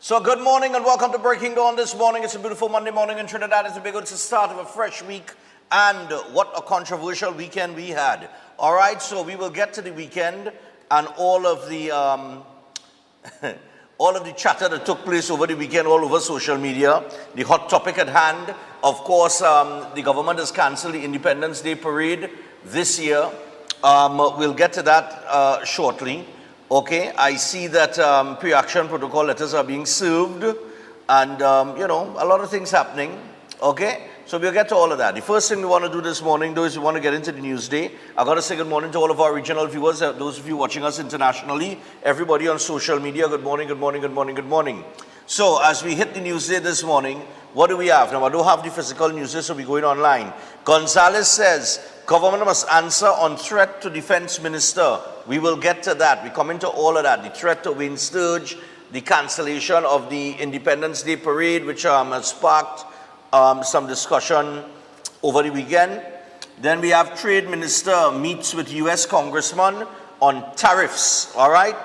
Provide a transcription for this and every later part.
So good morning and welcome to Breaking Dawn this morning. It's a beautiful Monday morning in Trinidad. It's a big good start of a fresh week, and what a controversial weekend we had. All right, so we will get to the weekend and all of the all of the chatter that took place over the weekend all over social media. The hot topic at hand, of course, the government has cancelled the Independence Day parade this year. We'll get to that shortly. Okay, I see that pre-action protocol letters are being served and, you know, a lot of things happening. Okay, so we'll get to all of that. The first thing we want to do this morning, though, is we want to get into the news day. I got to say good morning to all of our regional viewers, those of you watching us internationally, everybody on social media. Good morning, good morning, good morning, good morning. So as we hit the news day this morning, what do we have? Now, I don't have the physical news day, so we're going online. Gonzalez says, government must answer on threat to defense minister. We will get to that. We come into all of that. The threat to Wayne Sturge, the cancellation of the Independence Day parade, which has sparked some discussion over the weekend. Then we have trade minister meets with U.S. congressman on tariffs. All right.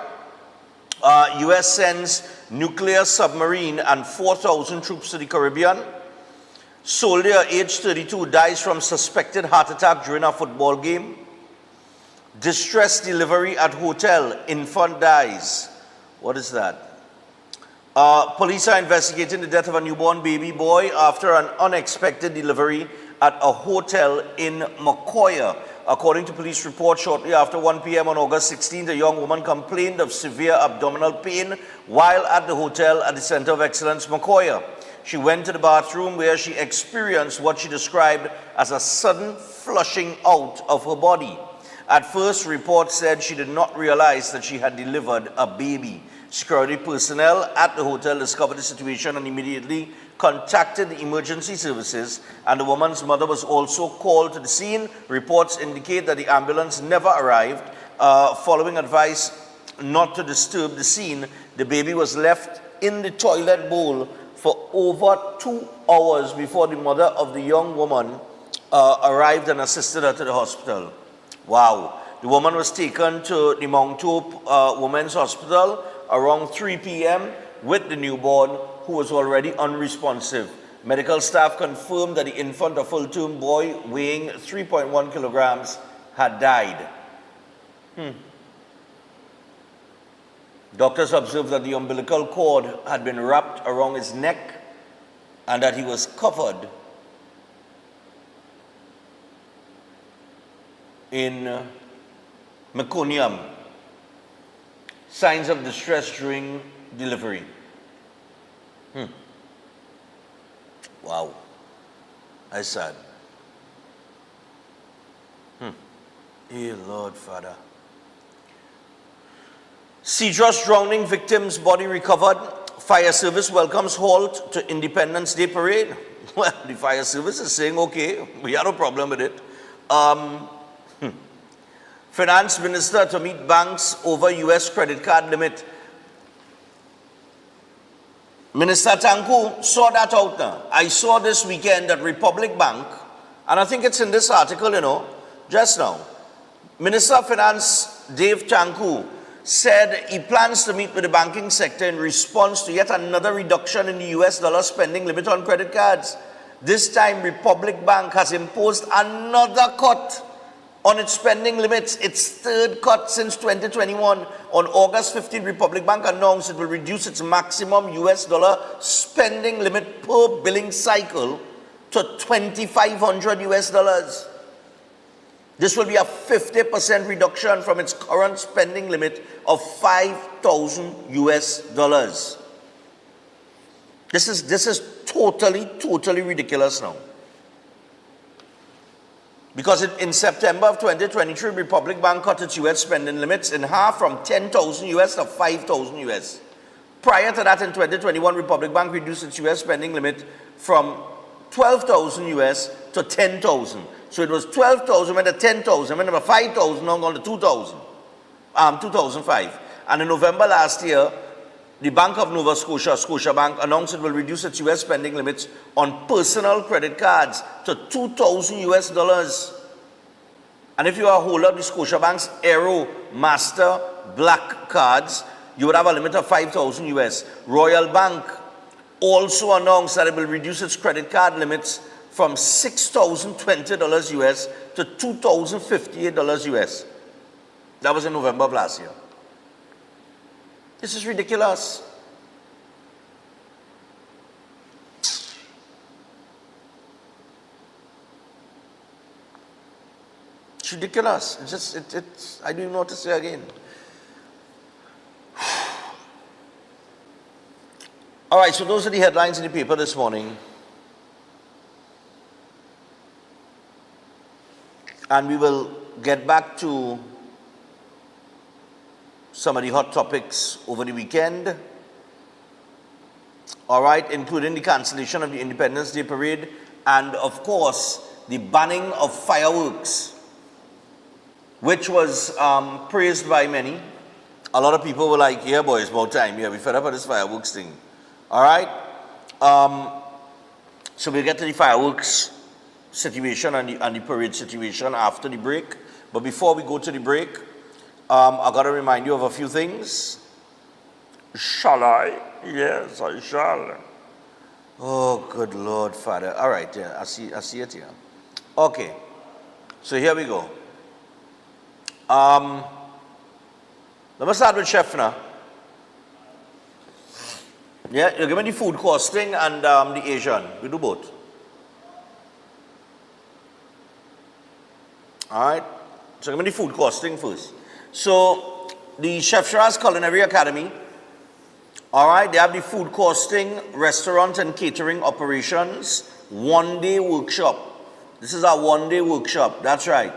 U.S. sends nuclear submarine and 4,000 troops to the Caribbean. Soldier age 32 dies from suspected heart attack during a football game. Distress delivery at hotel, infant dies. What is that? Police are investigating the death of a newborn baby boy after an unexpected delivery at a hotel in Macoya. According to police report, shortly after 1 p.m. on August 16th, a young woman complained of severe abdominal pain while at the hotel at the Center of Excellence, Macoya. She went to the bathroom where she experienced what she described as a sudden flushing out of her body. At first, reports said she did not realize that she had delivered a baby. Security personnel at the hotel discovered the situation and immediately contacted the emergency services, and the woman's mother was also called to the scene. Reports indicate that the ambulance never arrived. Following advice not to disturb the scene, the baby was left in the toilet bowl for over 2 hours before the mother of the young woman arrived and assisted her to the hospital. Wow. The woman was taken to the Mount Hope Women's Hospital around 3 p.m. with the newborn, who was already unresponsive. Medical staff confirmed that the infant, a full-term boy weighing 3.1 kilograms, had died. Doctors observed that the umbilical cord had been wrapped around his neck and that he was covered in meconium. Signs of distress during delivery. Wow. That's sad. Dear Lord, Father. Cedros drowning victim's body recovered. Fire service welcomes halt to Independence Day parade. Well, the fire service is saying, okay, we have no problem with it. Finance minister to meet banks over U.S. credit card limit. Minister Tanku saw that out now. I saw this weekend that Republic Bank, and I think it's in this article, you know, just now. Minister of Finance Dave Tanku said he plans to meet with the banking sector in response to yet another reduction in the US dollar spending limit on credit cards. This time, Republic Bank has imposed another cut on its spending limits, its third cut since 2021. On August 15, Republic Bank announced it will reduce its maximum US dollar spending limit per billing cycle to $2,500 US. This will be a 50% reduction from its current spending limit of $5,000 US. This is totally ridiculous now. Because in September of 2023, Republic Bank cut its US spending limits in half from $10,000 US to $5,000 US. Prior to that, in 2021, Republic Bank reduced its US spending limit from $12,000 US to $10,000. So it was 12,000, went to 10,000, went to 5,000, now gone to 2,000, 2005. And in November last year, the Bank of Nova Scotia, Scotiabank, announced it will reduce its US spending limits on personal credit cards to $2,000 US. And if you are a holder of the Scotiabank's Aero Master Black cards, you would have a limit of 5,000 US. Royal Bank also announced that it will reduce its credit card limits from $6,020 US to $2,058 US. That was in November of last year. This is ridiculous. It's ridiculous. I don't even know what to say again. All right, so those are the headlines in the paper this morning. And we will get back to some of the hot topics over the weekend. All right, including the cancellation of the Independence Day Parade and, of course, the banning of fireworks, which was praised by many. A lot of people were like, yeah, boy, it's about time. Yeah, we fed up with this fireworks thing. All right? So we'll get to the fireworks situation and the parade situation after the break. But before we go to the break, I got to remind you of a few things. Shall I? Yes, I shall. Oh, good Lord, Father. All right, yeah, I see it here. Okay, so here we go. Let me start with Chef now. Yeah, you give me the food costing and the Asian. We do both. All right. So give me the food costing first. So the Chef Shiraz Culinary Academy. All right. They have the food costing, restaurant and catering operations, one-day workshop. This is our one-day workshop. That's right.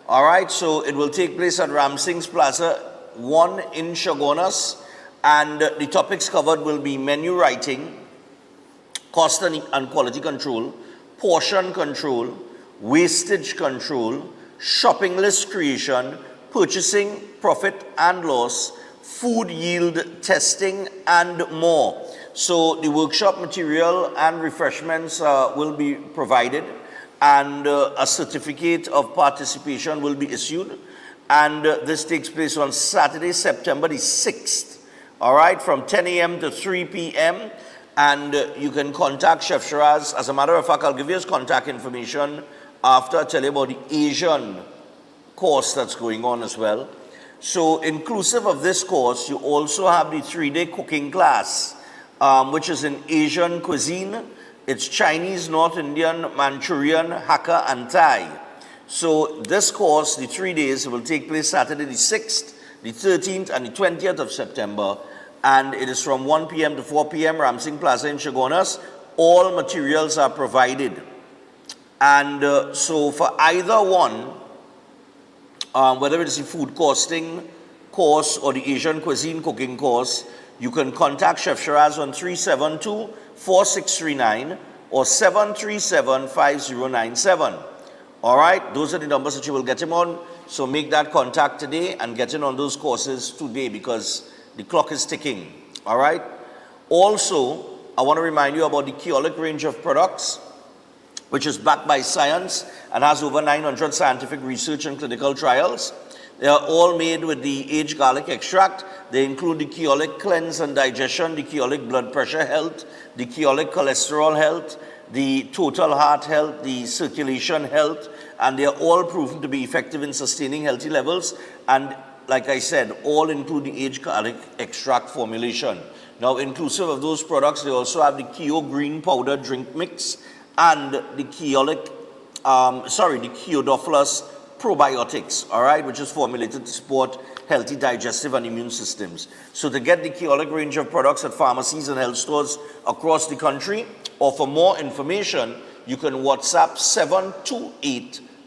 All right. So it will take place at Ramsing's Plaza 1 in Chaguanas. And the topics covered will be menu writing, cost and quality control, portion control, wastage control, shopping list creation, purchasing, profit and loss, food yield testing, and more. So the workshop material and refreshments will be provided, and a certificate of participation will be issued. And this takes place on Saturday, September the 6th. All right, from 10 a.m. to 3 p.m. And you can contact Chef Shiraz. As a matter of fact, I'll give you his contact information after I tell you about the Asian course that's going on as well. So inclusive of this course, you also have the 3-day cooking class, which is in Asian cuisine. It's Chinese, North Indian, Manchurian, Hakka, and Thai. So this course, the 3 days, will take place Saturday the 6th, the 13th, and the 20th of September. And it is from 1 p.m. to 4 p.m. Ramsing Plaza in Chaguanas. All materials are provided. And so for either one, whether it is the food costing course or the Asian cuisine cooking course, you can contact Chef Shiraz on 372-4639 or 737-5097. All right, those are the numbers that you will get him on. So make that contact today and get in on those courses today, because the clock is ticking. All right. Also, I want to remind you about the Keolic range of products, which is backed by science and has over 900 scientific research and clinical trials. They are all made with the aged garlic extract. They include the Keolic cleanse and digestion, the Keolic blood pressure health, the Keolic cholesterol health, the total heart health, the circulation health, and they are all proven to be effective in sustaining healthy levels. And like I said, all include the aged garlic extract formulation. Now, inclusive of those products, they also have the Keo green powder drink mix and the Keolic, the Keodophilus probiotics, all right, which is formulated to support healthy digestive and immune systems. So to get the Keolic range of products at pharmacies and health stores across the country, or for more information, you can WhatsApp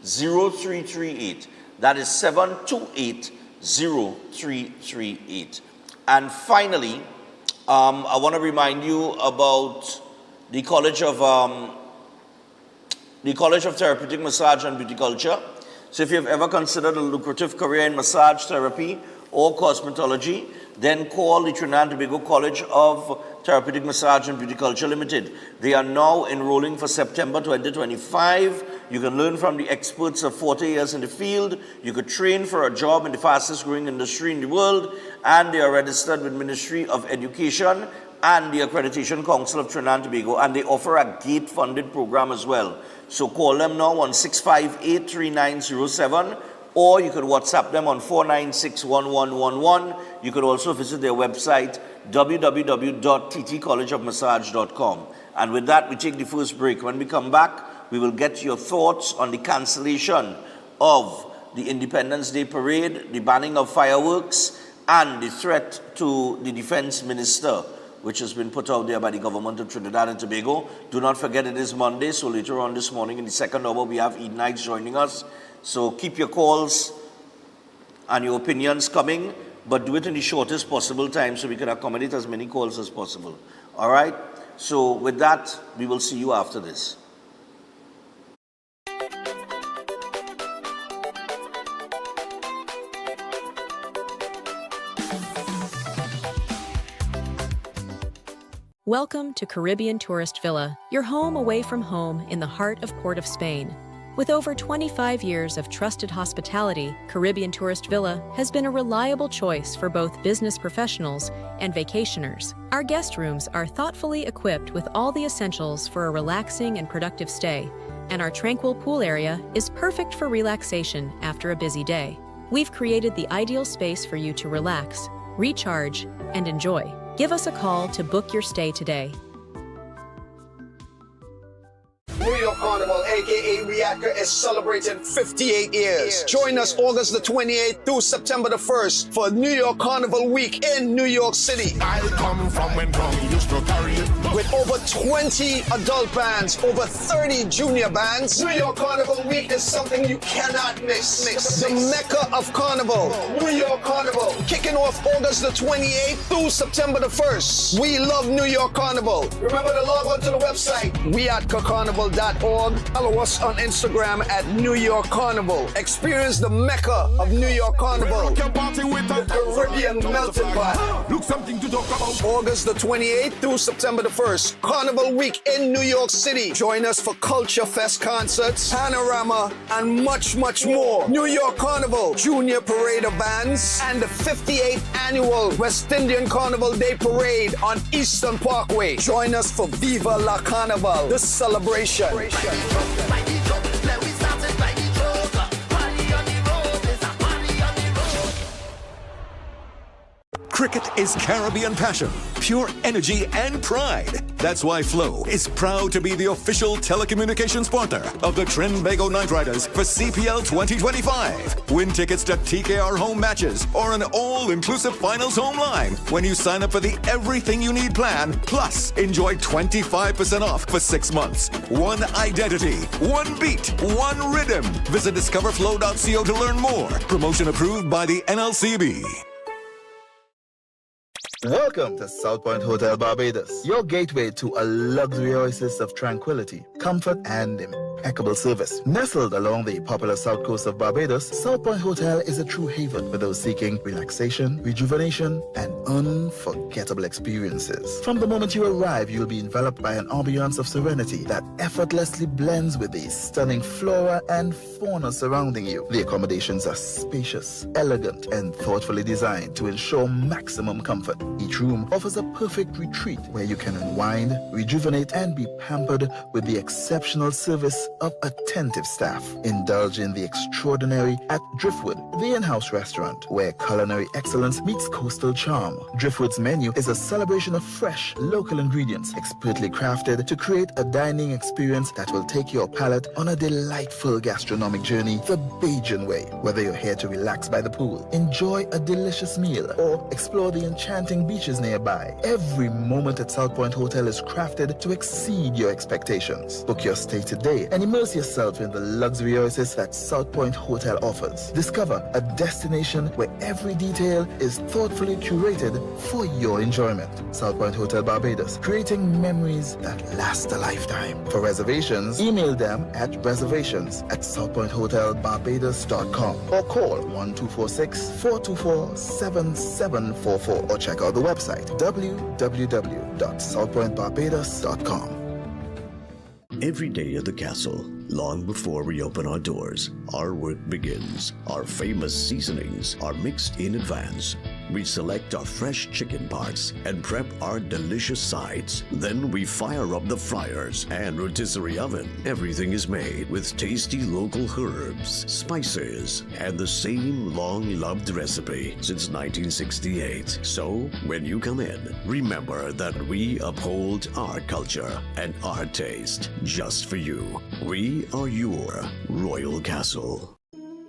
728-0338. That is 728-0338. And finally, I want to remind you about the College of Therapeutic Massage and Beauty Culture. So if you've ever considered a lucrative career in massage therapy or cosmetology, then call the Trinidad and Tobago College of Therapeutic Massage and Beauty Culture Limited. They are now enrolling for September 2025. You can learn from the experts of 40 years in the field. You could train for a job in the fastest growing industry in the world. And they are registered with Ministry of Education and the Accreditation Council of Trinidad and Tobago. And they offer a gate-funded program as well. So call them now on 658-3907. Or you could WhatsApp them on 496-1111. You could also visit their website, www.ttcollegeofmassage.com. And with that, we take the first break. When we come back, we will get your thoughts on the cancellation of the Independence Day Parade, the banning of fireworks, and the threat to the Defense Minister, which has been put out there by the government of Trinidad and Tobago. Do not forget it is Monday, so later on this morning in the second hour, we have Eid Nights joining us. So keep your calls and your opinions coming, but do it in the shortest possible time so we can accommodate as many calls as possible. All right? So with that, we will see you after this. Welcome to Caribbean Tourist Villa, your home away from home in the heart of Port of Spain. With over 25 years of trusted hospitality, Caribbean Tourist Villa has been a reliable choice for both business professionals and vacationers. Our guest rooms are thoughtfully equipped with all the essentials for a relaxing and productive stay, and our tranquil pool area is perfect for relaxation after a busy day. We've created the ideal space for you to relax, recharge, and enjoy. Give us a call to book your stay today. New York Carnival, aka Riatka, is celebrating 58 years. Join us August the 28th through September the 1st for New York Carnival Week in New York City. I come from when Tom used to carry it. With over 20 adult bands, over 30 junior bands, New York Carnival Week is something you cannot miss. The Mecca of Carnival, New York Carnival, kicking off August the 28th through September the 1st. We love New York Carnival. Remember to log on to the website, riatkacarnival.org. Follow us on Instagram at New York Carnival. Experience the Mecca of New York Carnival. Can party with The Caribbean melting pot. Look something to talk about. August the 28th through September the 1st. Carnival Week in New York City. Join us for Culture Fest concerts, Panorama, and much, much more. New York Carnival, Junior Parade of Bands, and the 58th Annual West Indian Carnival Day Parade on Eastern Parkway. Join us for Viva La Carnival, the celebration. Cricket is Caribbean passion, pure energy and pride. That's why Flow is proud to be the official telecommunications partner of the Trinbago Knight Riders for CPL 2025. Win tickets to TKR home matches or an all-inclusive finals home line when you sign up for the Everything You Need plan. Plus, enjoy 25% off for 6 months. One identity, one beat, one rhythm. Visit discoverflow.co to learn more. Promotion approved by the NLCB. Welcome to South Point Hotel Barbados, your gateway to a luxury oasis of tranquility, comfort, and impeccable service. Nestled along the popular south coast of Barbados, South Point Hotel is a true haven for those seeking relaxation, rejuvenation, and unforgettable experiences. From the moment you arrive, you'll be enveloped by an ambiance of serenity that effortlessly blends with the stunning flora and fauna surrounding you. The accommodations are spacious, elegant, and thoughtfully designed to ensure maximum comfort. Each room offers a perfect retreat where you can unwind, rejuvenate, and be pampered with the exceptional service of attentive staff. Indulge in the extraordinary at Driftwood, the in-house restaurant, where culinary excellence meets coastal charm. Driftwood's menu is a celebration of fresh, local ingredients, expertly crafted to create a dining experience that will take your palate on a delightful gastronomic journey the Bajan way. Whether you're here to relax by the pool, enjoy a delicious meal, or explore the enchanting beaches nearby, every moment at South Point Hotel is crafted to exceed your expectations. Book your stay today and Immerse yourself in the luxury oasis that South Point Hotel offers. Discover a destination where every detail is thoughtfully curated for your enjoyment. South Point Hotel Barbados, creating memories that last a lifetime. For reservations, email them at reservations@southpointhotelbarbados.com or call 1246-424-7744 or check out the website www.southpointbarbados.com. Every day at the castle, long before we open our doors, our work begins. Our famous seasonings are mixed in advance. We select our fresh chicken parts and prep our delicious sides. Then we fire up the fryers and rotisserie oven. Everything is made with tasty local herbs, spices, and the same long-loved recipe since 1968. So, when you come in, remember that we uphold our culture and our taste just for you. We are your Royal Castle.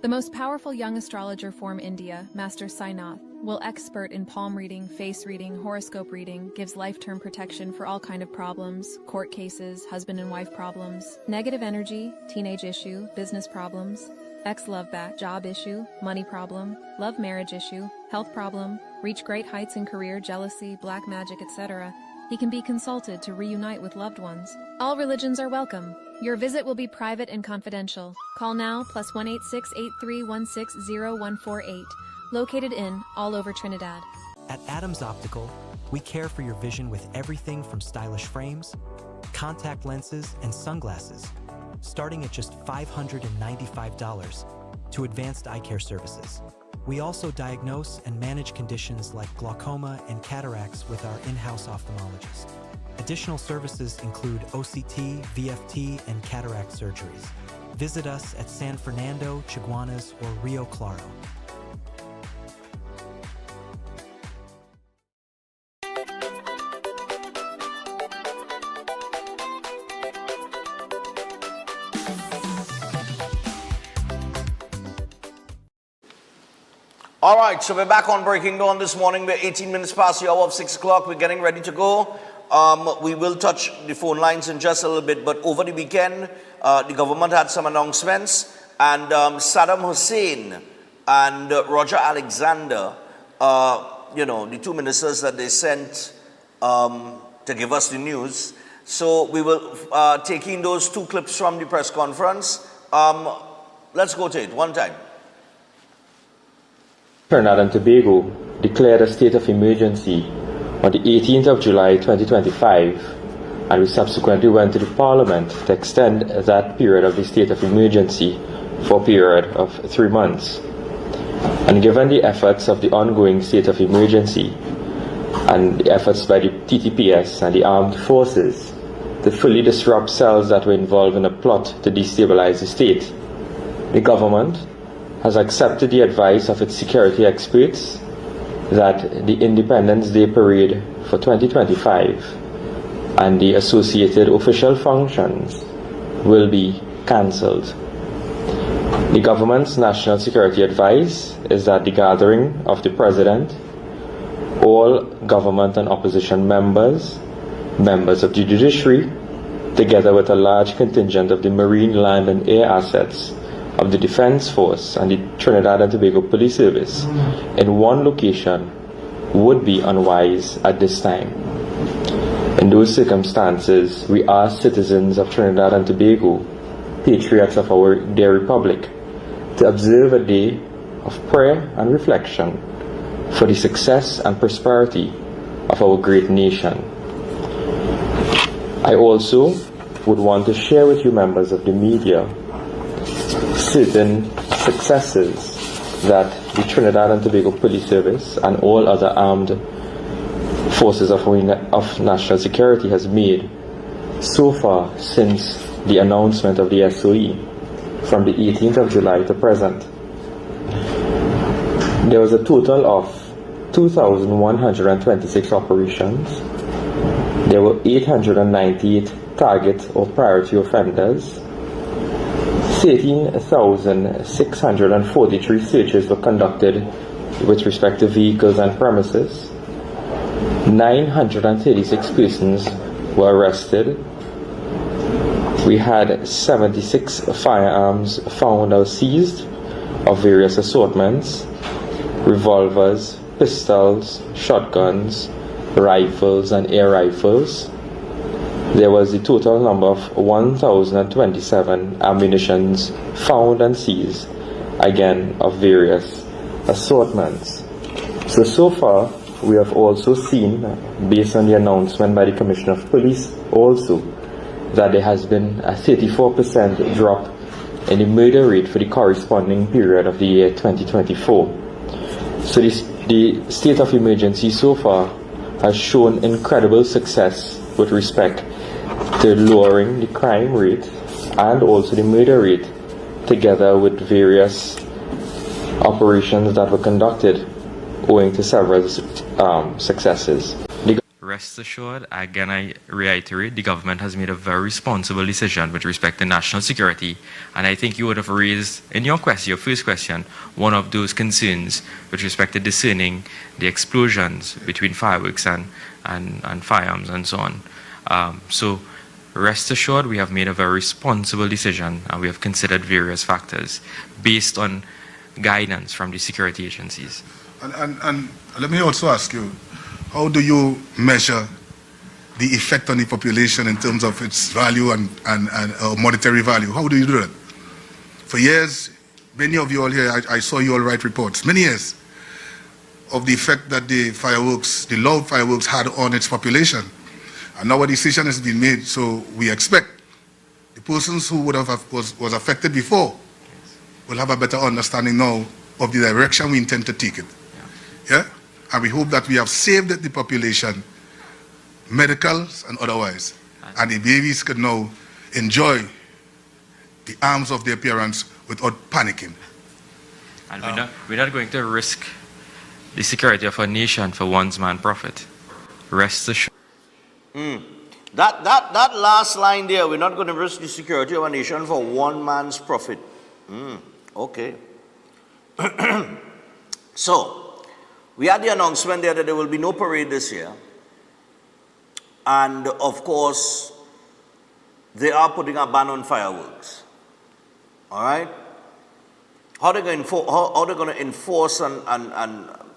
The most powerful young astrologer from India, Master Sainath, will expert in palm reading, face reading, horoscope reading, gives life-term protection for all kind of problems, court cases, husband and wife problems, negative energy, teenage issue, business problems, ex-love back, job issue, money problem, love marriage issue, health problem, reach great heights in career, jealousy, black magic, etc. He can be consulted to reunite with loved ones. All religions are welcome. Your visit will be private and confidential. Call now +186-8316-0148. Located in all over Trinidad. At Adams Optical, we care for your vision with everything from stylish frames, contact lenses, and sunglasses, starting at just $595 to advanced eye care services. We also diagnose and manage conditions like glaucoma and cataracts with our in-house ophthalmologist. Additional services include OCT, VFT, and cataract surgeries. Visit us at San Fernando, Chaguanas, or Rio Claro. All right, so we're back on Breaking Dawn this morning. We're 18 minutes past the hour of 6 o'clock. We're getting ready to go. We will touch the phone lines in just a little bit, but over the weekend, the government had some announcements, and Saddam Hussein and Roger Alexander, the two ministers that they sent to give us the news. So we will take in those two clips from the press conference. Let's go to it one time. Trinidad and Tobago declared a state of emergency on the 18th of July 2025, and we subsequently went to the Parliament to extend that period of the state of emergency for a period of 3 months. And given the efforts of the ongoing state of emergency and the efforts by the TTPS and the armed forces to fully disrupt cells that were involved in a plot to destabilize the state, the government has accepted the advice of its security experts that the Independence Day Parade for 2025 and the associated official functions will be cancelled. The government's national security advice is that the gathering of the President, all government and opposition members, members of the judiciary, together with a large contingent of the marine, land and air assets of the Defense Force and the Trinidad and Tobago Police Service in one location would be unwise at this time. In those circumstances, we ask citizens of Trinidad and Tobago, patriots of our dear republic, to observe a day of prayer and reflection for the success and prosperity of our great nation. I also would want to share with you, members of the media, certain successes that the Trinidad and Tobago Police Service and all other armed forces of national security has made so far since the announcement of the SOE from the 18th of July to present. There was a total of 2,126 operations. There were 898 target or priority offenders. 13,643 searches were conducted with respect to vehicles and premises. 936 persons were arrested. We had 76 firearms found or seized of various assortments: revolvers, pistols, shotguns, rifles, and air rifles. There was a total number of 1,027 ammunitions found and seized, again of various assortments. So far, we have also seen, based on the announcement by the Commissioner of Police also, that there has been a 34% drop in the murder rate for the corresponding period of the year 2024. So the state of emergency so far has shown incredible success with respect to lowering the crime rate and also the murder rate, together with various operations that were conducted owing to several successes. Rest assured, again I reiterate, the government has made a very responsible decision with respect to national security, and I think you would have raised in your question, your first question, one of those concerns with respect to discerning the explosions between fireworks and firearms and so on. So rest assured, we have made a very responsible decision, and we have considered various factors based on guidance from the security agencies. And let me also ask you, how do you measure the effect on the population in terms of its value and monetary value? How do you do that? For years, many of you all here, I saw you all write reports, many years, of the effect that the fireworks, the loud fireworks had on its population. And now a decision has been made, so we expect the persons who would have was affected before will have a better understanding now of the direction we intend to take it. Yeah? And we hope that we have saved the population, medicals and otherwise, and the babies could now enjoy the arms of their parents without panicking. And we're not going to risk the security of a nation for one's man profit. Rest assured. That last line there, we're not going to risk the security of a nation for one man's profit. Okay. So, we had the announcement there that there will be no parade this year. And of course, they are putting a ban on fireworks. All right? How they're going to enforce and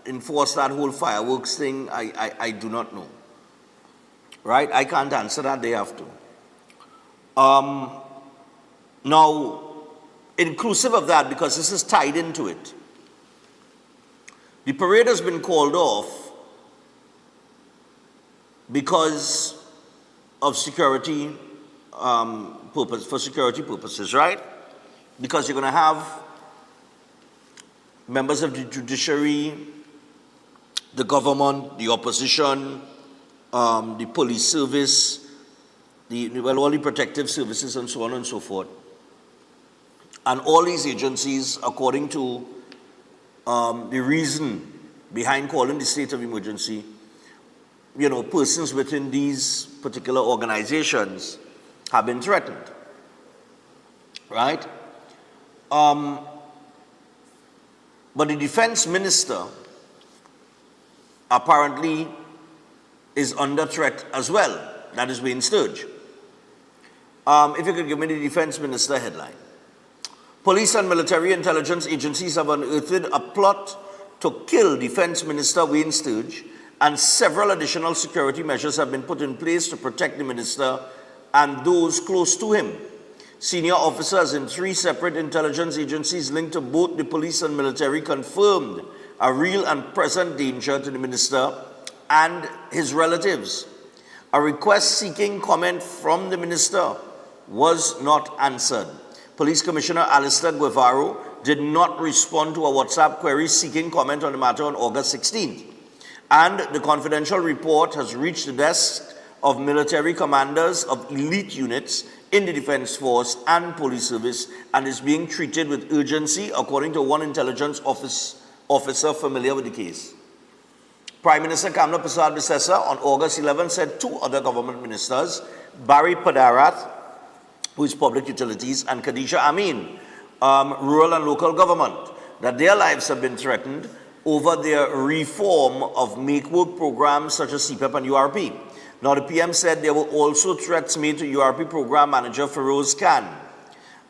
enforce that whole fireworks thing, I do not know. Right? I can't answer that. They have to. Now, inclusive of that, because this is tied into it, the parade has been called off because of security for security purposes, right? Because you're going to have members of the judiciary, the government, the opposition, the police service, all the protective services and so on and so forth. And all these agencies, according to the reason behind calling the state of emergency, persons within these particular organizations have been threatened, right? But the defense minister apparently is under threat as well. That is Wayne Sturge. If you could give me the defense minister headline. Police and military intelligence agencies have unearthed a plot to kill Defense Minister Wayne Sturge, and several additional security measures have been put in place to protect the minister and those close to him. Senior officers in 3 separate intelligence agencies linked to both the police and military confirmed a real and present danger to the minister and his relatives. A request seeking comment from the minister was not answered. Police Commissioner Alistair Guevara did not respond to a WhatsApp query seeking comment on the matter on August 16th. And the confidential report has reached the desk of military commanders of elite units in the Defense Force and Police Service and is being treated with urgency, according to one intelligence officer familiar with the case. Prime Minister Kamla Prasad Bisesa on August 11 said 2 other government ministers, Barry Padarath, who is Public Utilities, and Khadija Amin, Rural and Local Government, that their lives have been threatened over their reform of make-work programs such as CPEP and URP. Now, the PM said there were also threats made to URP Program Manager Feroz Khan.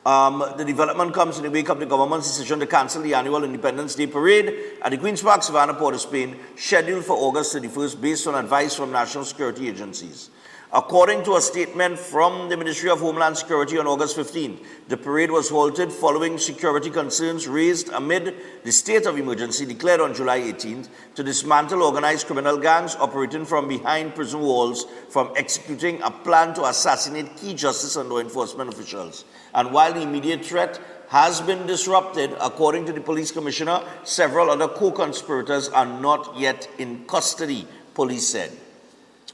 The development comes in the wake of the government's decision to cancel the annual Independence Day Parade at the Queen's Park, Savannah, Port of Spain, scheduled for August 31st, based on advice from national security agencies. According to a statement from the Ministry of Homeland Security on August 15, the parade was halted following security concerns raised amid the state of emergency declared on July 18th to dismantle organized criminal gangs operating from behind prison walls from executing a plan to assassinate key justice and law enforcement officials. And while the immediate threat has been disrupted, according to the police commissioner, several other co-conspirators are not yet in custody, police said.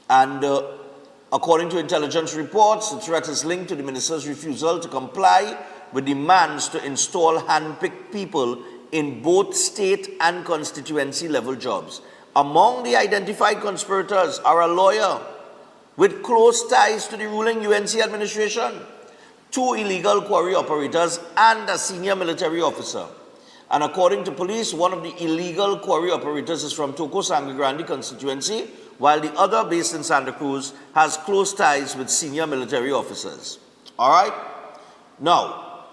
And according to intelligence reports, the threat is linked to the minister's refusal to comply with demands to install hand-picked people in both state and constituency level jobs. Among the identified conspirators are a lawyer with close ties to the ruling UNC administration, 2 illegal quarry operators, and a senior military officer. And according to police, one of the illegal quarry operators is from Toco Sangre Grande constituency, while the other, based in Santa Cruz, has close ties with senior military officers. All right? Now,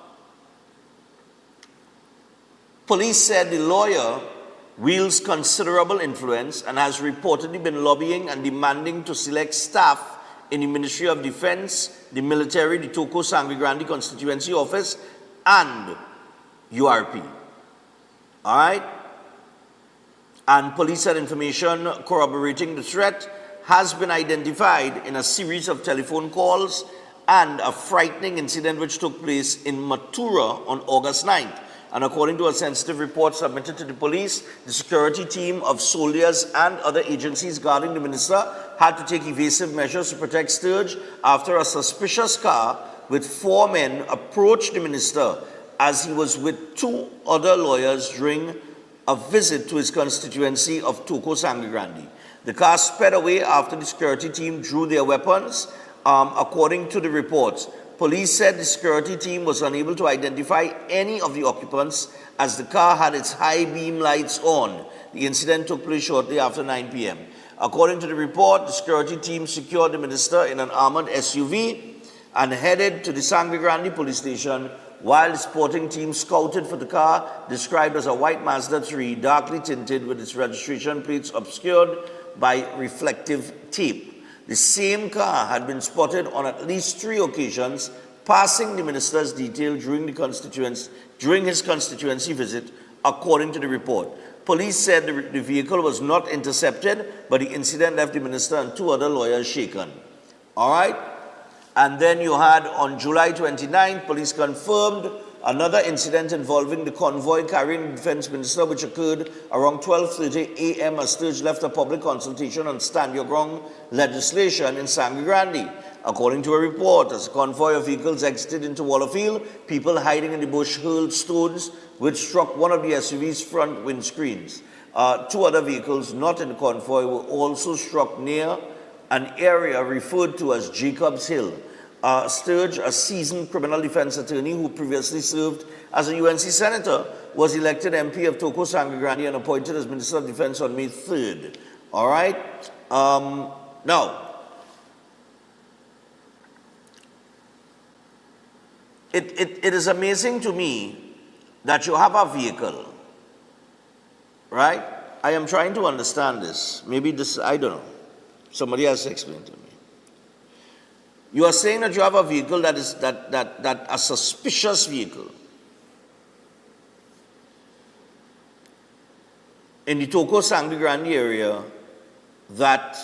police said the lawyer wields considerable influence and has reportedly been lobbying and demanding to select staff in the Ministry of Defense, the military, the Toco Sangre Grande constituency office, and URP. All right? And police said information corroborating the threat has been identified in a series of telephone calls and a frightening incident which took place in Matura on August 9th. And according to a sensitive report submitted to the police, the security team of soldiers and other agencies guarding the minister had to take evasive measures to protect Sturge after a suspicious car with 4 men approached the minister as he was with 2 other lawyers during a visit to his constituency of Toco Sangre Grande. The car sped away after the security team drew their weapons. According to the reports, police said the security team was unable to identify any of the occupants as the car had its high beam lights on. The incident took place shortly after 9 p.m. According to the report, the security team secured the minister in an armored SUV and headed to the Sangre Grande police station, while the sporting team scouted for the car, described as a white Mazda 3, darkly tinted with its registration plates obscured by reflective tape. The same car had been spotted on at least 3 occasions, passing the minister's detail during his constituency visit, according to the report. Police said the vehicle was not intercepted, but the incident left the minister and 2 other lawyers shaken. All right? And then you had, on July 29th, police confirmed another incident involving the convoy carrying the defense minister, which occurred around 12:30 a.m. as Sturge left a public consultation on stand your ground legislation in Sangre Grande. According to a report, as a convoy of vehicles exited into Wallerfield, people hiding in the bush hurled stones which struck one of the SUV's front windscreens. 2 other vehicles not in the convoy were also struck near an area referred to as Jacob's Hill. Sturge, a seasoned criminal defense attorney who previously served as a UNC senator, was elected MP of Toco Sangre Grande and appointed as Minister of Defense on May 3rd. All right? Now, it is amazing to me that you have a vehicle, right? I am trying to understand this. Maybe this, I don't know. Somebody has to explain to me. You are saying that you have a vehicle that is a suspicious vehicle in the Toco Sangre Grande area that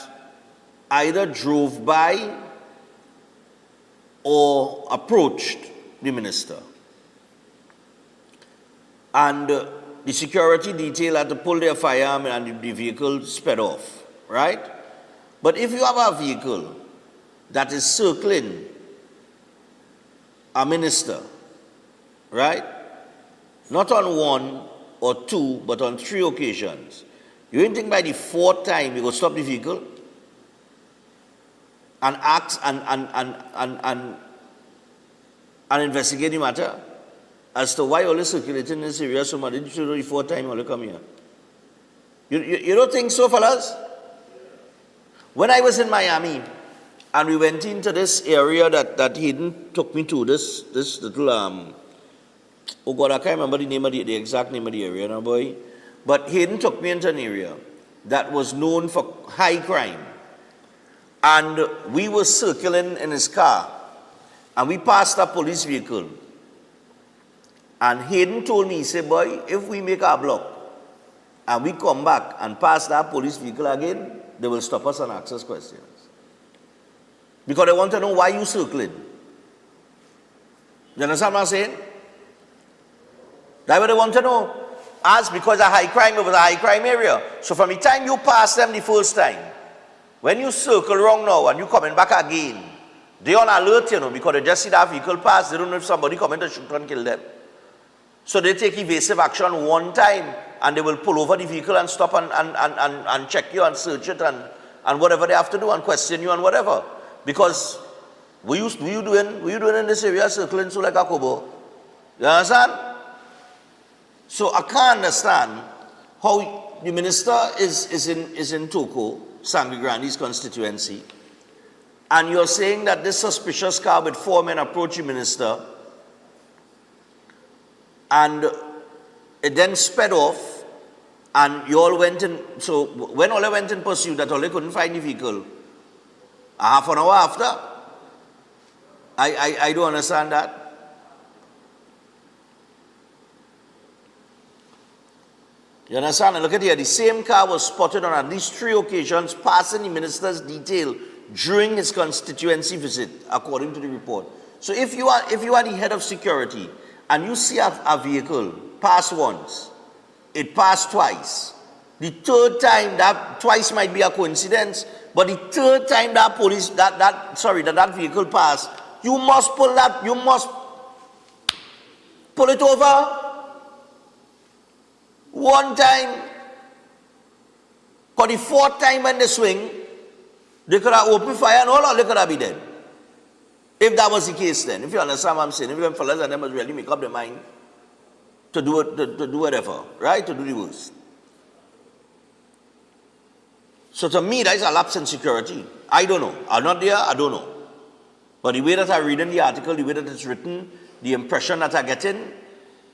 either drove by or approached the minister. And the security detail had to pull their firearm and the vehicle sped off, right? But if you have a vehicle that is circling a minister, right? Not on 1 or 2, but on 3 occasions. You don't think by the 4th time you go stop the vehicle and ask and investigate the matter as to why all is circulating in this area so much? Did you know the 4th time you come here? You don't think so, fellas? When I was in Miami, and we went into this area that Hayden took me to, this little, oh God, I can't remember the name of the exact name of the area now, boy. But Hayden took me into an area that was known for high crime. And we were circling in his car, and we passed a police vehicle. And Hayden told me, he said, boy, if we make our block, and we come back and pass that police vehicle again, they will stop us and ask us questions. Because they want to know why you circling. You understand what I'm saying? That's what they want to know. As because of high crime, it was a high crime area. So from the time you pass them the first time, when you circle wrong now and you coming back again, they on alert, you know, because they just see that vehicle pass, they don't know if somebody coming to shoot and kill them. So they take evasive action one time and they will pull over the vehicle and stop and check you and search it and whatever they have to do and question you and whatever. Because what you doing in this area circling so like a kobo? You understand? So I can't understand how the minister is in Toko, Sangre Grande's constituency, and you're saying that this suspicious car with 4 men approached the minister, and it then sped off, and you all went in. So when Ole went in pursuit, that Ole couldn't find the vehicle. A half an hour after, I don't understand that. You understand? And look at here, the same car was spotted on at least 3 occasions passing the minister's detail during his constituency visit, according to the report. So if you are the head of security and you see a vehicle pass once, it passed twice, the third time, that twice might be a coincidence, but the third time that that vehicle passed, you must pull it over. One time, for the 4th time when they swing, they could have opened fire and all, or they could have been dead. If that was the case then, if you understand what I'm saying, if them fellas and them must really make up their mind to do it, to do whatever, right? To do the worst. So to me, that is a lapse in security. I don't know. I'm not there, I don't know. But the way that I read in the article, the way that it's written, the impression that I'm getting,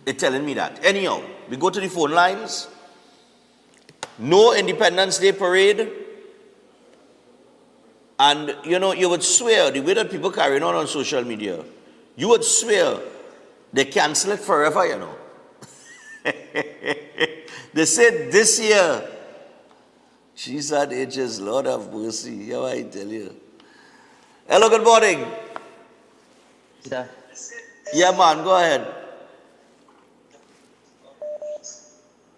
it's telling me that. Anyhow, we go to the phone lines. No Independence Day parade. And, you know, you would swear, the way that people carrying on social media, you would swear they cancel it forever, you know. They said this year, she said, H's, Lord of mercy. How I tell you. Hello, good morning. Yeah, man, go ahead.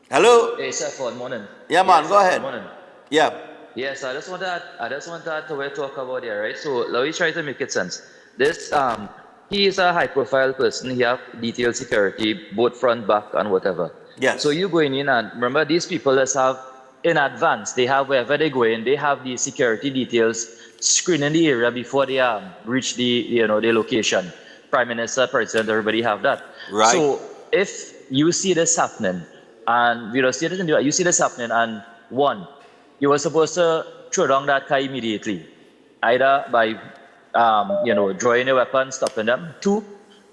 Hello? Hey, sir, good morning. Yeah, man, go ahead. Good morning. Yeah. Yes, I just want to talk about it, right? So let me try to make it sense. This, he is a high-profile person. He have detailed security, both front, back, and whatever. Yes. So you going in and remember these people that have in advance. They have wherever they go in. They have the security details screening the area before they reach the the location. Prime Minister, President, everybody have that. Right. So if you see this happening. And you see this happening, and one, you were supposed to throw down that car immediately, either by, drawing a weapon, stopping them. 2,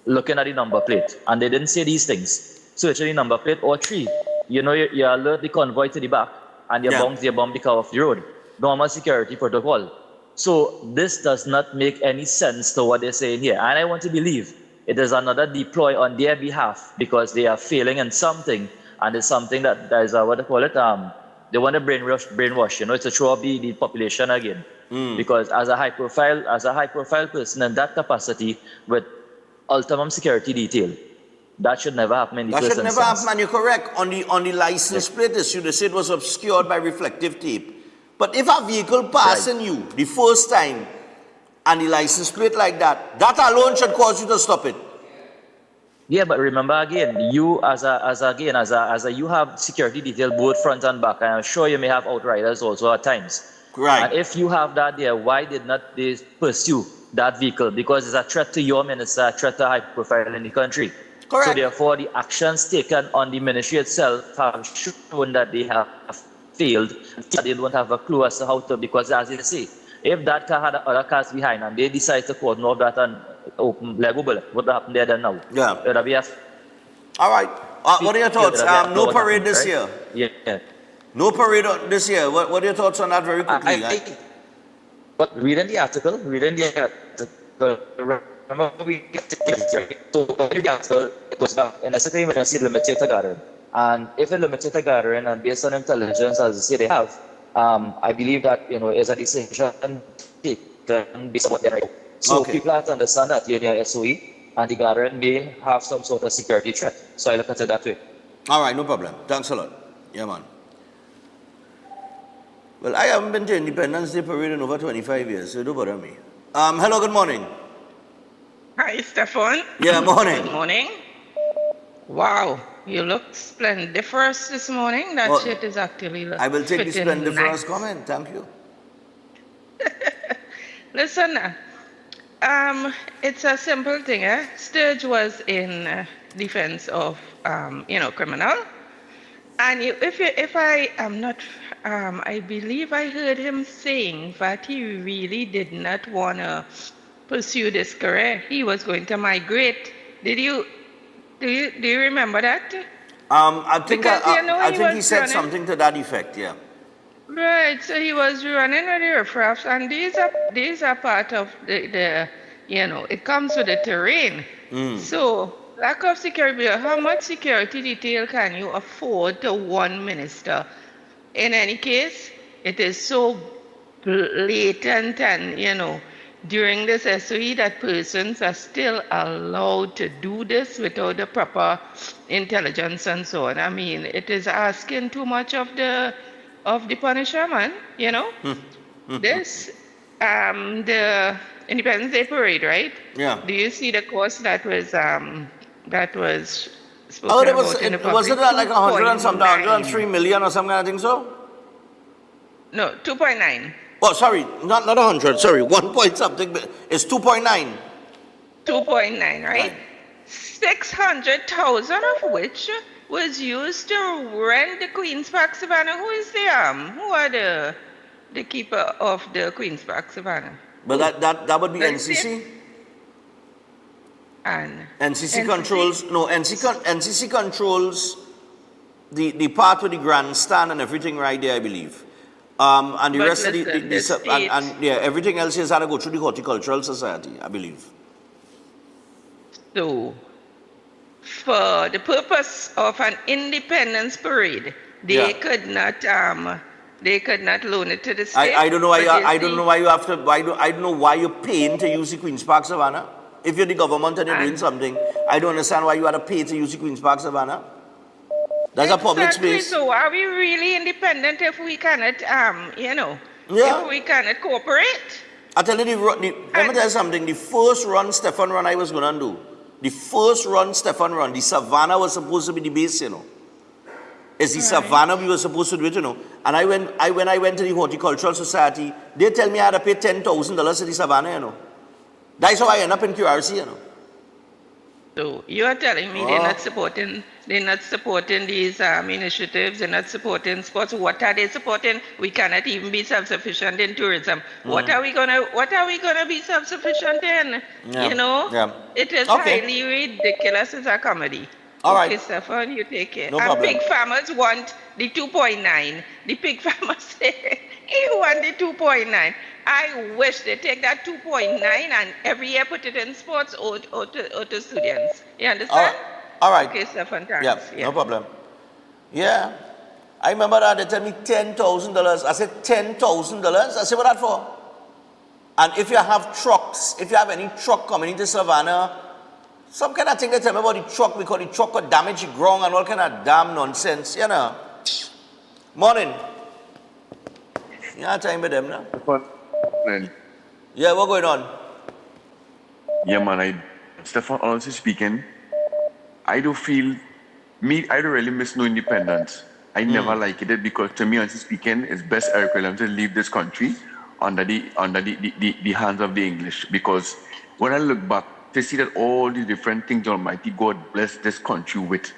looking at the number plate, and they didn't say these things. Searching the number plate, or 3, you alert the convoy to the back, and you bomb the car off the road. Normal security protocol. So this does not make any sense to what they're saying here, and I want to believe it is another deploy on their behalf because they are failing in something. And it's something that is what they call it. They want to brainwash. You know, it's to throw up the population again. Because as a high profile person in that capacity with ultimate security detail, that should never happen in the first instance. That should never happen, and you're correct. On the license plate issue, they said it was obscured by reflective tape. But if a vehicle passing you the first time and the license plate like that, that alone should cause you to stop it. Yeah, but remember again, you you have security detail both front and back, and I'm sure you may have outriders also at times. Right. And if you have that there, why did not they pursue that vehicle? Because it's a threat to your minister, a threat to high profile in the country. Correct. So therefore, the actions taken on the ministry itself have shown that they have failed. They don't have a clue as to how to, because as you say, if that car had other cars behind and they decide to cordon off that and open Lego bullet, what happened there then now? Yeah. It would be a All right. What are your thoughts? No parade this year. Yeah. No parade this year. What are your thoughts on that very quickly? But reading the article, remember we get so the article goes back and the second emergency limited to gathering. And if it limited to gathering and based on intelligence as they say they have, I believe that is a decision taken based on what they know. So people have to understand that you're near SOE and the gathering may have some sort of security threat. So I look at it that way. All right, no problem. Thanks a lot. Yeah, man. Well, I haven't been to Independence Day Parade in over 25 years, so don't bother me. Hello, good morning. Hi, Stefan. Yeah, morning. Good morning. Wow, you look splendiferous this morning. That shit is actually I will take the splendiferous nice. comment. Thank you. Listen, it's a simple thing. Sturge was in defense of, criminal. And if I am not, I believe I heard him saying that he really did not want to pursue this career. He was going to migrate. Do you remember that? I think he said running. something to that effect. Yeah. Right. So he was running with the riffraffs, and these are part of the it comes with the terrain. So lack of security. How much security detail can you afford to one minister? In any case, it is so blatant and, during this SOE that persons are still allowed to do this without the proper intelligence and so on. I mean, it is asking too much of the Punisher, man, This, the Independence Day Parade, right? Yeah. Do you see the cost that was spoken was about in the public? Was it like 100 and something, 103 million or something? I think so. No, 2.9. Oh, sorry, not 100. Sorry, 1 point something. It's 2.9. 2.9, right? 600,000 of which was used to rent the Queen's Park Savannah. Who is who are the keeper of the Queen's Park Savannah? But that would be NCC. And NCC controls NCC controls the part with the grandstand and everything right there, I believe. And the But rest listen, of everything else has had to go through the Horticultural Society, I believe. So, for the purpose of an independence parade, they could not loan it to the state. I don't know why I don't know why you're paying to use the Queen's Park Savannah. If you're the government and you're doing something, I don't understand why you had to pay to use the Queen's Park Savannah. That's a public space. So are we really independent if we cannot, if we cannot cooperate? I tell you, let me tell you something. The first run, Stefan run, I was going to do. The first run, Stefan run, the Savannah was supposed to be the base, It's the Savannah we were supposed to do it, And when I went to the Horticultural Society, they tell me I had to pay $10,000 to the Savannah, That's how I end up in QRC, So you are telling me they're not supporting these initiatives, they're not supporting sports. What are they supporting? We cannot even be self-sufficient in tourism. What are we gonna be self-sufficient in? It is highly ridiculous as a comedy. All right. Okay, Stefan, you take it. No problem. Pig farmers want the 2.9. The pig farmers say he want the 2.9. I wish they take that 2.9 and every year put it in sports or to students. You understand? All right. Okay, Stefan, thanks. Yeah, no problem. Yeah. I remember that they tell me $10,000. I said, $10,000? I said, what that for? And if you have trucks, if you have any truck coming into Savannah, some kind of thing they tell me about the truck because the truck got damaged the ground and all kind of damn nonsense, Morning. You have time with them now? Yeah, what's going on? Yeah, man, Stefan, honestly speaking, I don't really miss no independence. I never like it because to me, honestly speaking, it's best Eric Williams to leave this country under the hands of the English. Because when I look back, to see that all the different things Almighty God bless this country with,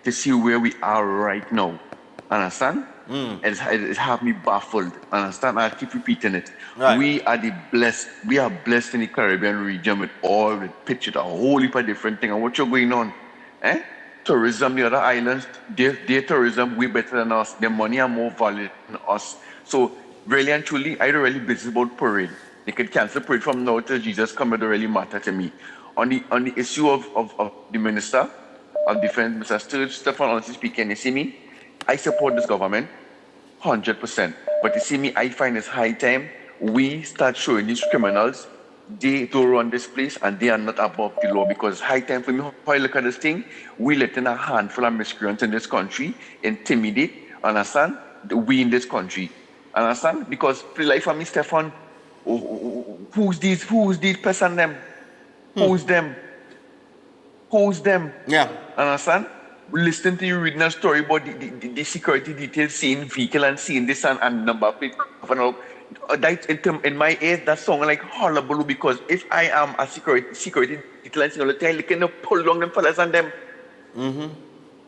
to see where we are right now, understand? It's have me baffled. Understand? I keep repeating it. Right. We are blessed in the Caribbean region with all the pictures, a whole heap of different things. And what you're going on? Tourism, the other islands, their tourism way better than us. Their money are more valuable than us. So really and truly, I don't really business about parade. They could cancel parade from now till Jesus come. It don't really matter to me. On the issue of the Minister of Defense, Mr. Stefan, honestly speaking, you see me, I support this government 100%. But you see me, I find it's high time we start showing these criminals they don't run this place and they are not above the law, because it's high time for me. How I look at this thing, we letting a handful of miscreants in this country intimidate, understand, we in this country, understand? Because for the life of me, Stefan, who's these person them? Who's them? Yeah. Understand? Listening to you reading a story about the security details, seeing vehicle and seeing this and number plate. That in my age, that sounds like horrible, because if I am a security detail and seeing all the time, they can pull down them fellas and them.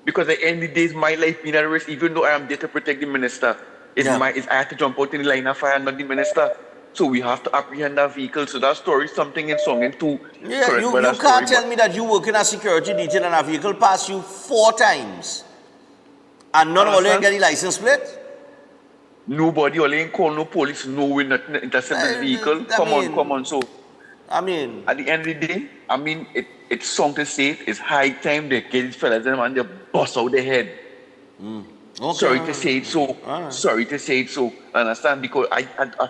Because at the end of the day, it's my life being at risk, even though I am there to protect the minister. I have to jump out in the line of fire, not the minister. So we have to apprehend that vehicle. So that story is something in song and two. Yeah, you can't tell me that you work in a security detail and a vehicle pass you 4 times and none of them get the license plate? Nobody only call no police, no way nothing intercept the vehicle. Come on. So I mean, at the end of the day, I mean it's song to say it's high time they get these fellas and they bust out their head. Okay. Sorry to say it so. Right. Sorry to say it so. Understand? Because I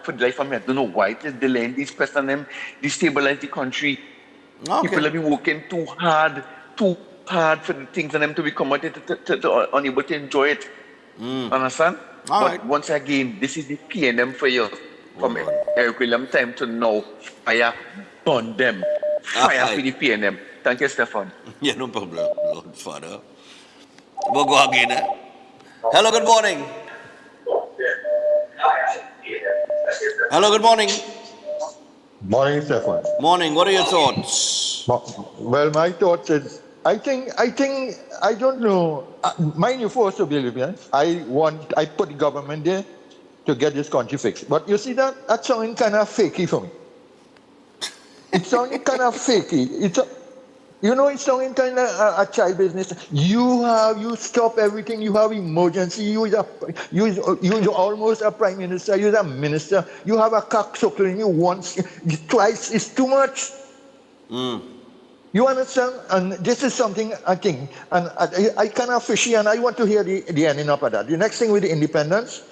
for the life of me, I don't know why it is delaying these person them destabilize the country. Okay. People have been working too hard for the things and them to become unable to enjoy it. Understand? But right. Once again, this is the PNM for you. From Eric William time to now. Fire, burn them. Fire for the PNM. Thank you, Stefan. Yeah, no problem, Lord Father. We'll go again, eh? Hello, good morning. Hello, good morning. Morning, Stefan. Morning. What are your thoughts? Well, my thoughts is, I don't know. Mind you, for civilians, I put the government there to get this country fixed. But you see that sounding kind of fakey for me. It's sounding kind of fakey. It's sounding kind of a child business. You stop everything. You have emergency. You're almost a prime minister. You're a minister. You have a cocksucker in you once, twice. It's too much. You understand? And this is something I think, and I kind of fishy, and I want to hear the ending up of that. The next thing with the independence,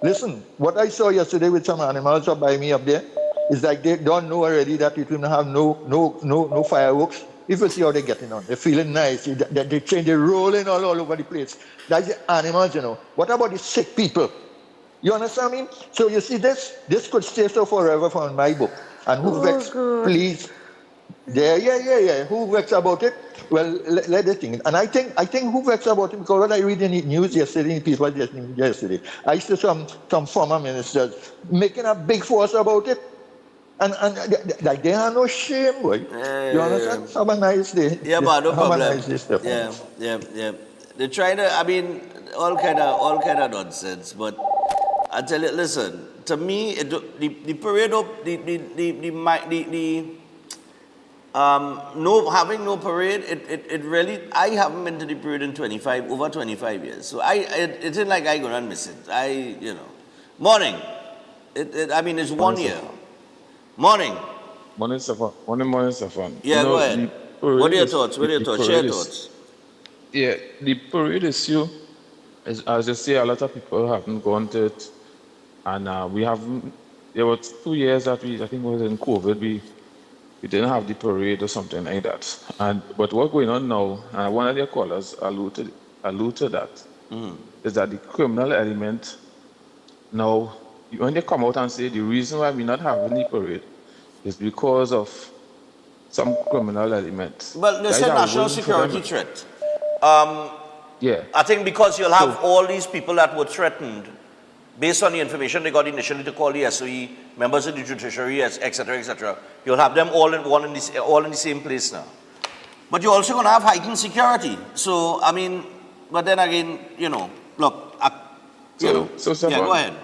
listen, what I saw yesterday with some animals up by me up there is like they don't know already that it will have no fireworks. If you see how they're getting on, they're feeling nice. They're rolling all over the place. That's the animals, What about the sick people? You understand me? So you see this could stay so forever from my book. And who vexed, please. Yeah. Who vexed about it? Well, let the thing. And I think who vexed about it, because when I read in the news yesterday, people yesterday, I see some former ministers making a big fuss about it. And like they have no shame, boy. You understand? Have a nice day. Yeah, but no problem. Have a nice day, Stefan. Yeah. They're trying to, all kind of nonsense. But I tell you, listen, to me, the parade of having no parade, it really, I haven't been to the parade in over 25 years. So it isn't like I'm gonna miss it. Morning. It's 1 year. Morning. Morning, Stefan. Yeah, go ahead. What are your thoughts? Share your thoughts. Yeah, the parade issue, as you say, a lot of people haven't gone to it. And there were 2 years that I think it was in COVID, we didn't have the parade or something like that. But what's going on now, one of their callers alluded to that, is that the criminal element now, when they come out and say the reason why we're not having the parade is because of some criminal element. Well, there's a national security threat. Yeah. I think because you'll have all these people that were threatened based on the information they got initially to call the SOE, members of the judiciary, etc. You'll have them all in the same place now. But you're also going to have heightened security. So, but then again, look, So Stefan, go ahead.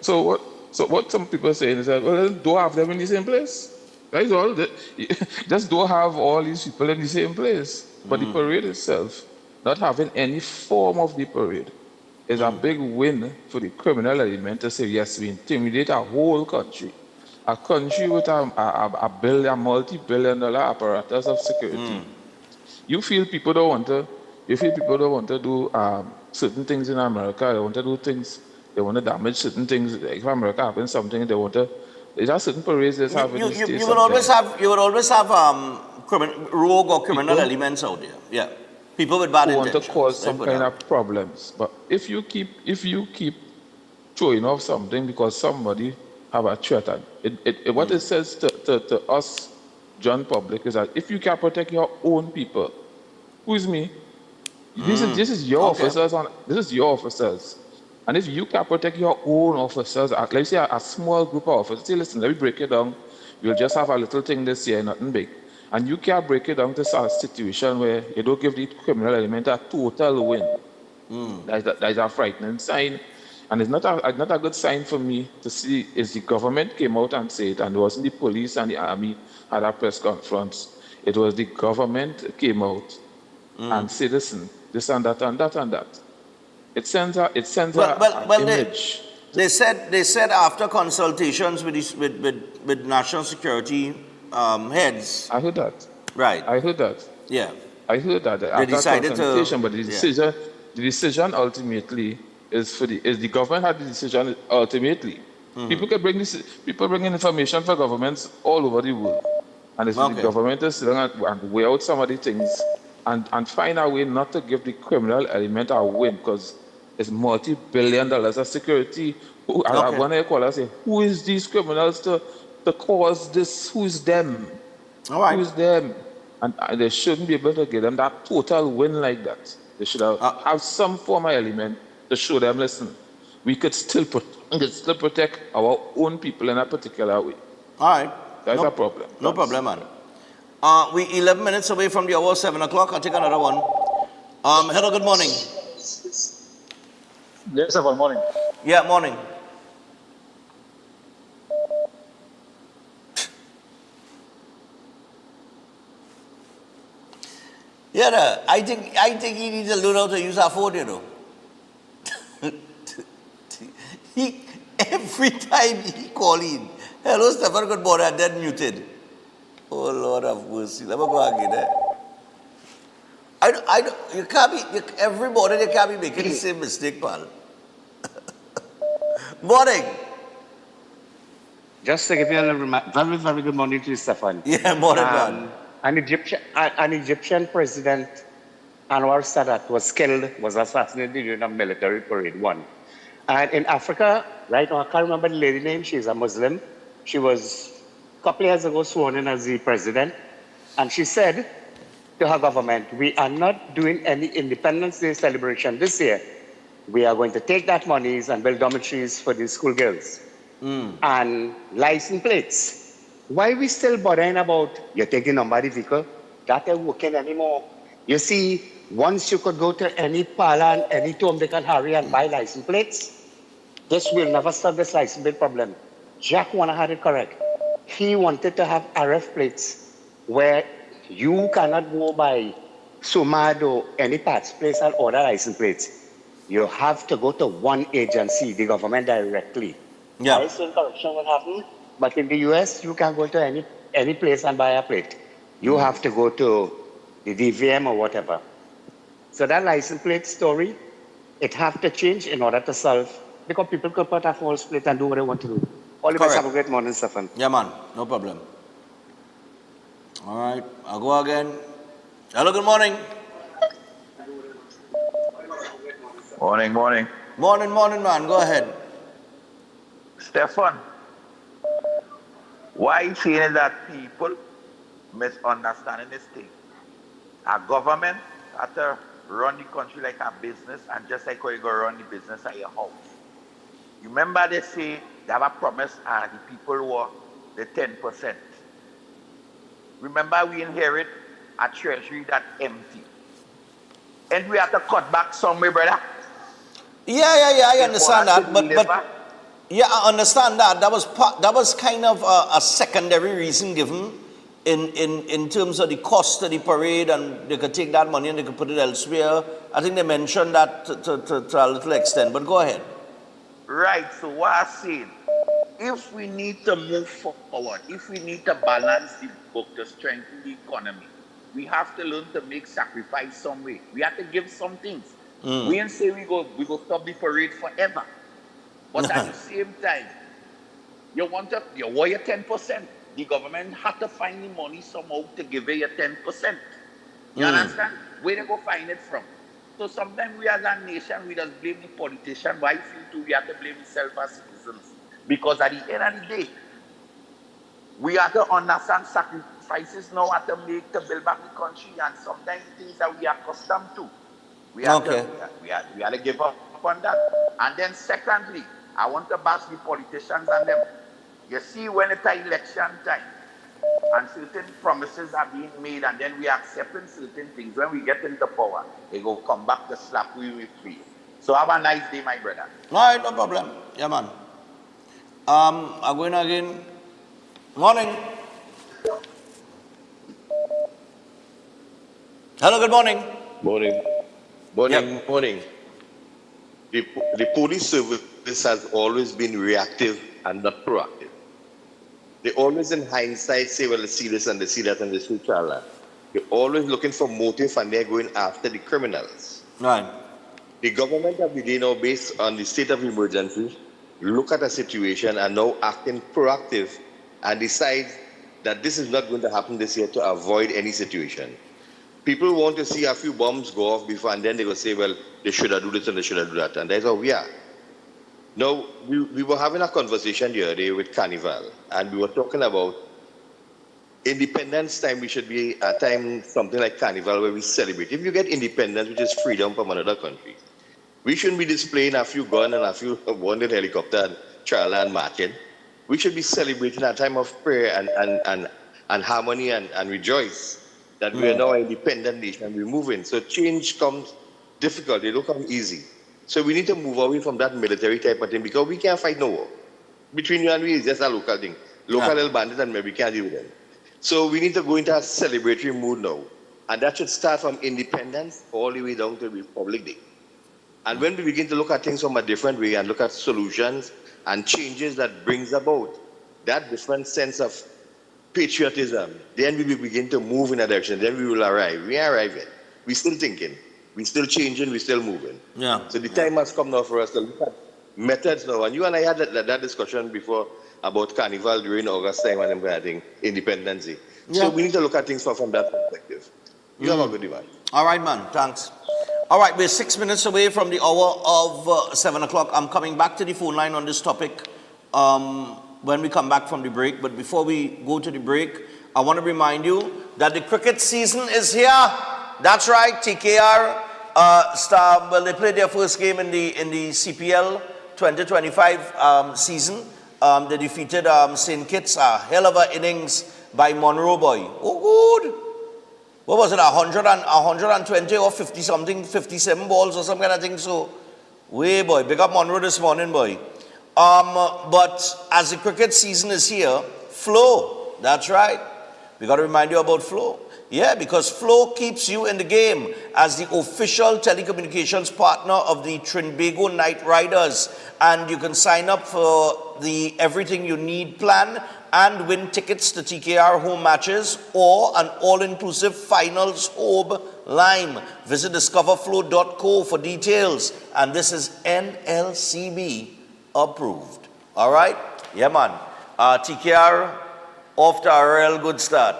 So what some people are saying is that, well, don't have them in the same place. That's all. Just don't have all these people in the same place. But the parade itself, not having any form of the parade, is a big win for the criminal element to say, yes, we intimidate a whole country. A country with a multi-billion-dollar apparatus of security. You feel people don't want to do certain things in America. They want to do things. They want to damage certain things. If America happens something, they want to. There are certain parades that have in the States. You would always have rogue or criminal elements out there. Yeah, people with bad who intentions. want to cause some kind of problems. But if you keep throwing off something because somebody have a threat, and what it says to us, John public, is that if you can protect your own people, who is me? This is your officers, this is your officers. And if you can protect your own officers, let's say a small group of officers, say, listen, let me break it down. We'll just have a little thing this year, nothing big. And you can break it down to a situation where you don't give the criminal element a total win. That is a frightening sign. And it's not a good sign for me to see is the government came out and said, and it wasn't the police and the army had a press conference. It was the government came out and said, listen, this and that and that and that. It sends an image. They said after consultations with national security heads. I heard that. Right. I heard that. Yeah. I heard that. They decided to. But the decision ultimately is the government had the decision ultimately. People bring in information for governments all over the world, and it's the government is sitting and weigh out some of the things and find a way not to give the criminal element a win because it's multi-billion dollars of security. I want to call and say, who is these criminals to cause this? Who is them? All right. Who is them? And they shouldn't be able to give them that total win like that. They should have some form of element to show them, listen, we could still protect our own people in a particular way. All right. That's a problem. No problem, man. We 11 minutes away from the hour 7 o'clock. I'll take another one. Hello, good morning. Yes, sir, good morning. Yeah, morning. Yeah, I think he needs to learn how to use our phone, you know. Every time he call in, hello, Stefan, good morning, and then muted. Oh, Lord of mercy. Let me go again. You can't be, every morning you can't be making the same mistake, pal. Morning. Just to give you a very, very good morning to you, Stefan. Yeah, morning, man. An Egyptian president, Anwar Sadat, was assassinated during a military parade, one. And in Africa, right now, I can't remember the lady's name. She's a Muslim. She was a couple of years ago sworn in as the president. And she said to her government, we are not doing any Independence Day celebration this year. We are going to take that monies and build dormitories for the schoolgirls and license plates. Why are we still bothering about you're taking nobody's vehicle? That ain't working anymore. You see, once you could go to any parlor and any Tom, Dick and Harry and buy license plates, this will never solve this license plate problem. Jack Warner had it correct. He wanted to have RF plates where you cannot go by Sumad or any parts place and order license plates. You have to go to one agency, the government directly. Yeah. License correction will happen, but in the US, you can go to any place and buy a plate. You have to go to the DVM or whatever. So that license plate story, it have to change in order to solve, because people could put a false plate and do what they want to do. All of us have a great morning, Stefan. Yeah, man, no problem. All right, I'll go again. Hello, good morning. Morning. Morning, man, go ahead. Stefan, why you saying that people misunderstanding this thing? Our government have to run the country like a business, and just like how you go run the business at your house. You remember they say they have a promise and the people were the 10%. Remember we inherit a treasury that's empty. And we have to cut back somewhere, brother. Yeah, I In understand order that, to but deliver, yeah, I understand that. That was kind of a secondary reason given in terms of the cost of the parade, and they could take that money and they could put it elsewhere. I think they mentioned that to a little extent, but go ahead. right, so what I'm saying, if we need to move forward, if we need to balance the book to strengthen the economy, we have to learn to make sacrifice some way. We have to give some things. We ain't say we go stop the parade forever. But at the same time, you want your 10%. The government had to find the money somehow to give you your 10%. You understand? Where they go find it from? So sometimes we as a nation, we just blame the politician. But I feel too we have to blame ourselves as citizens. Because at the end of the day, we have to understand sacrifices now have to make to build back the country, and sometimes things that we are accustomed to. We have to give up on that. And then secondly, I want to bash the politicians and them. You see, when it's election time and certain promises are being made, and then we are accepting certain things, when we get into power, they go come back to slap we with face. So have a nice day, my brother. All right, no problem. Yeah, man. I'm going again. Morning. Hello, good morning. Morning. Morning. The police service has always been reactive and not proactive. They always, in hindsight, say, well, let's see this and they see that and they see that. They're always looking for motive and they're going after the criminals. Right. The government of the day now, based on the state of emergency, look at a situation and now acting proactive and decide that this is not going to happen this year to avoid any situation. People want to see a few bombs go off before, and then they will say, well, they should have do this and they should have do that. And that's how we are. Now, we were having a conversation the other day with Carnival, and we were talking about Independence time. We should be a time, something like Carnival, where we celebrate. If you get independence, which is freedom from another country, we shouldn't be displaying a few guns and a few wounded helicopter and trailer and marching. We should be celebrating a time of prayer and harmony and rejoice that we are now an independent nation. We're moving. So change comes difficult. It don't come easy. So we need to move away from that military type of thing, because we can't fight no war. Between you and me, it's just a local thing. Local little bandits, and we can't deal with them. So we need to go into a celebratory mood now. And that should start from independence all the way down to Republic Day. And when we begin to look at things from a different way and look at solutions and changes that brings about that different sense of patriotism, then we will begin to move in a direction. Then we will arrive. We are arriving. We're still thinking. We're still changing. We're still moving. Yeah. So the time has come now for us to look at methods now. And you and I had that discussion before about Carnival during August time and everything, Independence Day. Yeah. So we need to look at things from that perspective. You have a good demand. All right, man. Thanks. All right, we're 6 minutes away from the hour of 7 o'clock. I'm coming back to the phone line on this topic when we come back from the break. But before we go to the break, I want to remind you that the cricket season is here. That's right, TKR. Well, they played their first game in the CPL 2025 season. They defeated St. Kitts, a hell of an innings by Monroe boy. Oh, good. What was it, 120 or 50 something, 57 balls or some kind of thing? So, way boy, big up Monroe this morning, boy. But as the cricket season is here, Flow, that's right. We got to remind you about Flow. Yeah, because Flow keeps you in the game as the official telecommunications partner of the Trinbago Knight Riders. And you can sign up for the Everything You Need plan and win tickets to TKR home matches or an all-inclusive finals home lime. Visit discoverflow.co for details. And this is NLCB approved. All right? Yeah, man. TKR off to a real good start.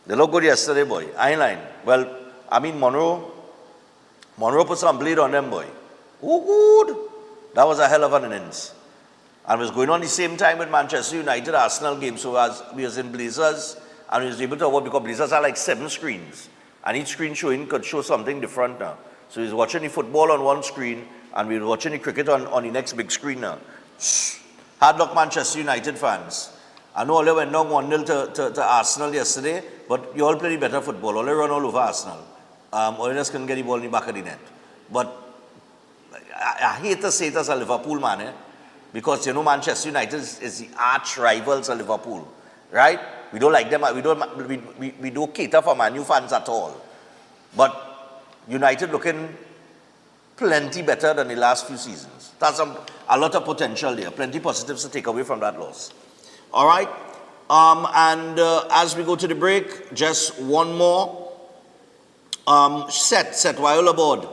They look good yesterday, boy. Eyeline. Well, I mean, Monroe put some bleed on them, boy. Oh, good. That was a hell of an innings. And it was going on the same time with Manchester United Arsenal game. So as we was in Blazers, and we was able to work because Blazers are like 7 screens. And each screen could show something different now. So he was watching the football on one screen, and we were watching the cricket on the next big screen now. Hard luck, Manchester United fans. I know all they went down 1-0 to Arsenal yesterday, but you all play the better football. All they run all over Arsenal. All they just couldn't get the ball in the back of the net. But I hate to say it as a Liverpool man, because you know Manchester United is the arch rivals of Liverpool, right? We don't like them. We don't cater for Man U fans at all. But United looking plenty better than the last few seasons. That's a lot of potential there. Plenty positives to take away from that loss. All right. As we go to the break, just one more. Seth Wayo aboard.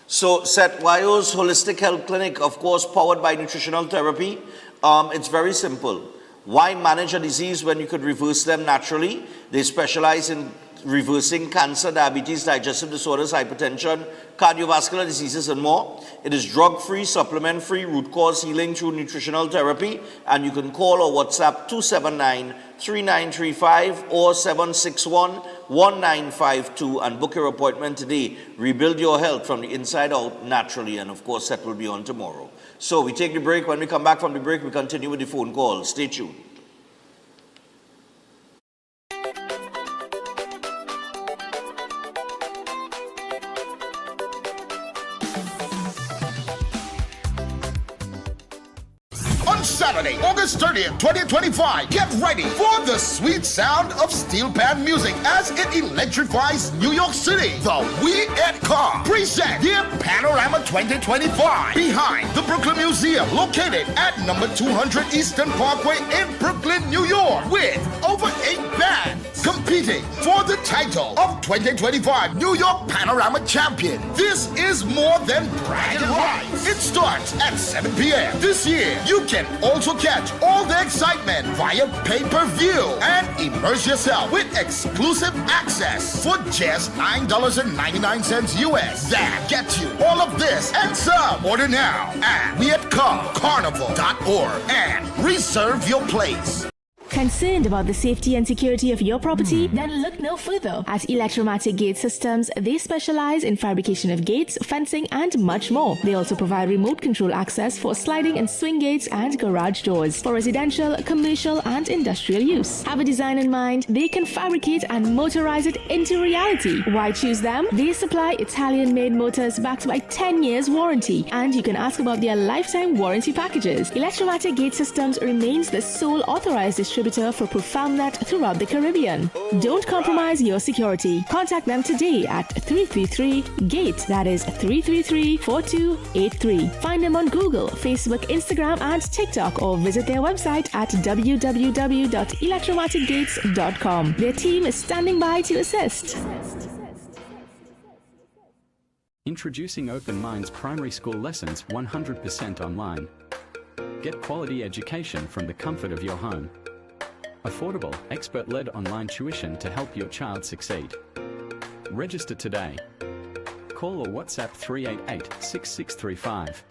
So Seth Wayo's Holistic Health Clinic, of course, powered by nutritional therapy. It's very simple. Why manage a disease when you could reverse them naturally? They specialize in reversing cancer, diabetes, digestive disorders, hypertension, cardiovascular diseases, and more. It is drug-free, supplement-free, root cause healing through nutritional therapy, and you can call or WhatsApp 279-3935 or 761-1952 and book your appointment today. Rebuild your health from the inside out naturally, and of course, that will be on tomorrow. So we take the break. When we come back from the break, we continue with the phone call. Stay tuned. Saturday, August 30th, 2025. Get ready for the sweet sound of steel pan music as it electrifies New York City. The We at Car present the Panorama 2025 behind the Brooklyn Museum, located at number 200 Eastern Parkway in Brooklyn, New York, with over 8 bands competing for the title of 2025 New York Panorama Champion. This is more than bragging rights. It starts at 7 p.m. This year, you can also catch all the excitement via pay-per-view and immerse yourself with exclusive access for just $9.99 US. That gets you all of this and some. Order now at weatcarnival.org and reserve your place. Concerned about the safety and security of your property? Then look no further. At Electromatic Gate Systems, they specialize in fabrication of gates, fencing, and much more. They also provide remote control access for sliding and swing gates and garage doors for residential, commercial, and industrial use. Have a design in mind? They can fabricate and motorize it into reality. Why choose them? They supply Italian-made motors backed by 10 years warranty, and you can ask about their lifetime warranty packages. Electromatic Gate Systems remains the sole authorized distributor for ProfoundNet throughout the Caribbean. Don't compromise your security. Contact them today at 333-GATE. That is 333-4283. Find them on Google, Facebook, Instagram, and TikTok, or visit their website at www.electromaticgates.com. Their team is standing by to assist. Introducing Open Minds primary school lessons 100% online. Get quality education from the comfort of your home. Affordable, expert-led online tuition to help your child succeed. Register today. Call or WhatsApp 388-6635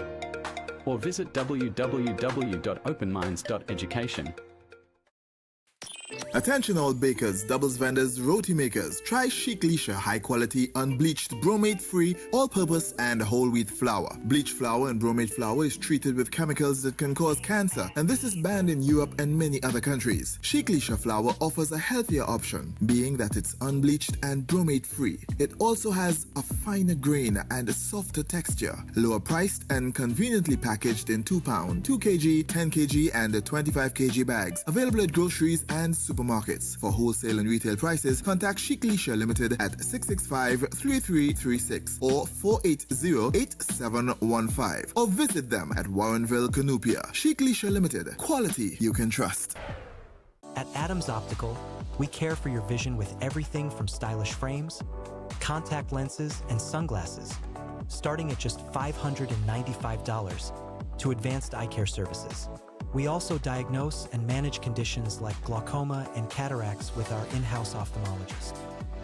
or visit www.openminds.education. Attention all bakers, doubles vendors, roti makers. Try Chic Leisha high quality unbleached bromate free all-purpose and whole wheat flour. Bleached flour and bromate flour is treated with chemicals that can cause cancer, and this is banned in Europe and many other countries. Chic Leisha flour offers a healthier option, being that it's unbleached and bromate free. It also has a finer grain and a softer texture, lower priced and conveniently packaged in 2 pound, 2 kg, 10 kg and 25 kg bags. Available at groceries and supermarkets. For wholesale and retail prices, contact Chic Leisha Limited at 665-3336 or 480-8715 or visit them at Warrenville, Canoopia. Chic Leisha Limited. Quality you can trust. At Adams Optical, we care for your vision with everything from stylish frames, contact lenses, and sunglasses, starting at just $595 to advanced eye care services. We also diagnose and manage conditions like glaucoma and cataracts with our in-house ophthalmologist.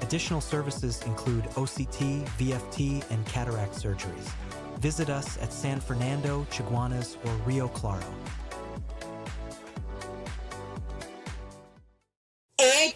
Additional services include OCT, VFT, and cataract surgeries. Visit us at San Fernando, Chaguanas, or Rio Claro.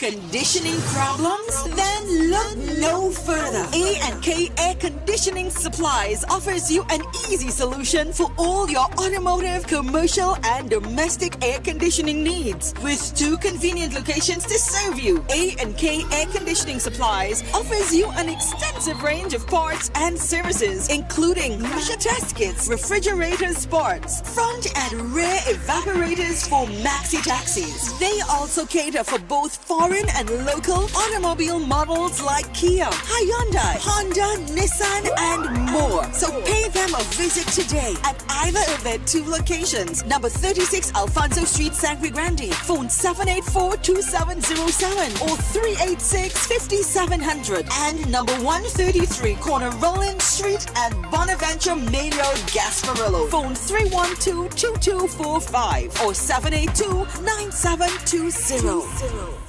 conditioning problems? Then look no further. A&K Air Conditioning Supplies offers you an easy solution for all your automotive, commercial, and domestic air conditioning needs. With 2 convenient locations to serve you, A&K Air Conditioning Supplies offers you an extensive range of parts and services, including pressure test kits, refrigerators, parts, front and rear evaporators for maxi taxis. They also cater for both foreign and local automobile models like Kia, Hyundai, Honda, Nissan, and more. So pay them a visit today at either of their 2 locations. Number 36 Alfonso Street, Sangre Grande. Phone 784-2707 or 386-5700. And number 133 Corner Roland Street and Bonaventure Main Road, Gasparillo. Phone 312-2245 or 782-9720.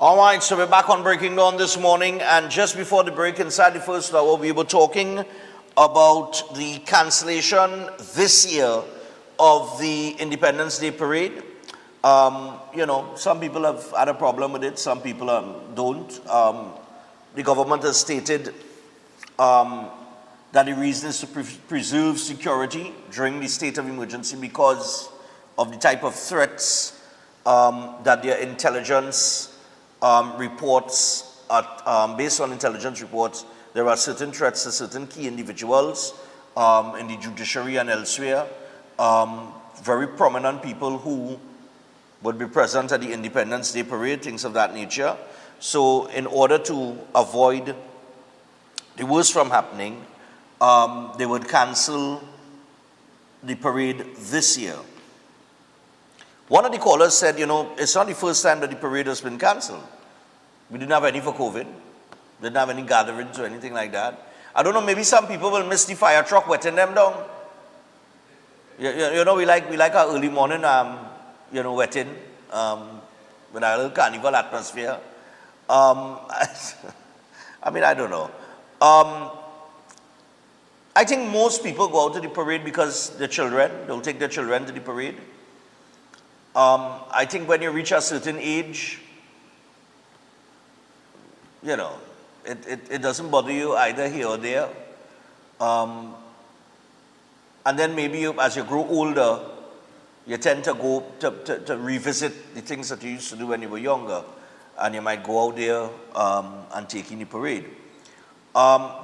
All right, so we're back on Breaking Dawn this morning, and just before the break, inside the first hour, we were talking about the cancellation this year of the Independence Day Parade. You know, some people have had a problem with it, some people don't. The government has stated that the reason is to preserve security during the state of emergency because of the type of threats that their intelligence reports, based on intelligence reports, there are certain threats to certain key individuals in the judiciary and elsewhere, very prominent people who would be present at the Independence Day Parade, things of that nature. So in order to avoid the worst from happening, they would cancel the parade this year. One of the callers said, you know, it's not the first time that the parade has been cancelled. We didn't have any for COVID. Didn't have any gatherings or anything like that. I don't know, maybe some people will miss the fire truck wetting them down. You know, we like our early morning, you know, wetting, with our little carnival atmosphere. I mean, I don't know. I think most people go out to the parade because they'll take their children to the parade. I think when you reach a certain age, you know, it doesn't bother you either here or there. And then maybe as you grow older, you tend to go to revisit the things that you used to do when you were younger. And you might go out there and take in the parade.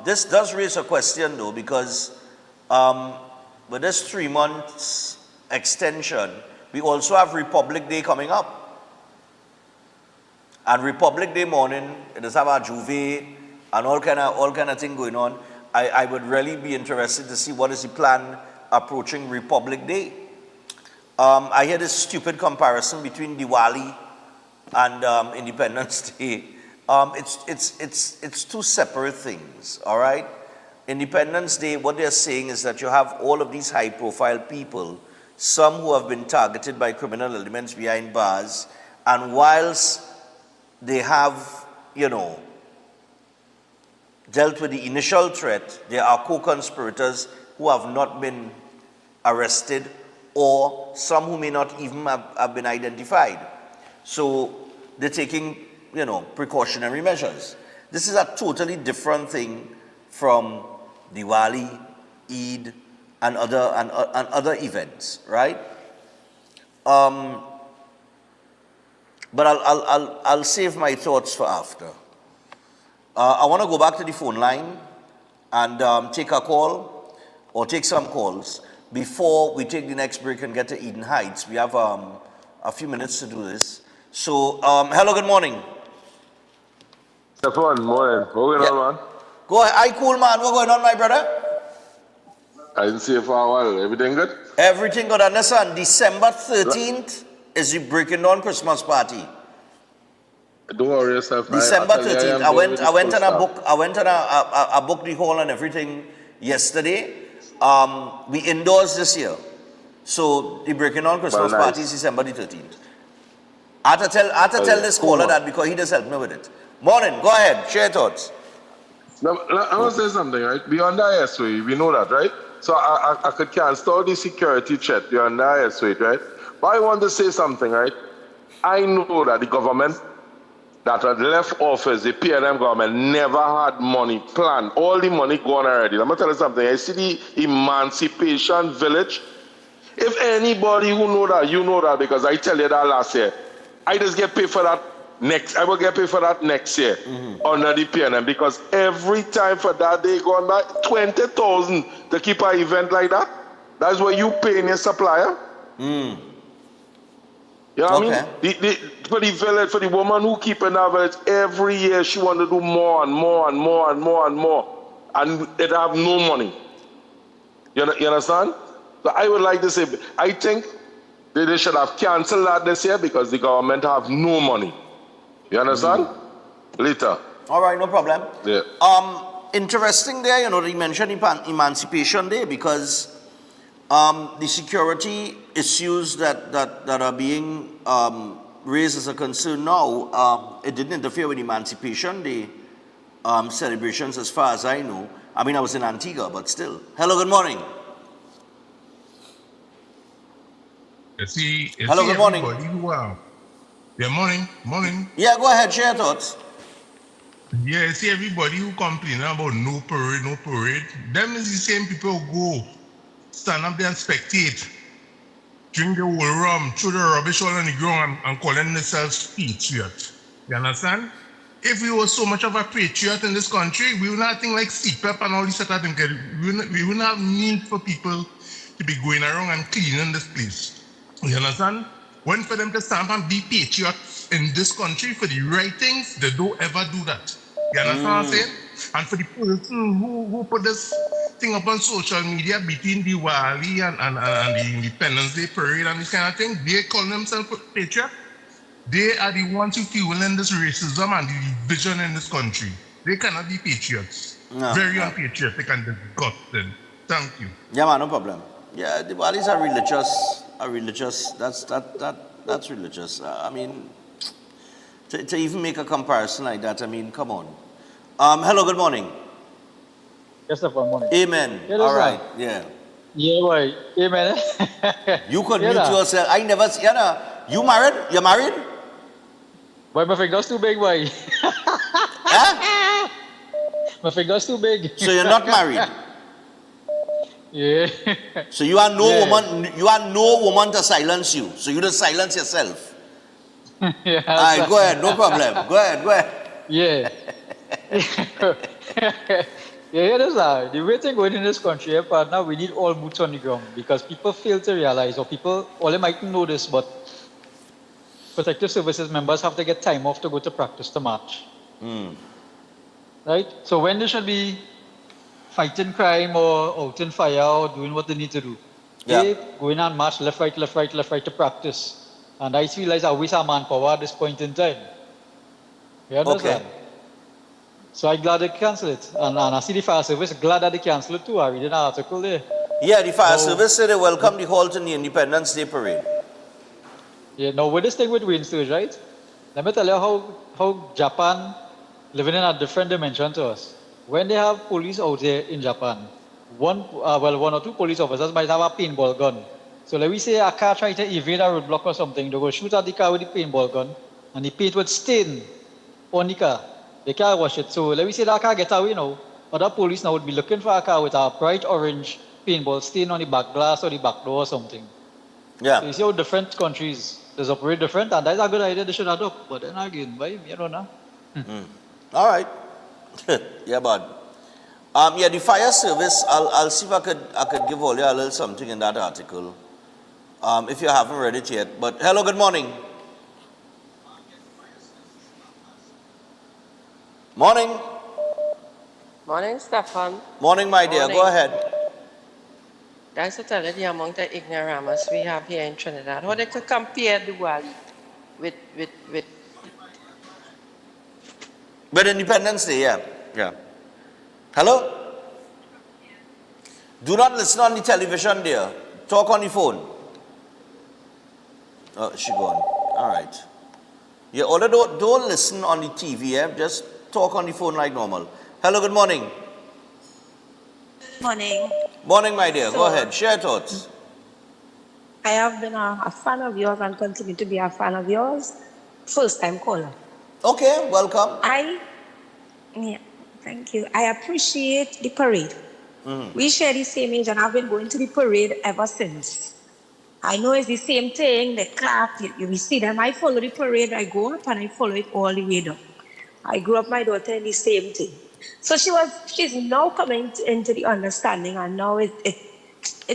This does raise a question though, because with this 3 months extension, we also have Republic Day coming up. And Republic Day morning, it does have a juve and all kind of thing going on. I would really be interested to see what is the plan approaching Republic Day. I hear this stupid comparison between Diwali and Independence Day. It's 2 separate things, all right? Independence Day, what they're saying is that you have all of these high-profile people, some who have been targeted by criminal elements behind bars, and whilst they have, you know, dealt with the initial threat, there are co-conspirators who have not been arrested, or some who may not even have been identified. So they're taking, you know, precautionary measures. This is a totally different thing from Diwali, Eid, and other events, right? But I'll save my thoughts for after. I want to go back to the phone line and take a call or take some calls before we take the next break and get to Eden Heights. We have a few minutes to do this. So, hello, good morning. Stefan, morning. What's going on, man? Go ahead. Hi, cool, man. What's going on, my brother? I didn't see you for a while. Everything good? Everything good. Understand, December 13th is the Breaking Dawn Christmas party. Don't worry yourself. December 13th. I went and I booked the hall and everything yesterday. We indoors this year. So the Breaking Dawn Christmas party is December the 13th. I have to tell this caller that because he just helped me with it. Morning, go ahead, share your thoughts. Now, I want to say something, right? Beyond the ISO, we know that, right? So I could cancel the security threat beyond the ISO, right? But I want to say something, right? I know that the government that had left office, the PNM government, never had money planned. All the money gone already. Let me tell you something. I see the Emancipation Village. If anybody who know that, you know that, because I tell you that last year. I just get paid for that I will get paid for that next year under the PNM, because every time for that day gone by, 20,000 to keep an event like that. That's what you pay in your supplier. You know what I mean? For the village, for the woman who keep in that village, every year she want to do more and more and more and more and more, and they have no money. You understand? So I would like to say, I think they should have cancelled that this year because the government have no money. You understand? Later. All right, no problem. Yeah. Interesting there, you know, they mentioned Emancipation Day, because the security issues that are being raised as a concern now, it didn't interfere with Emancipation Day celebrations as far as I know. I mean, I was in Antigua, but still. Hello, good morning. Hello, good morning. Yeah, morning. Yeah, go ahead, share your thoughts. Yeah, see everybody who complain about no parade, them is the same people who go stand up there and spectate, drink the whole rum, throw the rubbish all on the ground and calling themselves patriot. You understand? If we were so much of a patriot in this country, we would not think like CPEP and all these sort of things. We wouldn't have need for people to be going around and cleaning this place. You understand? When for them to stand and be patriots in this country for the right things, they don't ever do that. You understand what I'm saying? And for the person who put this thing up on social media between the Wali and the Independence Day parade and this kind of thing, they call themselves patriots. They are the ones who fueling this racism and the division in this country. They cannot be patriots. Very unpatriotic and disgusting. Thank you. Yeah, man, no problem. Yeah, the Walis are religious. That's religious. I mean, to even make a comparison like that, I mean, come on. Hello, good morning. Yes, sir, good morning. Amen. Yeah, all right, yeah. Yeah, boy. Amen. You could mute yourself. I never see. You married? You're married? Boy, my finger's too big, boy. Huh? My finger's too big. So you're not married? Yeah. So you are no woman. You are no woman to silence you. So you just silence yourself. Yeah. All right, go ahead. No problem. Go ahead. Yeah. Yeah, that's right. The way things going in this country, partner, we need all boots on the ground, because people fail to realize, or people, all they might know this, but protective services members have to get time off to go to practice to march. Right? So when they should be fighting crime or out in fire or doing what they need to do, they go in and march left, right to practice. And I realize I waste our manpower at this point in time. You understand? Okay. So I'm glad they cancel it. And I see the fire service glad that they cancel it too. I read an article there. Yeah, the fire service said they welcome the halt in the Independence Day parade. Yeah, now with this thing with Winsters, right? Let me tell you how Japan living in a different dimension to us. When they have police out there in Japan, one or two police officers might have a paintball gun. So let me say a car try to evade a roadblock or something, they go shoot at the car with the paintball gun, and the paint would stain on the car. They can't wash it. So let me say that car get away now. Other police now would be looking for a car with a bright orange paintball stain on the back glass or the back door or something. Yeah. So you see how different countries they operate different, and that's a good idea they should adopt. But then again, why? You don't know. All right. Yeah, bud. Yeah, the fire service, I'll see if I could give all you a little something in that article. If you haven't read it yet. But hello, good morning. Morning. Morning, Stefan. Morning, my dear. Go ahead. That's to tell you the amount of ignoramus we have here in Trinidad. How they could compare Diwali with Independence Day, yeah. Hello? Do not listen on the television, dear. Talk on the phone. Oh, she gone. All right. Yeah, although don't listen on the TV, just talk on the phone like normal. Hello, good morning. Morning. Morning, my dear. Go So, ahead. Share thoughts. I have been a fan of yours and continue to be a fan of yours. First time caller. Okay, welcome. Yeah, thank you. I appreciate the parade. We share the same age and I've been going to the parade ever since. I know it's the same thing, the clap, we see them. I follow the parade, I go up and I follow it all the way down. I grew up my daughter in the same thing. So she's now coming into the understanding and now it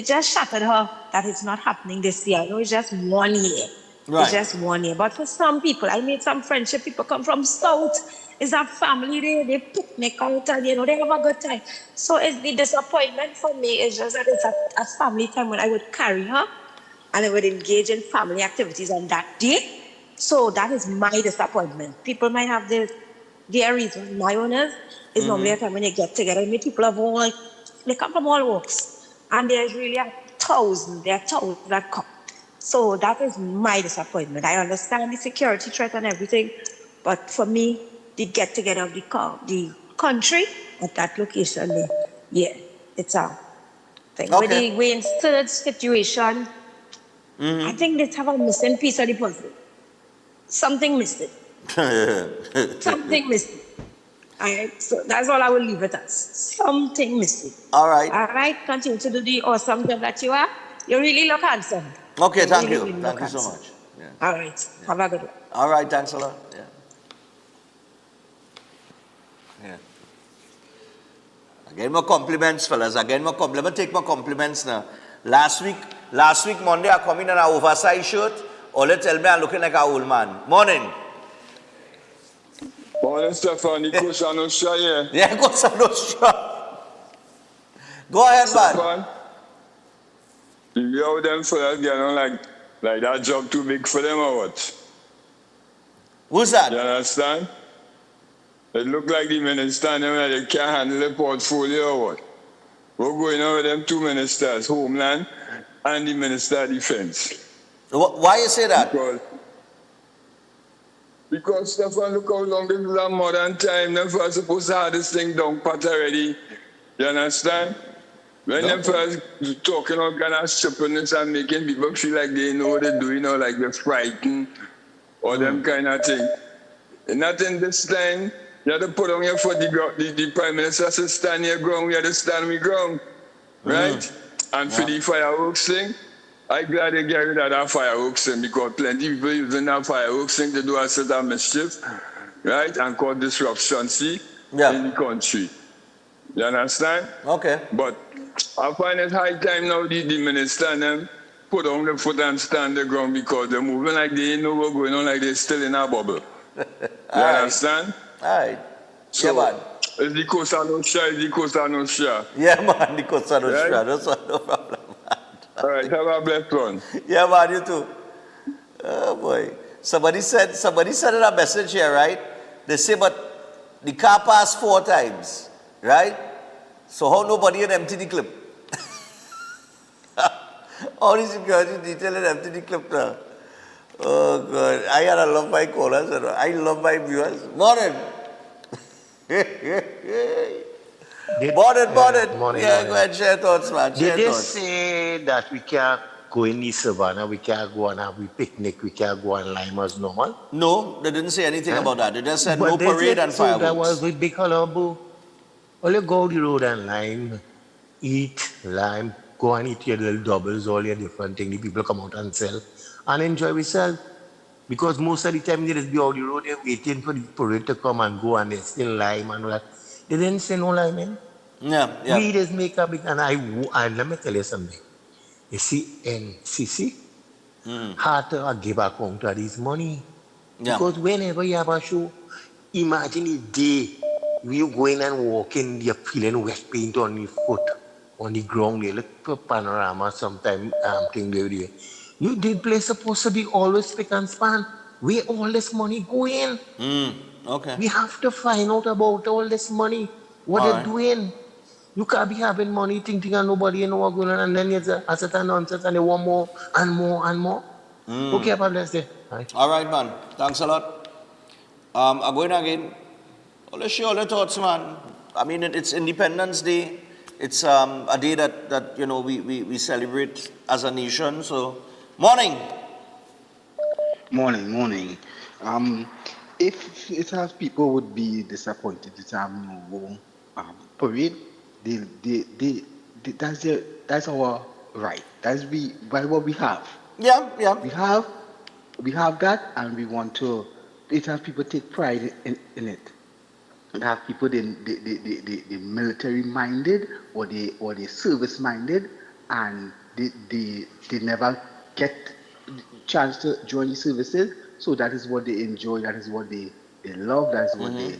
just shattered her that it's not happening this year. I know it's just 1 year. Right. It's just 1 year. But for some people, I made some friendship. People come from South. It's a family day. They picnic out and, they have a good time. So it's the disappointment for me is just that it's a family time when I would carry her and I would engage in family activities on that day. So that is my disappointment. People might have their reasons. My own is normally a time when they get together. I meet people of all, they come from all walks. And there's really there are thousands that come. So that is my disappointment. I understand the security threat and everything, but for me, the get together of the country at that location, it's a thing. Okay. With the instant situation, I think they have a missing piece of the puzzle. Something missing. Something missing. All right, so that's all I will leave it as. Something missing. All right. All right, continue to do the awesome job that you are. You really look handsome. Okay, thank really, you. really Thank you look so handsome. much. Yeah. All right, have a good one. All right, thanks a lot. Yeah. Yeah. Again, more compliments, fellas. Again, more compliments. Take more compliments now. Last week, Monday, I come in an oversized shirt. Ole tell me I'm looking like an old man. Morning. Morning, Stefan. Nico Sanosha here. Yeah, go Sanosha. Go ahead, man. Stefan, you have them for that, like that job too big for them or what? Who's that? You understand? It look like the minister and them, they can't handle the portfolio or what? We're going on with them two ministers, Homeland and the Minister of Defense. Why you say that? Because Stefan, look how long this is a modern time. Them first supposed to have this thing down pat already. You understand? When them first talking all kind of stupidness and making people feel like they know what they're doing or like they're frightened or them kind of thing. And not in this time, you have to put on your foot, the Prime Minister says stand your ground, we have to stand your ground. Right? And for the fireworks thing, I'm glad they get rid of that fireworks thing because plenty of people using that fireworks thing to do a set of mischief, right? And cause disruption, in the country. You understand? Okay. But I find it high time now the minister and them put on the foot and stand the ground because they're moving like they ain't know what's going on, like they're still in a bubble. You understand? All right. So, yeah, man. It's the Costa Nostra. Yeah, man, the Costa Nostra. Right? That's no problem. All right, have a blessed one. Yeah, man, you too. Oh, boy. Somebody said in a message here, right? They say, but the car passed 4 times, right? So how nobody had empty the clip? All the security detail and empty the clip now. Oh, God. I love my callers. I love my viewers. Morning. Morning. Yeah, go ahead, share thoughts, man. Did they say that we can't go in the savannah, we can't go and have a picnic, we can't go and lime as normal? No, they didn't say anything about that. They just said no parade and so fireworks. That was a big hullabaloo. Only go the road and lime, go and eat your little doubles, all your different things. The people come out and sell and enjoy themselves. Because most of the time they just be out the road, they're waiting for the parade to come and go and they still lime and all that. They didn't say no liming. Yeah. We just make a big, and let me tell you something. You see, NCC had to give account of this money. Yeah. Because whenever you have a show, imagine the day you go in and walk in, you're feeling wet paint on your foot, on the ground, you look for panorama sometime, thing there. You did place supposed to be always spick and span. Where all this money go in? Okay. We have to find out about all this money. What they're doing. You can't be having money thinking and nobody know what's going on, and then it's a certain nonsense and they want more and more and more. Okay, have a blessed day. All right, man. Thanks a lot. I'm going again. Let's share all the thoughts, man. I mean, it's Independence Day. It's a day that we celebrate as a nation. So, morning. Morning. If it has people would be disappointed that no parade, that's our right. That's what we have. Yeah. We have that, and we want to. It has people take pride in it. And have people they military minded or they service minded, and they never get chance to join the services. So that is what they enjoy. That is what they love. That is what they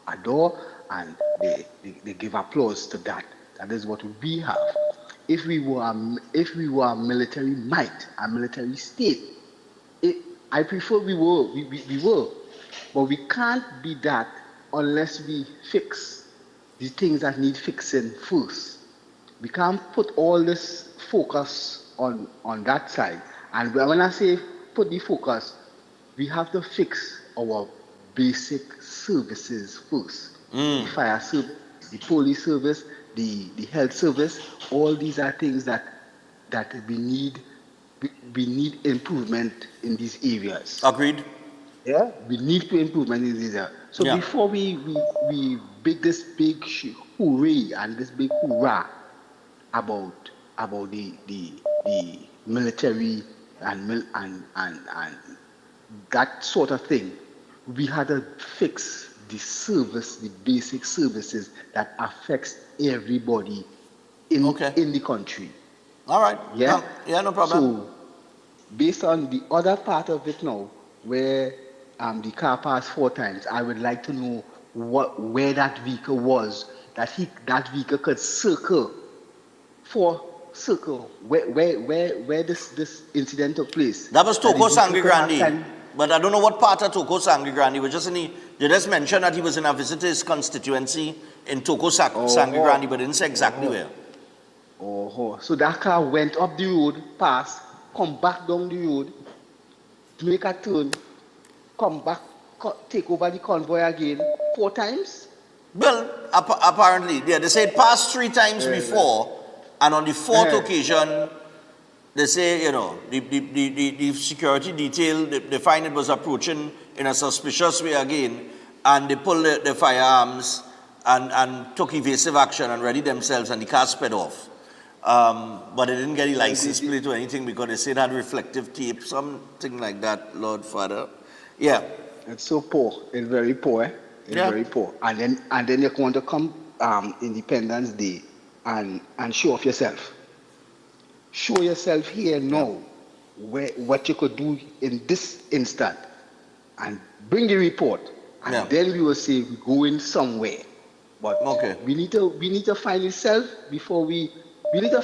adore, and they give applause to that. That is what we have. If we were a military might, a military state, I prefer we were, but we can't be that unless we fix the things that need fixing first. We can't put all this focus on that side. And when I say put the focus, we have to fix our basic services first. The fire service, the police service, the health service. All these are things that we need improvement in these areas. Agreed. Yeah, we need to improvement in these areas. So before we big this big hooray and this big hoorah about the military and that sort of thing, we had to fix the basic services that affects everybody in the country. All right. Yeah? No problem. So, based on the other part of it now, where the car passed 4 times, I would like to know where that vehicle was, that vehicle could circle where this incident took place. That was Toko Sangre Grande. But I don't know what part of Toko Sangre Grande. They just mentioned that he was in a visitor's constituency in Toko Sangre Grande, but didn't say exactly where. So that car went up the road, passed, come back down the road, make a turn, come back, take over the convoy again 4 times? Well, apparently, they say it passed 3 times before, and on the 4th occasion, they say, the security detail, they find it was approaching in a suspicious way again, and they pulled the firearms and took evasive action and readied themselves, and the car sped off. But they didn't get the license plate or anything because they said it had reflective tape, something like that, Lord Father. Yeah. It's so poor. It's very poor. It's very poor. And then you want to come Independence Day and show off yourself. Show yourself here now what you could do in this instant, and bring the report, and then we will say we're going somewhere. But we need to find yourself before we big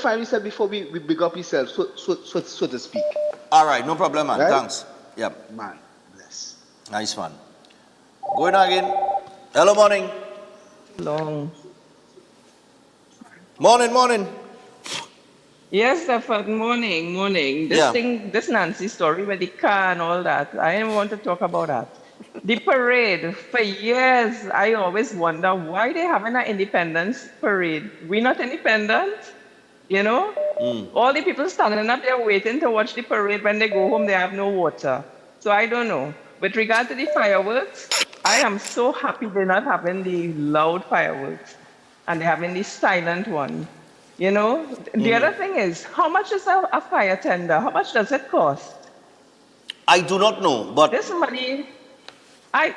up yourself, so to speak. All right, no problem, man. Right? Thanks. Yep. Man, bless. Nice one. Going again. Hello, morning. Long. Morning. Yes, Stefan, morning. This Nancy story with the car and all that, I didn't want to talk about that. The parade, for years, I always wonder why they having an independence parade. We're not independent, All the people standing up there waiting to watch the parade. When they go home, they have no water. So I don't know. With regard to the fireworks, I am so happy they're not having the loud fireworks and they're having the silent one. The other thing is, how much is a fire tender? How much does it cost? I do not know, but this money,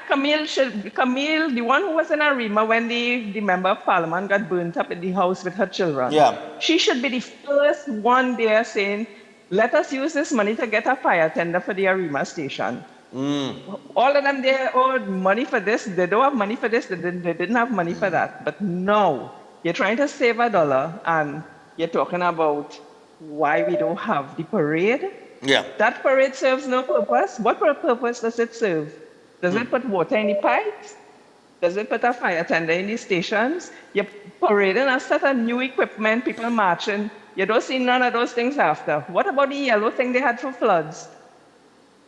Camille, the one who was in Arima when the member of parliament got burnt up in the house with her children. Yeah. She should be the first one there saying, let us use this money to get a fire tender for the Arima station. All of them there owed money for this. They don't have money for this. They didn't have money for that. But now, you're trying to save $1 and you're talking about why we don't have the parade. Yeah. That parade serves no purpose. What purpose does it serve? Does it put water in the pipes? Does it put a fire tender in the stations? You're parading a set of new equipment, people marching. You don't see none of those things after. What about the yellow thing they had for floods?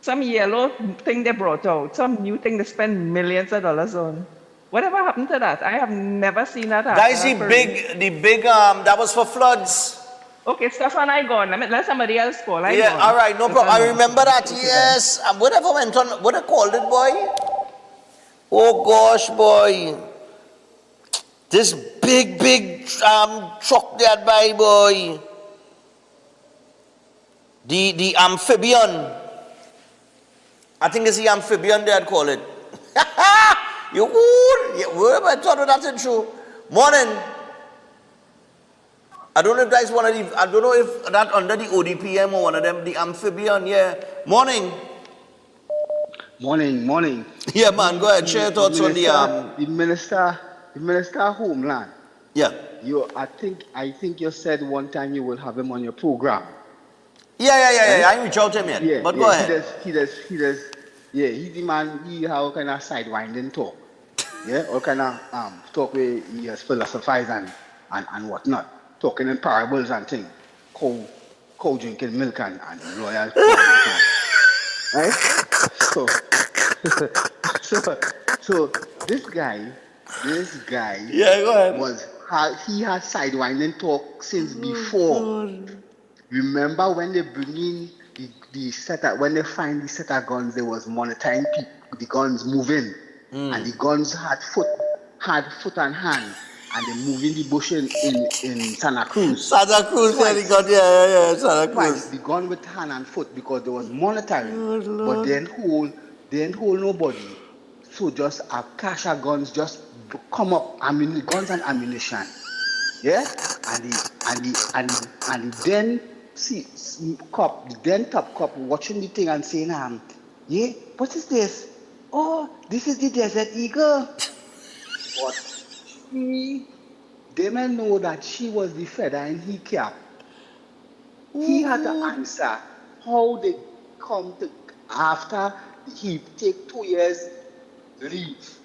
Some yellow thing they brought out, some new thing they spend millions of dollars on. Whatever happened to that? I have never seen that happen. That is the big, that was for floods. Okay, Stefan, I gone. Let somebody else call. I Yeah, gone. all right, no problem. I remember that, yes. Whatever went on, what I called it, boy? Oh gosh, boy. This big truck that by, boy. The amphibian. I think it's the amphibian they'd call it. You would? Yeah, where I thought that's true. Morning. I don't know if that's one of the, I don't know if that under the ODPM or one of them, the amphibian, yeah. Morning. Morning. Yeah, man, go ahead, share your thoughts on the The minister of Homeland. Yeah. I think you said one time you will have him on your program. Yeah. Right? I ain't reach out to him yet. But go ahead. He does. Yeah, he's the man. He have kind of sidewinding talk. Yeah, all kind of talk where he has philosophized and whatnot, talking in parables and things. Cow drinking milk and royal. Right? So this guy. Yeah, go ahead. He had sidewinding talk since before. Remember when they bring in the setup, when they find the set of guns, there was monitoring the guns moving, and the guns had foot and hand, and they move in the bush in Santa Cruz. Santa Cruz, yeah, Santa Cruz. Twice, the gun with hand and foot because there was monitoring, but they didn't hold nobody. So just a cache of guns just come up, guns and ammunition, yeah, and then top cop watching the thing and saying, yeah, what is this? Oh, this is the Desert Eagle. But they may know that she was the feather in his cap. He had to answer how they come to, after he take 2 years leave.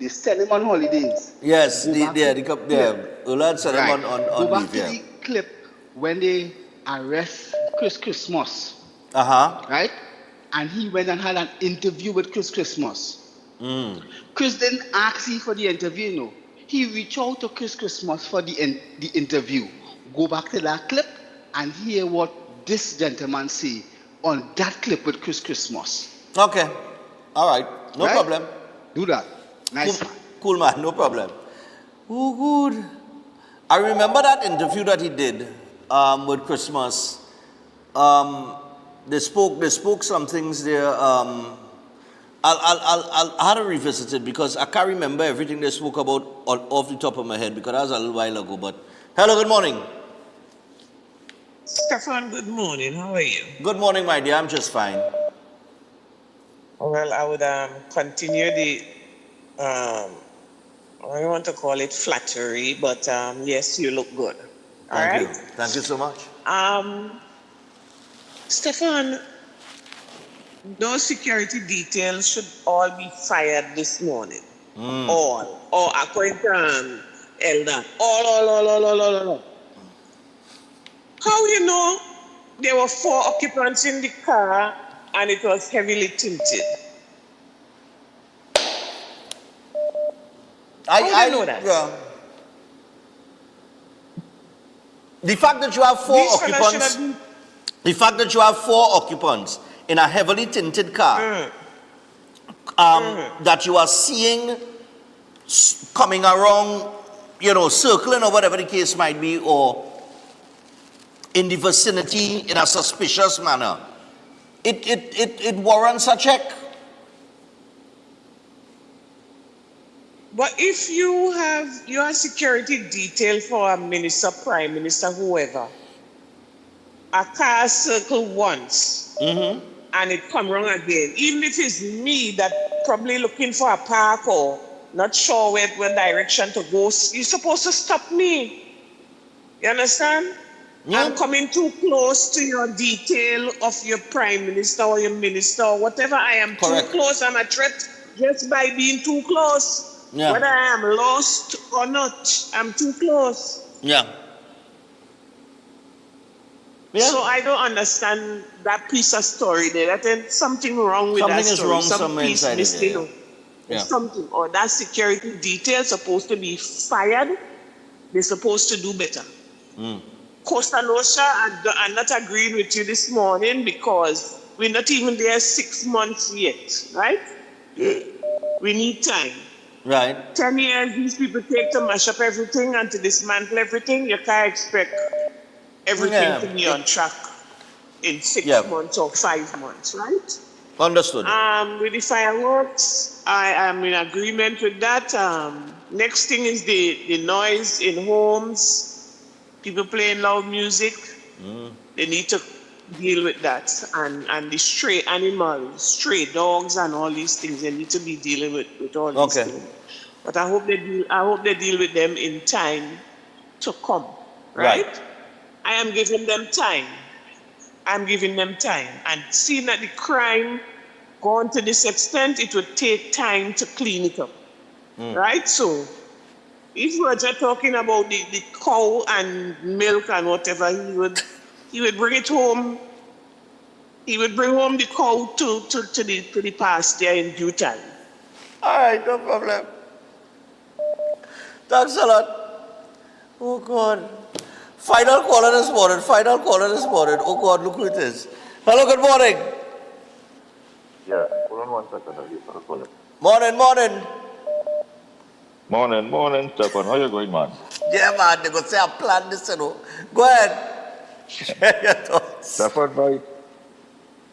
They send him on holidays. Yes, Ulad sent him on Go back leave, to the clip when they arrest Chris Christmas. Right? And he went and had an interview with Chris Christmas. Chris didn't ask him for the interview, no. He reached out to Chris Christmas for the interview. Go back to that clip and hear what this gentleman say on that clip with Chris Christmas. Okay. All right. No problem. Do that. Nice. Cool, man. No problem. Oh, good. I remember that interview that he did with Christmas. They spoke some things there. I'll have to revisit it because I can't remember everything they spoke about off the top of my head because that was a little while ago. But hello, good morning. Stefan, good morning. How are you? Good morning, my dear. I'm just fine. Well, I would continue the, I don't want to call it flattery, but yes, you look good. Thank you. Thank you so much. Stefan, those security details should all be fired this morning. All. Or according to Elder. All. How you know there were 4 occupants in the car and it was heavily tinted? I know that. Yeah. The fact that you have 4 occupants, in a heavily tinted car, that you are seeing coming around, circling or whatever the case might be, or in the vicinity in a suspicious manner, it warrants a check. But if you have your security detail for a minister, prime minister, whoever, a car circle once and it come wrong again, even if it's me that probably looking for a park or not sure where direction to go, you're supposed to stop me. You understand? Yeah. I'm coming too close to your detail of your prime minister or your minister or whatever. I am Correct. too close. I'm a threat just by being too close. Yeah. Whether I am lost or not, I'm too close. Yeah. So I don't understand that piece of story there. That there's something wrong with that story. Something is wrong somewhere piece inside of it. missing. or something, or that security detail supposed to be fired, they're supposed to do better. Costa Nostra, I'm not agreeing with you this morning because we're not even there 6 months yet, right? We need time. Right. 10 years these people take to mash up everything and to dismantle everything. You can't expect everything to be on track in 6 months or 5 months, right? Understood. With the fireworks, I am in agreement with that. Next thing is the noise in homes, people playing loud music. They need to deal with that. And the stray animals, stray dogs and all these things, they need to be dealing with all these things. But I hope they deal with them in time to come, right? I am giving them time. I'm giving them time. And seeing that the crime gone to this extent, it would take time to clean it up. Right? So if Roger talking about the cow and milk and whatever, he would bring it home. He would bring home the cow to the pasture in due time. All right, no problem. Thanks a lot. Oh God. Final caller this morning. Oh God, look who it is. Hello, good morning. Yeah, hold on 1 second. I'll give her a call. Morning. Stefan. How you going, man? Yeah, man, they could say I planned this, you know. Go ahead. Share your thoughts. Stefan,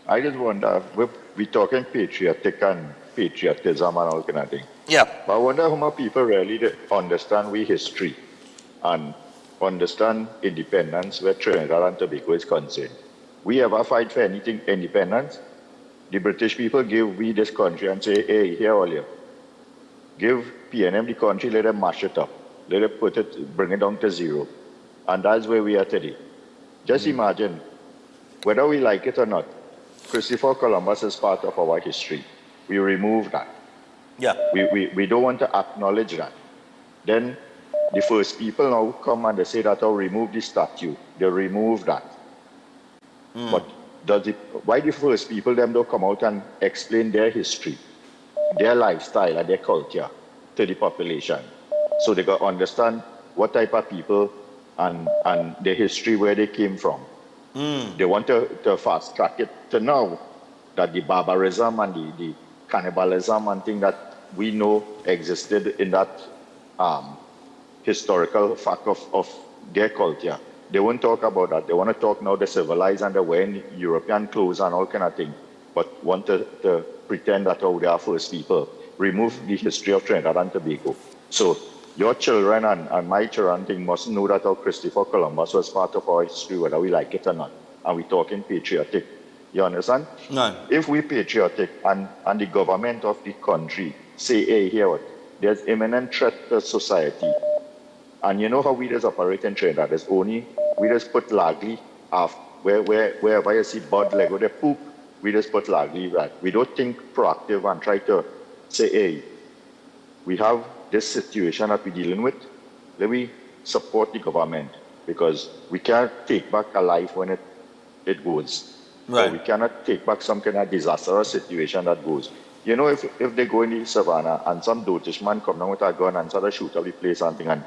I just wonder, we're talking patriotic and patriotism and all kind of thing. Yeah. But I wonder how many people really understand we history and understand independence where Trinidad and Tobago is concerned. We ever fight for anything independence? The British people give we this country and say, hey, here all you. Give PNM the country, let them mash it up. Let them bring it down to zero. And that's where we are today. Just imagine, whether we like it or not, Christopher Columbus is part of our history. We remove that. Yeah. We don't want to acknowledge that. Then the first people now come and they say that, oh, remove the statue. They remove that. But why the first people them don't come out and explain their history, their lifestyle and their culture to the population? So they got to understand what type of people and the history where they came from. They want to fast track it to now that the barbarism and the cannibalism and thing that we know existed in that historical fact of their culture. They won't talk about that. They want to talk now the civilized and the wearing European clothes and all kind of thing, but want to pretend that, oh, they are first people. Remove the history of Trinidad and Tobago. So your children and my children thing must know that our Christopher Columbus was part of our history, whether we like it or not. And we're talking patriotic. You understand? No. If we patriotic and the government of the country say, hey, here what? There's imminent threat to society. And you know how we just operate in Trinidad? There's only, we just put lagly wherever you see bird leg or they poop, we just put lagly right. We don't think proactive and try to say, hey, we have this situation that we're dealing with. Let me support the government because we can't take back a life when it goes. Right. So we cannot take back some kind of disastrous situation that goes. You know, if they go in the savannah and some dotish man come down with a gun and start to shoot up the place and thing and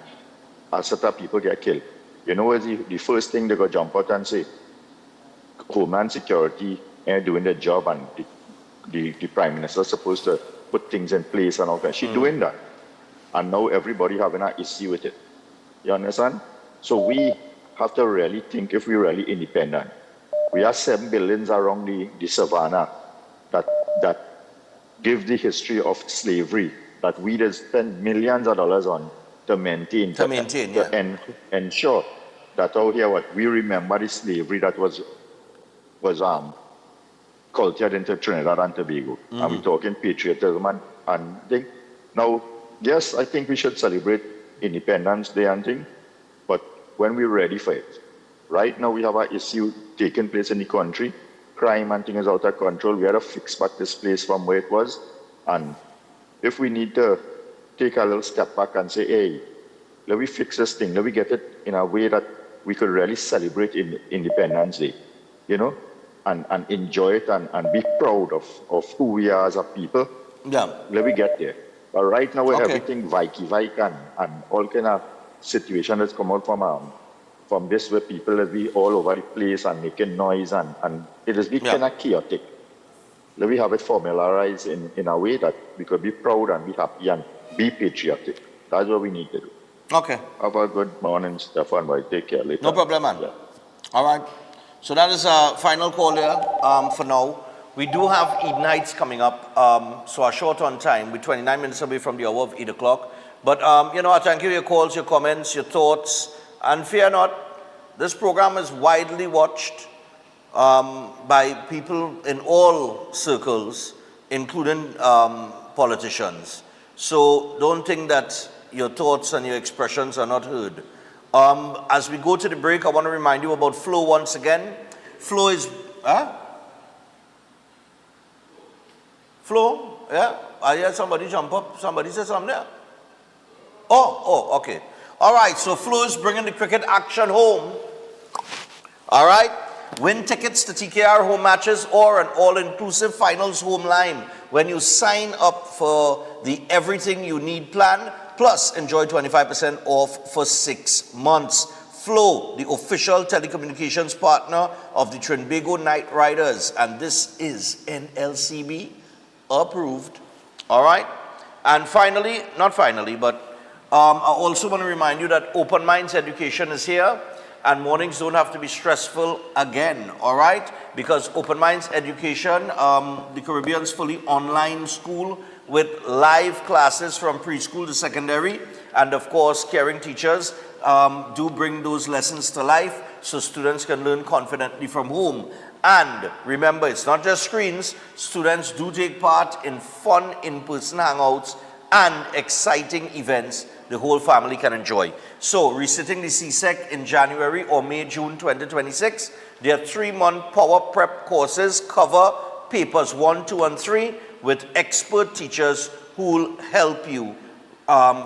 a set of people get killed, you know what's the first thing they go jump out and say? Homeland Security ain't doing their job and the Prime Minister is supposed to put things in place and all that. She's doing that. And now everybody having an issue with it. You understand? So we have to really think if we're really independent. We have 7 buildings around the savannah that give the history of slavery that we just spend millions of dollars on to maintain. To ensure that out here what we remember the slavery that was cultured into Trinidad and Tobago. And we're talking patriotism and thing. Now, yes, I think we should celebrate Independence Day and thing, but when we're ready for it. Right now we have an issue taking place in the country. Crime and things is out of control. We have to fix back this place from where it was. And if we need to take a little step back and say, hey, let me fix this thing. Let me get it in a way that we could really celebrate Independence Day, you know, and enjoy it and be proud of who we are as a people. Yeah. Let me get there. But right now, with Okay. everything Vike and all kind of situation that's come out from this, where people will be all over the place and making noise, and it has been kind of chaotic. Let me have it formalized in a way that we could be proud and be happy and be patriotic. That's what we need to do. Okay. Have a good morning, Stefan. Bye. Take care later. No problem, man. All right. So that is our final call here for now. We do have Eid nights coming up, so are short on time. We're 29 minutes away from the hour of 8 o'clock. But, I thank you for your calls, your comments, your thoughts. And fear not, this program is widely watched by people in all circles, including politicians. So don't think that your thoughts and your expressions are not heard. As we go to the break, I want to remind you about Flow once again. Flow is... Flow? Yeah? I hear somebody jump up. Somebody say something there. Oh, okay. All right, so Flow is bringing the cricket action home. All right? Win tickets to TKR home matches or an all-inclusive finals home line when you sign up for the Everything You Need plan, plus enjoy 25% off for 6 months. Flow, the official telecommunications partner of the Trinbago Knight Riders, and this is NLCB approved. All right? And finally, not finally, but I also want to remind you that Open Minds Education is here, and mornings don't have to be stressful again, all right? Because Open Minds Education, the Caribbean's fully online school with live classes from preschool to secondary, and of course, caring teachers do bring those lessons to life so students can learn confidently from home. And remember, it's not just screens. Students do take part in fun in-person hangouts and exciting events the whole family can enjoy. So, resitting the CSEC in January or May, June 2026, their 3-month power prep courses cover papers 1, 2, and 3 with expert teachers who will help you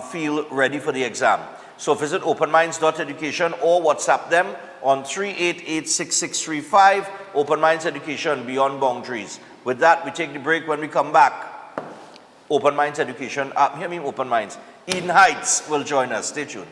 feel ready for the exam. So visit openminds.education or WhatsApp them on 388-6635. Open Minds Education, Beyond Boundaries. With that, we take the break. When we come back, Open Minds Education, Open Minds. Eden Heights will join us. Stay tuned.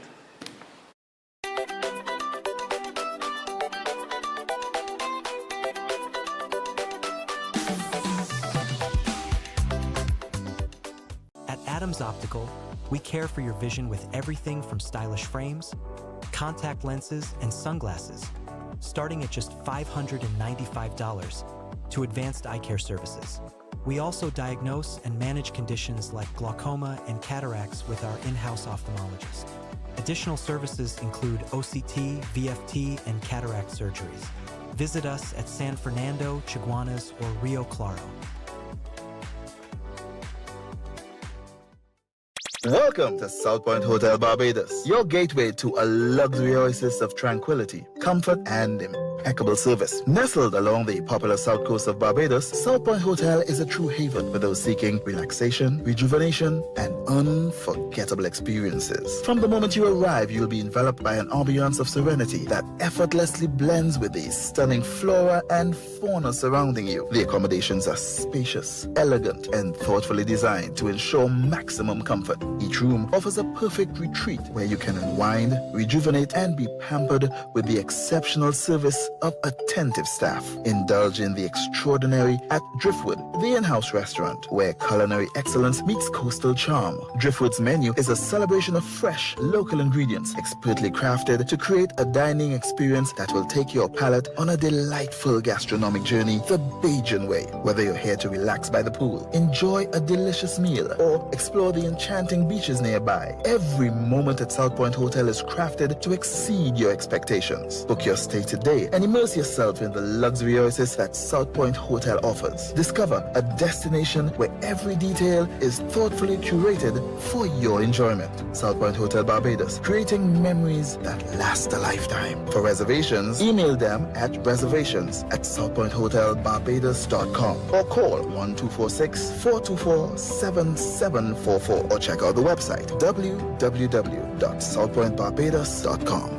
At Adams Optical, we care for your vision with everything from stylish frames, contact lenses, and sunglasses, starting at just $595, to advanced eye care services. We also diagnose and manage conditions like glaucoma and cataracts with our in-house ophthalmologist. Additional services include OCT, VFT, and cataract surgeries. Visit us at San Fernando, Chaguanas, or Rio Claro. Welcome to South Point Hotel Barbados, your gateway to a luxury oasis of tranquility, comfort, and impeccable service. Nestled along the popular south coast of Barbados, South Point Hotel is a true haven for those seeking relaxation, rejuvenation, and unforgettable experiences. From the moment you arrive, you'll be enveloped by an ambiance of serenity that effortlessly blends with the stunning flora and fauna surrounding you. The accommodations are spacious, elegant, and thoughtfully designed to ensure maximum comfort. Each room offers a perfect retreat where you can unwind, rejuvenate, and be pampered with the exceptional service of attentive staff. Indulge in the extraordinary at Driftwood, the in-house restaurant, where culinary excellence meets coastal charm. Driftwood's menu is a celebration of fresh, local ingredients, expertly crafted to create a dining experience that will take your palate on a delightful gastronomic journey the Bajan way. Whether you're here to relax by the pool, enjoy a delicious meal, or explore the enchanting beaches nearby, every moment at South Point Hotel is crafted to exceed your expectations. Book your stay today and immerse yourself in the luxury oasis that South Point Hotel offers. Discover a destination where every detail is thoughtfully curated for your enjoyment. South Point Hotel Barbados, creating memories that last a lifetime. For reservations, email them at reservations@southpointhotelbarbados.com or call 1246-424-7744 or check out the website www.southpointbarbados.com.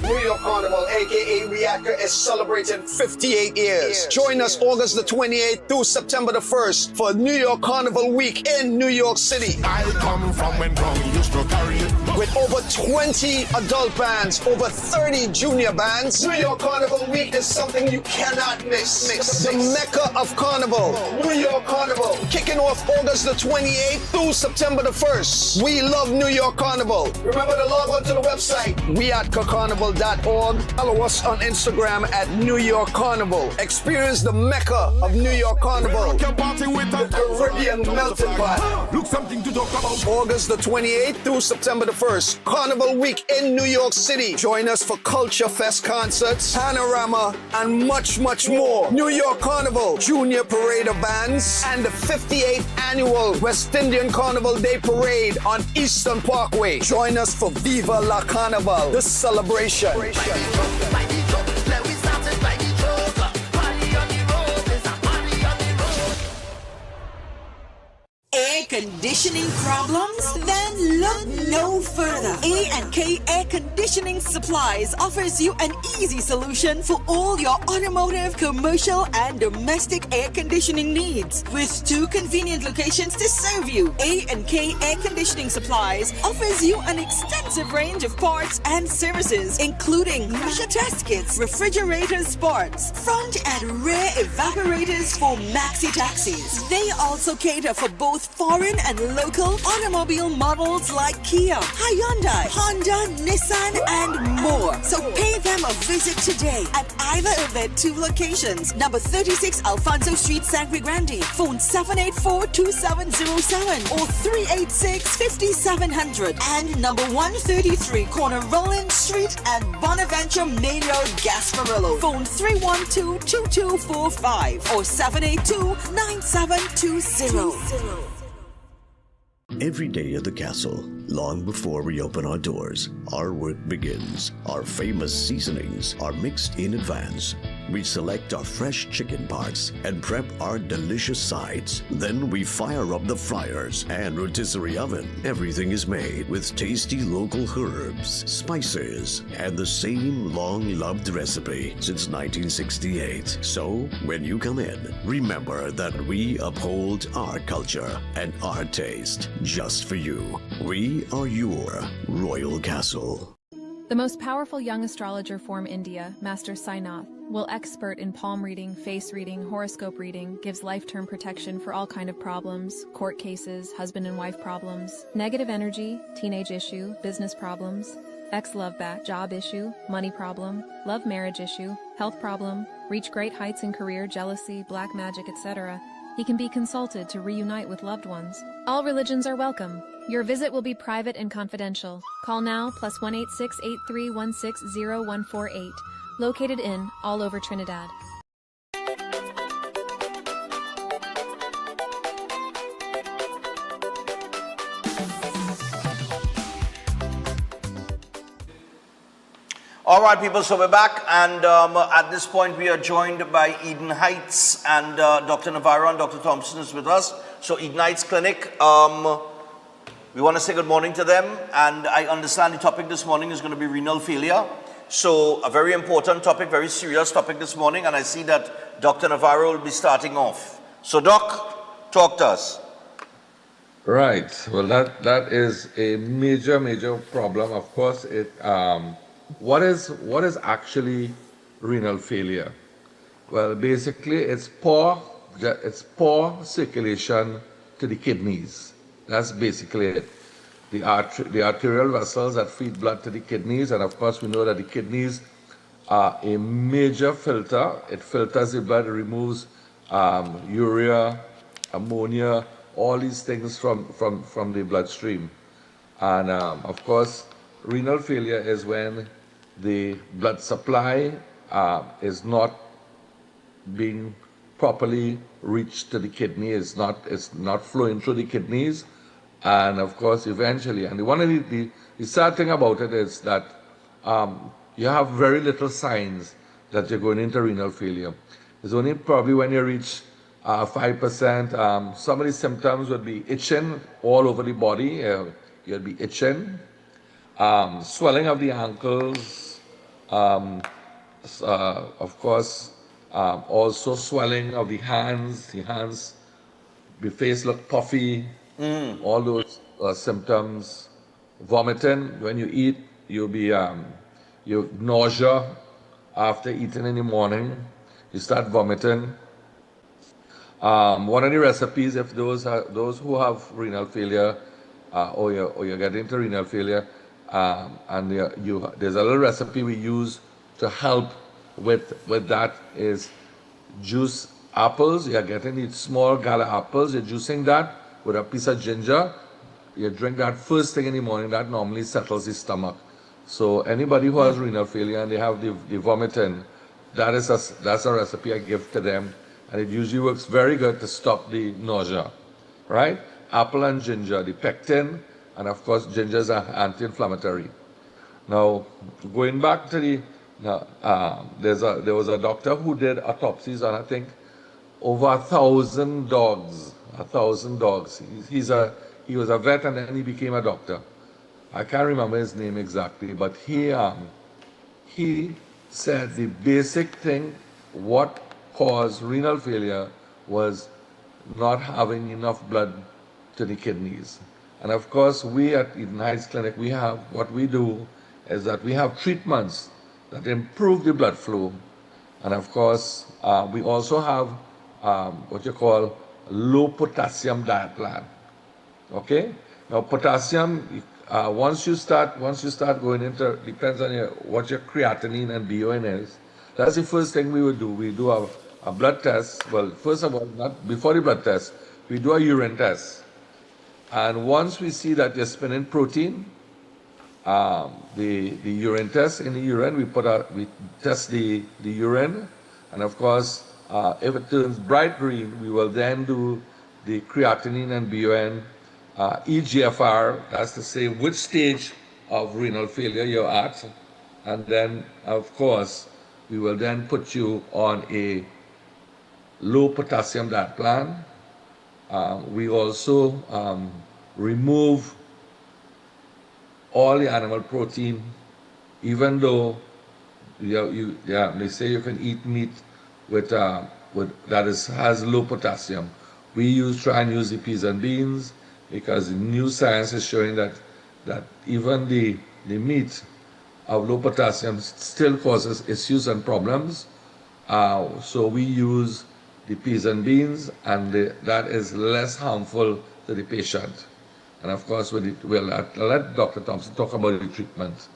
New York Carnival, aka Riaka, is celebrating 58 years. Join us August the 28th through September the 1st for New York Carnival Week in New York City. I come from when Brown used to carry it. With over 20 adult bands, over 30 junior bands, New York Carnival Week is something you cannot miss. The Mecca of Carnival, New York Carnival, kicking off August the 28th through September the 1st. We love New York Carnival. Remember to log on to the website, weatcarnival.org. Follow us on Instagram at New York Carnival. Experience the Mecca of New York Carnival. The Caribbean melting pot. Look something to talk about. August the 28th through September the 1st. Carnival Week in New York City. Join us for Culture Fest concerts, Panorama, and much, much more. New York Carnival, Junior Parade of Bands, and the 58th Annual West Indian Carnival Day Parade on Eastern Parkway. Join us for Viva La Carnival, the celebration. Air conditioning problems? Then look no further. A&K Air Conditioning Supplies offers you an easy solution for all your automotive, commercial, and domestic air conditioning needs. With 2 convenient locations to serve you, A&K Air Conditioning Supplies offers you an extensive range of parts and services, including pressure test kits, refrigerators, parts, front and rear evaporators for maxi taxis. They also cater for both foreign and local automobile models like Kia, Hyundai, Honda, Nissan, and more. So pay them a visit today at either of their 2 locations. Number 36 Alfonso Street, Sangre Grande. Phone 784-2707 or 386-5700. And number 133 Corner Roland Street and Bonaventure Main Road, Gasparillo. Phone 312-2245 or 782-9720. Every day at the castle, long before we open our doors, our work begins. Our famous seasonings are mixed in advance. We select our fresh chicken parts and prep our delicious sides. Then we fire up the fryers and rotisserie oven. Everything is made with tasty local herbs, spices, and the same long-loved recipe since 1968. So, when you come in, remember that we uphold our culture and our taste just for you. We are your Royal Castle. The most powerful young astrologer from India, Master Sainath, will expert in palm reading, face reading, horoscope reading, gives life-term protection for all kind of problems, court cases, husband and wife problems, negative energy, teenage issue, business problems, ex-love back, job issue, money problem, love marriage issue, health problem, reach great heights in career, jealousy, black magic, etc. He can be consulted to reunite with loved ones. All religions are welcome. Your visit will be private and confidential. Call now +186-8316-0148. Located in all over Trinidad. All right, people, so we're back, and at this point we are joined by Eden Heights, and Dr. Navarro and Dr. Thompson is with us. So Eden Heights Clinic, we want to say good morning to them, and I understand the topic this morning is going to be renal failure. So a very important topic, very serious topic this morning, and I see that Dr. Navarro will be starting off. So Doc, talk to us. Right, well that is a major problem. Of course, what is actually renal failure? Well, basically it's poor circulation to the kidneys. That's basically it. The arterial vessels that feed blood to the kidneys, and of course we know that the kidneys are a major filter. It filters the blood, it removes urea, ammonia, all these things from the bloodstream. And of course, renal failure is when the blood supply is not being properly reached to the kidney, it's not flowing through the kidneys, and of course eventually, and one of the sad thing about it is that you have very little signs that you're going into renal failure. It's only probably when you reach 5%. Some of the symptoms would be itching all over the body. You'll be itching, swelling of the ankles, Of course, also swelling of the hands, the face look puffy, all those symptoms. Vomiting, when you eat, you'll be, you nausea after eating in the morning, you start vomiting. One of the recipes, if those who have renal failure, or you're getting into renal failure, and there's a little recipe we use to help with that is juice apples. You're getting these small gala apples. You're juicing that with a piece of ginger. You drink that first thing in the morning. That normally settles the stomach. So anybody who has renal failure and they have the vomiting, that's a recipe I give to them, and it usually works very good to stop the nausea, right? Apple and ginger, the pectin, and of course ginger is an anti-inflammatory. Now, going back to there was a doctor who did autopsies on, I think, over 1,000 dogs. 1,000 dogs. He was a vet and then he became a doctor. I can't remember his name exactly, but he said the basic thing, what caused renal failure was not having enough blood to the kidneys. And of course, we at Eden Heights Clinic, what we do is that we have treatments that improve the blood flow. And of course, we also have what you call low potassium diet plan. Okay? Now potassium, once you start going into, depends on what your creatinine and BUN is. That's the first thing we would do. We do a blood test. Well, first of all, not before the blood test, we do a urine test. And once we see that you're spinning protein, the urine test in the urine, we test the urine, and of course, if it turns bright green, we will then do the creatinine and BUN, EGFR, that's to say which stage of renal failure you're at, and then of course, we will then put you on a low potassium diet plan. We also remove all the animal protein, even though they say you can eat meat has low potassium. We try and use the peas and beans because the new science is showing that even the meat of low potassium still causes issues and problems. So we use the peas and beans, and that is less harmful to the patient. And of course, we'll let Dr. Thompson talk about the treatment,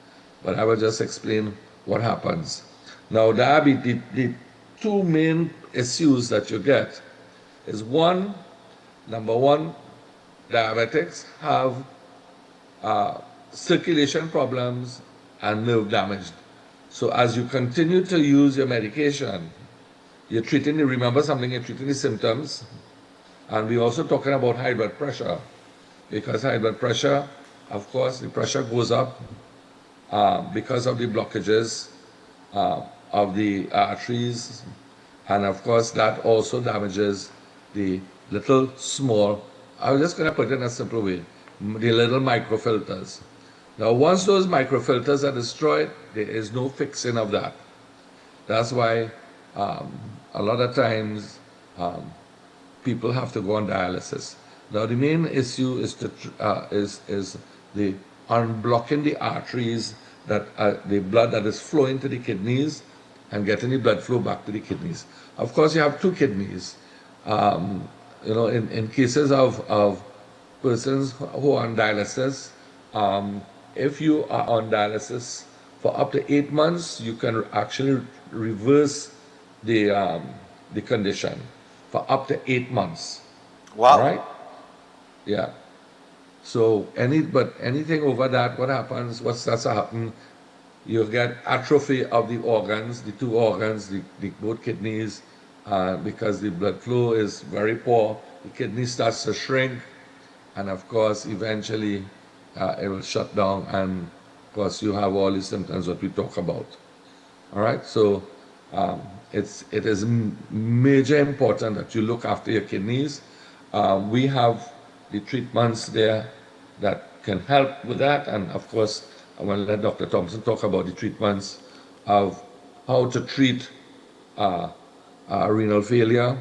but I will just explain what happens. Now, diabetes, the two main issues that you get is number one, diabetics have circulation problems and nerve damage. So as you continue to use your medication, you're treating the symptoms, and we're also talking about high blood pressure, because high blood pressure, of course, the pressure goes up because of the blockages of the arteries, and of course that also damages the little small, I'm just going to put it in a simple way, the little microfilters. Now once those microfilters are destroyed, there is no fixing of that. That's why a lot of times people have to go on dialysis. Now the main issue is the unblocking the arteries, that the blood that is flowing to the kidneys and getting the blood flow back to the kidneys. Of course, you have two kidneys. In cases of persons who are on dialysis, if you are on dialysis for up to 8 months, you can actually reverse the condition for up to 8 months. Wow. Right? Yeah. So anything over that, what happens? What starts to happen? You get atrophy of the organs, the two organs, the both kidneys, because the blood flow is very poor. The kidney starts to shrink, and of course, eventually, it will shut down, and of course, you have all the symptoms that we talk about. All right, so it is major important that you look after your kidneys. We have the treatments there that can help with that, and of course, I want to let Dr. Thompson talk about the treatments of how to treat renal failure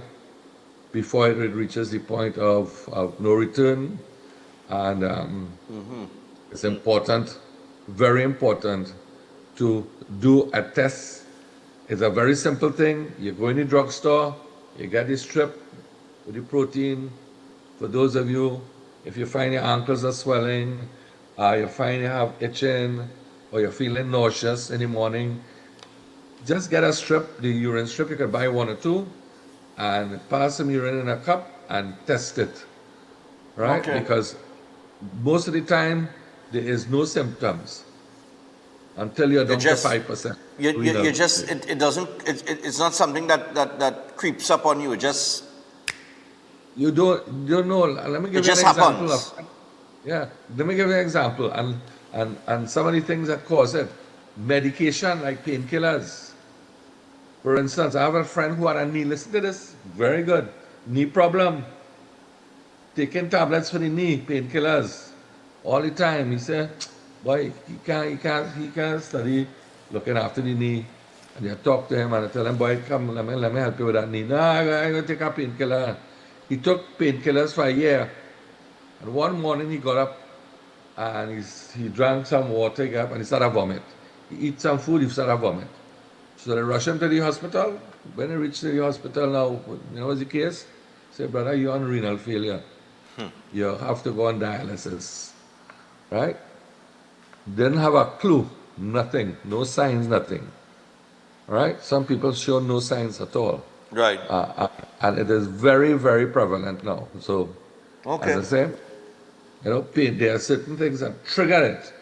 before it reaches the point of no return. And it's important, very important, to do a test. It's a very simple thing. You go in the drugstore, you get the strip with the protein. For those of you, if you find your ankles are swelling, you find you have itching, or you're feeling nauseous in the morning, just get a strip, the urine strip. You can buy one or two, and pass some urine in a cup and test it, right? Okay. Because most of the time, there is no symptoms until you're down to 5%. You just, it doesn't, it's not something that creeps up on you. It just... You don't know. Let me give you an example of... Yeah, let me give you an example. And some of the things that cause it. Medication like painkillers. For instance, I have a friend who had a knee, listen to this, very good, knee problem. Taking tablets for the knee, painkillers, all the time. He said, boy, he can't study looking after the knee. And you talk to him and I tell him, boy, come, let me help you with that knee. No, I'm going to take a painkiller. He took painkillers for a year. And one morning he got up and he drank some water, he got up and he started vomit. He eat some food, he started vomit. So they rush him to the hospital. When he reached the hospital now, you know what's the case? Say, brother, you're on renal failure. You have to go on dialysis. Right? Didn't have a clue, nothing, no signs, nothing. Right? Some people show no signs at all. Right. And it is very, very prevalent now. So, okay. As I say, you know, there are certain things that trigger it.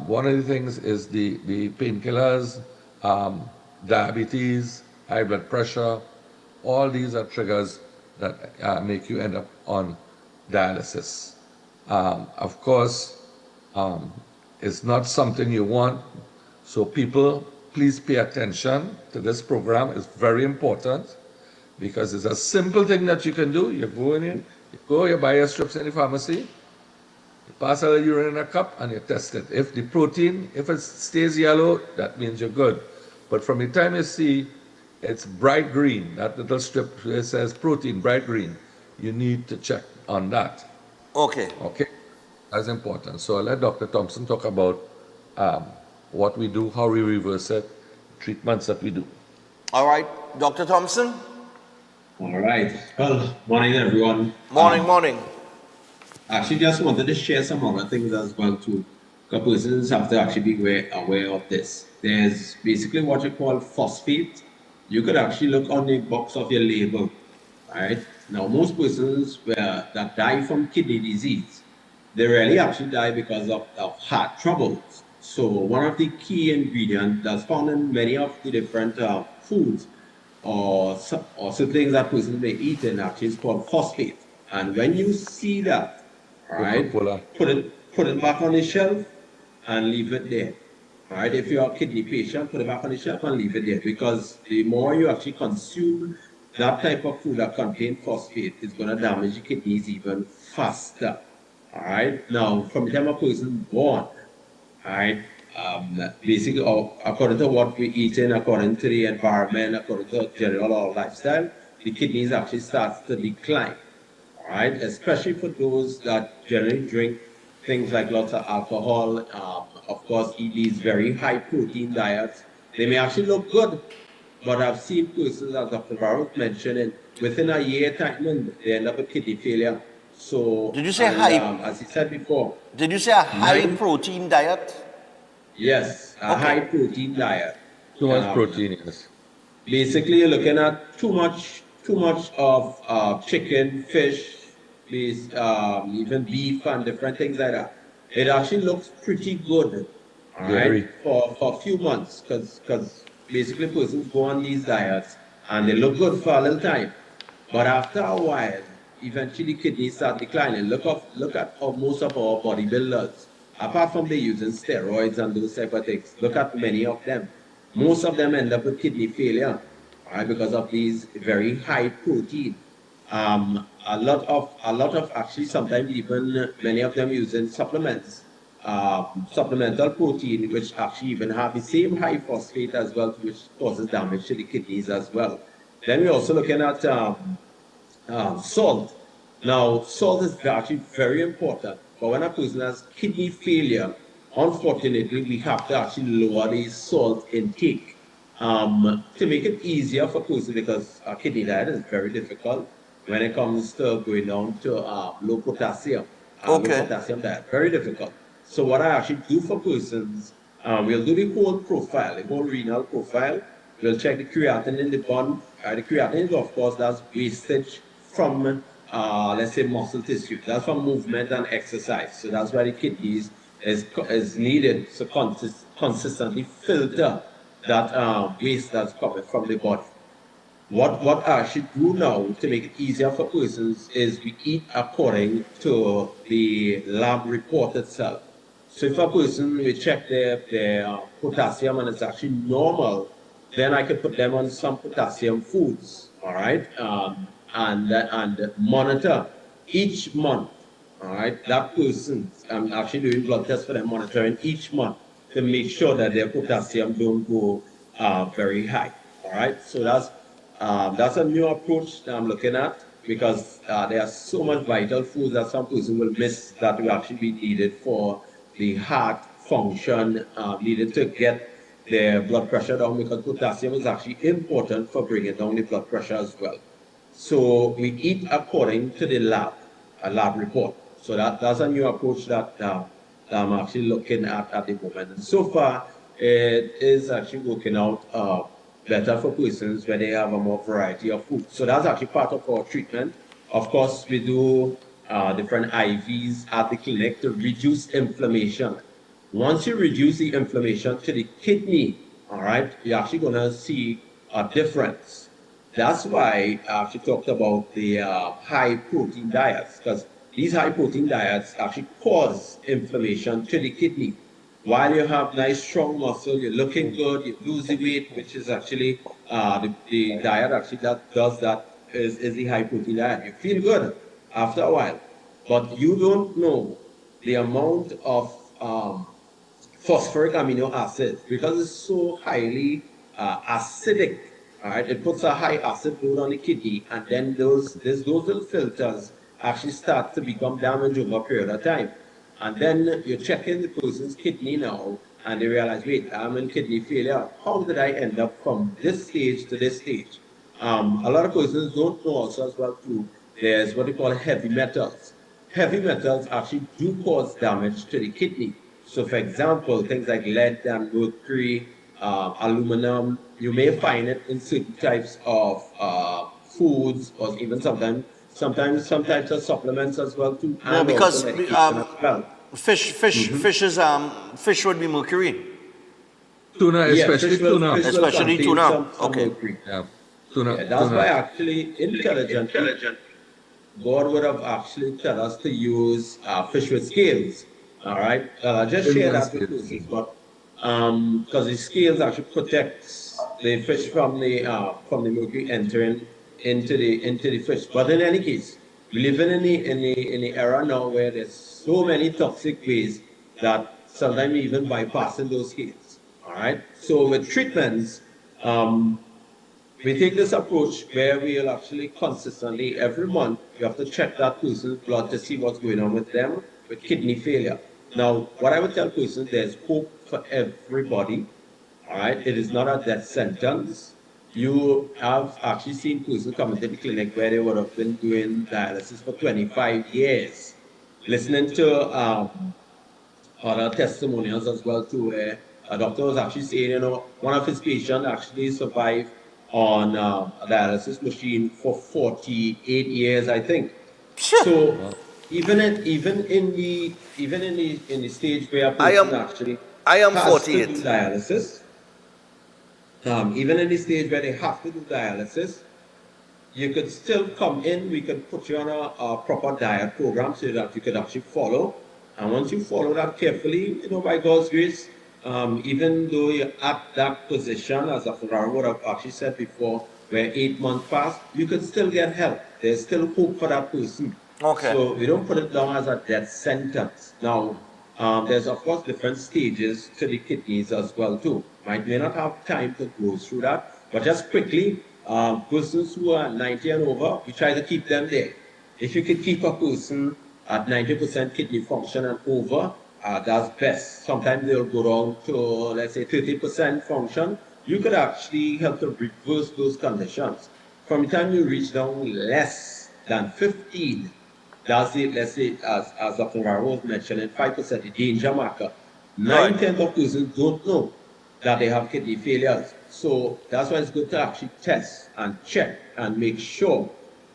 One of the things is the painkillers, diabetes, high blood pressure. All these are triggers that make you end up on dialysis. Of course, it's not something you want. So people, please pay attention to this program. It's very important because it's a simple thing that you can do. You go in, you buy your strips in the pharmacy, you pass out the urine in a cup and you test it. If the protein, if it stays yellow, that means you're good. But from the time you see it's bright green, that little strip where it says protein, bright green, you need to check on that. Okay. Okay, that's important. So I'll let Dr. Thompson talk about what we do, how we reverse it, treatments that we do. All right, Dr. Thompson. All right. Well, morning, everyone. Morning. Actually, just wanted to share some other things as well too. Because persons have to actually be aware of this. There's basically what you call phosphate. You could actually look on the box of your label. Right? Now, most persons that die from kidney disease, they really actually die because of heart troubles. So one of the key ingredients that's found in many of the different foods or certain things that persons may eat in actually is called phosphate. And when you see that, right, put it back on the shelf and leave it there. Right? If you're a kidney patient, put it back on the shelf and leave it there, because the more you actually consume that type of food that contains phosphate, it's going to damage the kidneys even faster. All right. Now, from the time a person born, all right, basically, according to what we're eating, according to the environment, according to general our lifestyle, the kidneys actually starts to decline. All right, especially for those that generally drink things like lots of alcohol, of course, eat these very high protein diets. They may actually look good, but I've seen persons, as Dr. Baruch mentioned, within a year time, they end up with kidney failure. So, did you say high? As he said before. Did you say a high protein diet? Yes, a high protein diet. Too much protein, yes. Basically, you're looking at too much of chicken, fish, even beef and different things like that. It actually looks pretty good, all right, for a few months, because basically persons go on these diets and they look good for a little time, but after a while, eventually kidneys start declining. Look at how most of our bodybuilders, apart from they using steroids and those type of things, look at many of them. Most of them end up with kidney failure, right, because of these very high protein. A lot of actually sometimes even many of them using supplements supplemental protein, which actually even have the same high phosphate as well, which causes damage to the kidneys as well. Then we're also looking at salt. Now, salt is actually very important, but when a person has kidney failure, unfortunately, we have to actually lower the salt intake to make it easier for person, because a kidney diet is very difficult when it comes to going down to low potassium. Low potassium diet, very difficult. So what I actually do for persons, we'll do the whole profile, the whole renal profile. We'll check the creatinine in the blood. The creatinine, of course, that's wastage from, let's say, muscle tissue. That's from movement and exercise. So that's why the kidneys is needed to consistently filter that waste that's coming from the body. What I should do now to make it easier for persons is we eat according to the lab report itself. So if a person, we check their potassium and it's actually normal, then I can put them on some potassium foods, all right? And monitor each month, all right? That person, I'm actually doing blood tests for them, monitoring each month to make sure that their potassium don't go very high, all right? So that's a new approach that I'm looking at, because there are so much vital foods that some person will miss that will actually be needed for the heart function, needed to get their blood pressure down, because potassium is actually important for bringing down the blood pressure as well. So we eat according to the lab report. So that's a new approach that I'm actually looking at the moment. And so far, it is actually working out better for persons when they have a more variety of food. So that's actually part of our treatment. Of course, we do different IVs at the clinic to reduce inflammation. Once you reduce the inflammation to the kidney, all right, you're actually going to see a difference. That's why I actually talked about the high protein diets, because these high protein diets actually cause inflammation to the kidney. While you have nice strong muscle, you're looking good, you lose the weight, which is actually the diet actually that does that is the high protein diet. You feel good after a while, but you don't know the amount of phosphoric amino acids, because it's so highly acidic. All right, it puts a high acid load on the kidney, and then those little filters actually start to become damaged over a period of time. And then you're checking the person's kidney now, and they realize, wait, I'm in kidney failure. How did I end up from this stage to this stage? A lot of persons don't know also as well too. There's what they call heavy metals. Heavy metals actually do cause damage to the kidney. So for example, things like lead and mercury, aluminum, you may find it in certain types of foods, or even sometimes some types of supplements as well too. No, because fish would be mercury. Tuna, especially tuna. Especially tuna. Okay. Yeah. Tuna. Yeah, that's why actually intelligently, God would have actually tell us to use fish with scales. All right, just share that with persons, but because the scales actually protects the fish from the mercury entering into the fish. But in any case, we live in the era now where there's so many toxic waste that sometimes even bypassing those scales. All right, so with treatments, we take this approach where we'll actually consistently, every month, you have to check that person's blood to see what's going on with them with kidney failure. Now, what I would tell persons, there's hope for everybody, all right? It is not a death sentence. You have actually seen persons come into the clinic where they would have been doing dialysis for 25 years. Listening to other testimonials as well too, where a doctor was actually saying, you know, one of his patients actually survived on a dialysis machine for 48 years, I think. So even in the stage where a person actually has 48. to do dialysis, even in the stage where they have to do dialysis, you could still come in. We could put you on a proper diet program so that you could actually follow. And once you follow that carefully, you know, by God's grace, even though you're at that position, as Dr. Rara would have actually said before, where 8 months pass, you could still get help. There's still hope for that person. Okay. So we don't put it down as a death sentence. Now, There's of course different stages to the kidneys as well too. May not have time to go through that, but just quickly, persons who are 90 and over, we try to keep them there. If you could keep a person at 90% kidney function and over, that's best. Sometimes they'll go down to, let's say, 30% function. You could actually help to reverse those conditions. From the time you reach down less than 15, that's it, let's say, as Dr. Raro was mentioning, 5% the danger marker. 9/10 of persons don't know that they have kidney failures. So that's why it's good to actually test and check and make sure,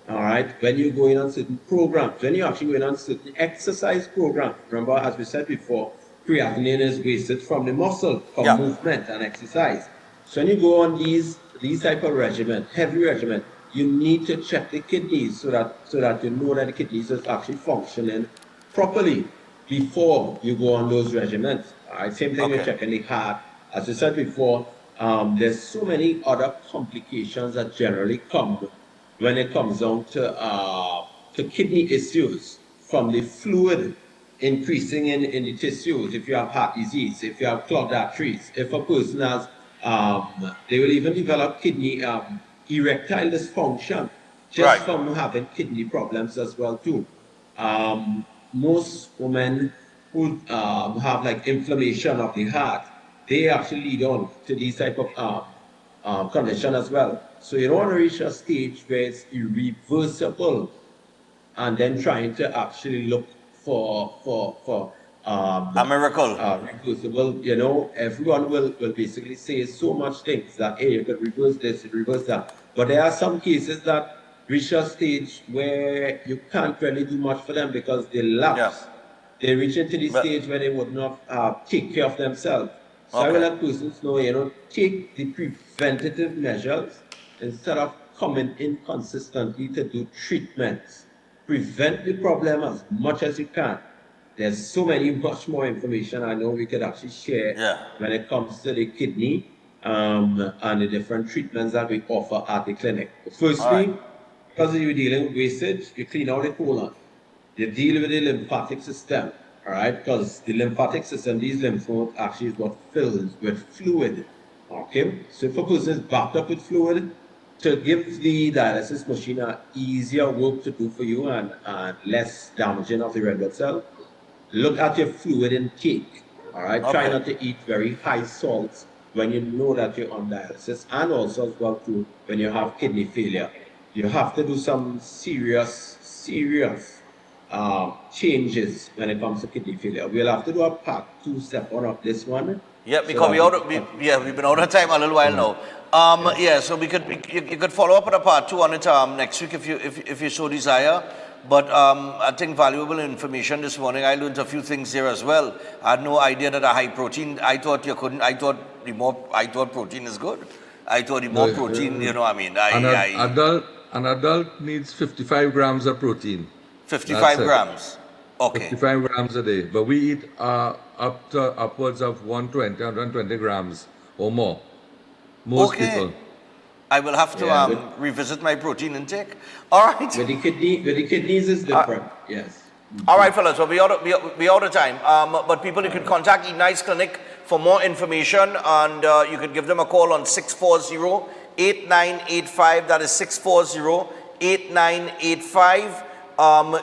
all right, when you go in on certain programs, when you actually go in on certain exercise programs. Remember, as we said before, creatinine is wasted from the muscle for movement and exercise. So when you go on these type of regimen, heavy regimen, you need to check the kidneys so that you know that the kidneys is actually functioning properly before you go on those regimens. All right, same thing with checking the heart. As I said before, there's so many other complications that generally come when it comes down to kidney issues, from the fluid increasing in the tissues. If you have heart disease, if you have clogged arteries, if a person has, they will even develop kidney erectile dysfunction just from having kidney problems as well too. Most women who have like inflammation of the heart, they actually lead on to these type of condition as well. So you don't want to reach a stage where it's irreversible and then trying to actually look for a miracle. Reversible. You know, everyone will basically say so much things that, hey, you could reverse this, reverse that. But there are some cases that reach a stage where you can't really do much for them because they lapse. They reach into the stage where they would not take care of themselves. So I will let persons know, you know, take the preventative measures instead of coming in consistently to do treatments. Prevent the problem as much as you can. There's so much more information I know we could actually share when it comes to the kidney and the different treatments that we offer at the clinic. Firstly, because you're dealing with wastage, you clean out the colon. You deal with the lymphatic system, all right? Because the lymphatic system, these lymph nodes actually is what fills with fluid, okay? So if a person is backed up with fluid, to give the dialysis machine an easier work to do for you and less damaging of the red blood cell, look at your fluid intake, all right? Try not to eat very high salts when you know that you're on dialysis, and also as well too when you have kidney failure. You have to do some serious changes when it comes to kidney failure. We'll have to do a part 2 step 1 of this one. Yeah, because we've been out of time a little while now. So you could follow up with a part 2 on it next week if you so desire. But I think valuable information this morning. I learned a few things here as well. I had no idea that a high protein. I thought protein is good. I thought the more protein, you know, I mean, an adult needs 55 grams of protein. 55 grams. Okay. 55 grams a day, but we eat up to upwards of 120 grams or more. Most people. I will have to revisit my protein intake. All right. With the kidneys is different. Yes. All right, fellas. So we out of time. But people, you can contact Nice Clinic for more information, and you could give them a call on 640-8985. That is 640-8985.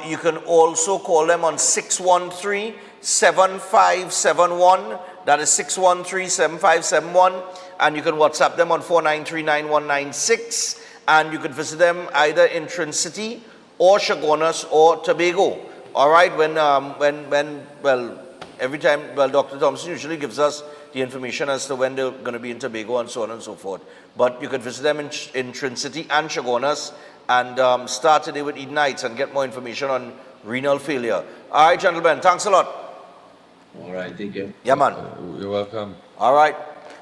You can also call them on 613-7571. That is 613-7571. And you can WhatsApp them on 493-9196. And you can visit them either in Trincity or Chaguanas or Tobago. All right, every time, Dr. Thompson usually gives us the information as to when they're going to be in Tobago and so on and so forth. But you could visit them in Trincity and Chaguanas and start today with Ignites and get more information on renal failure. All right, gentlemen, thanks a lot. All right, thank you. Yeah, man. You're welcome. All right.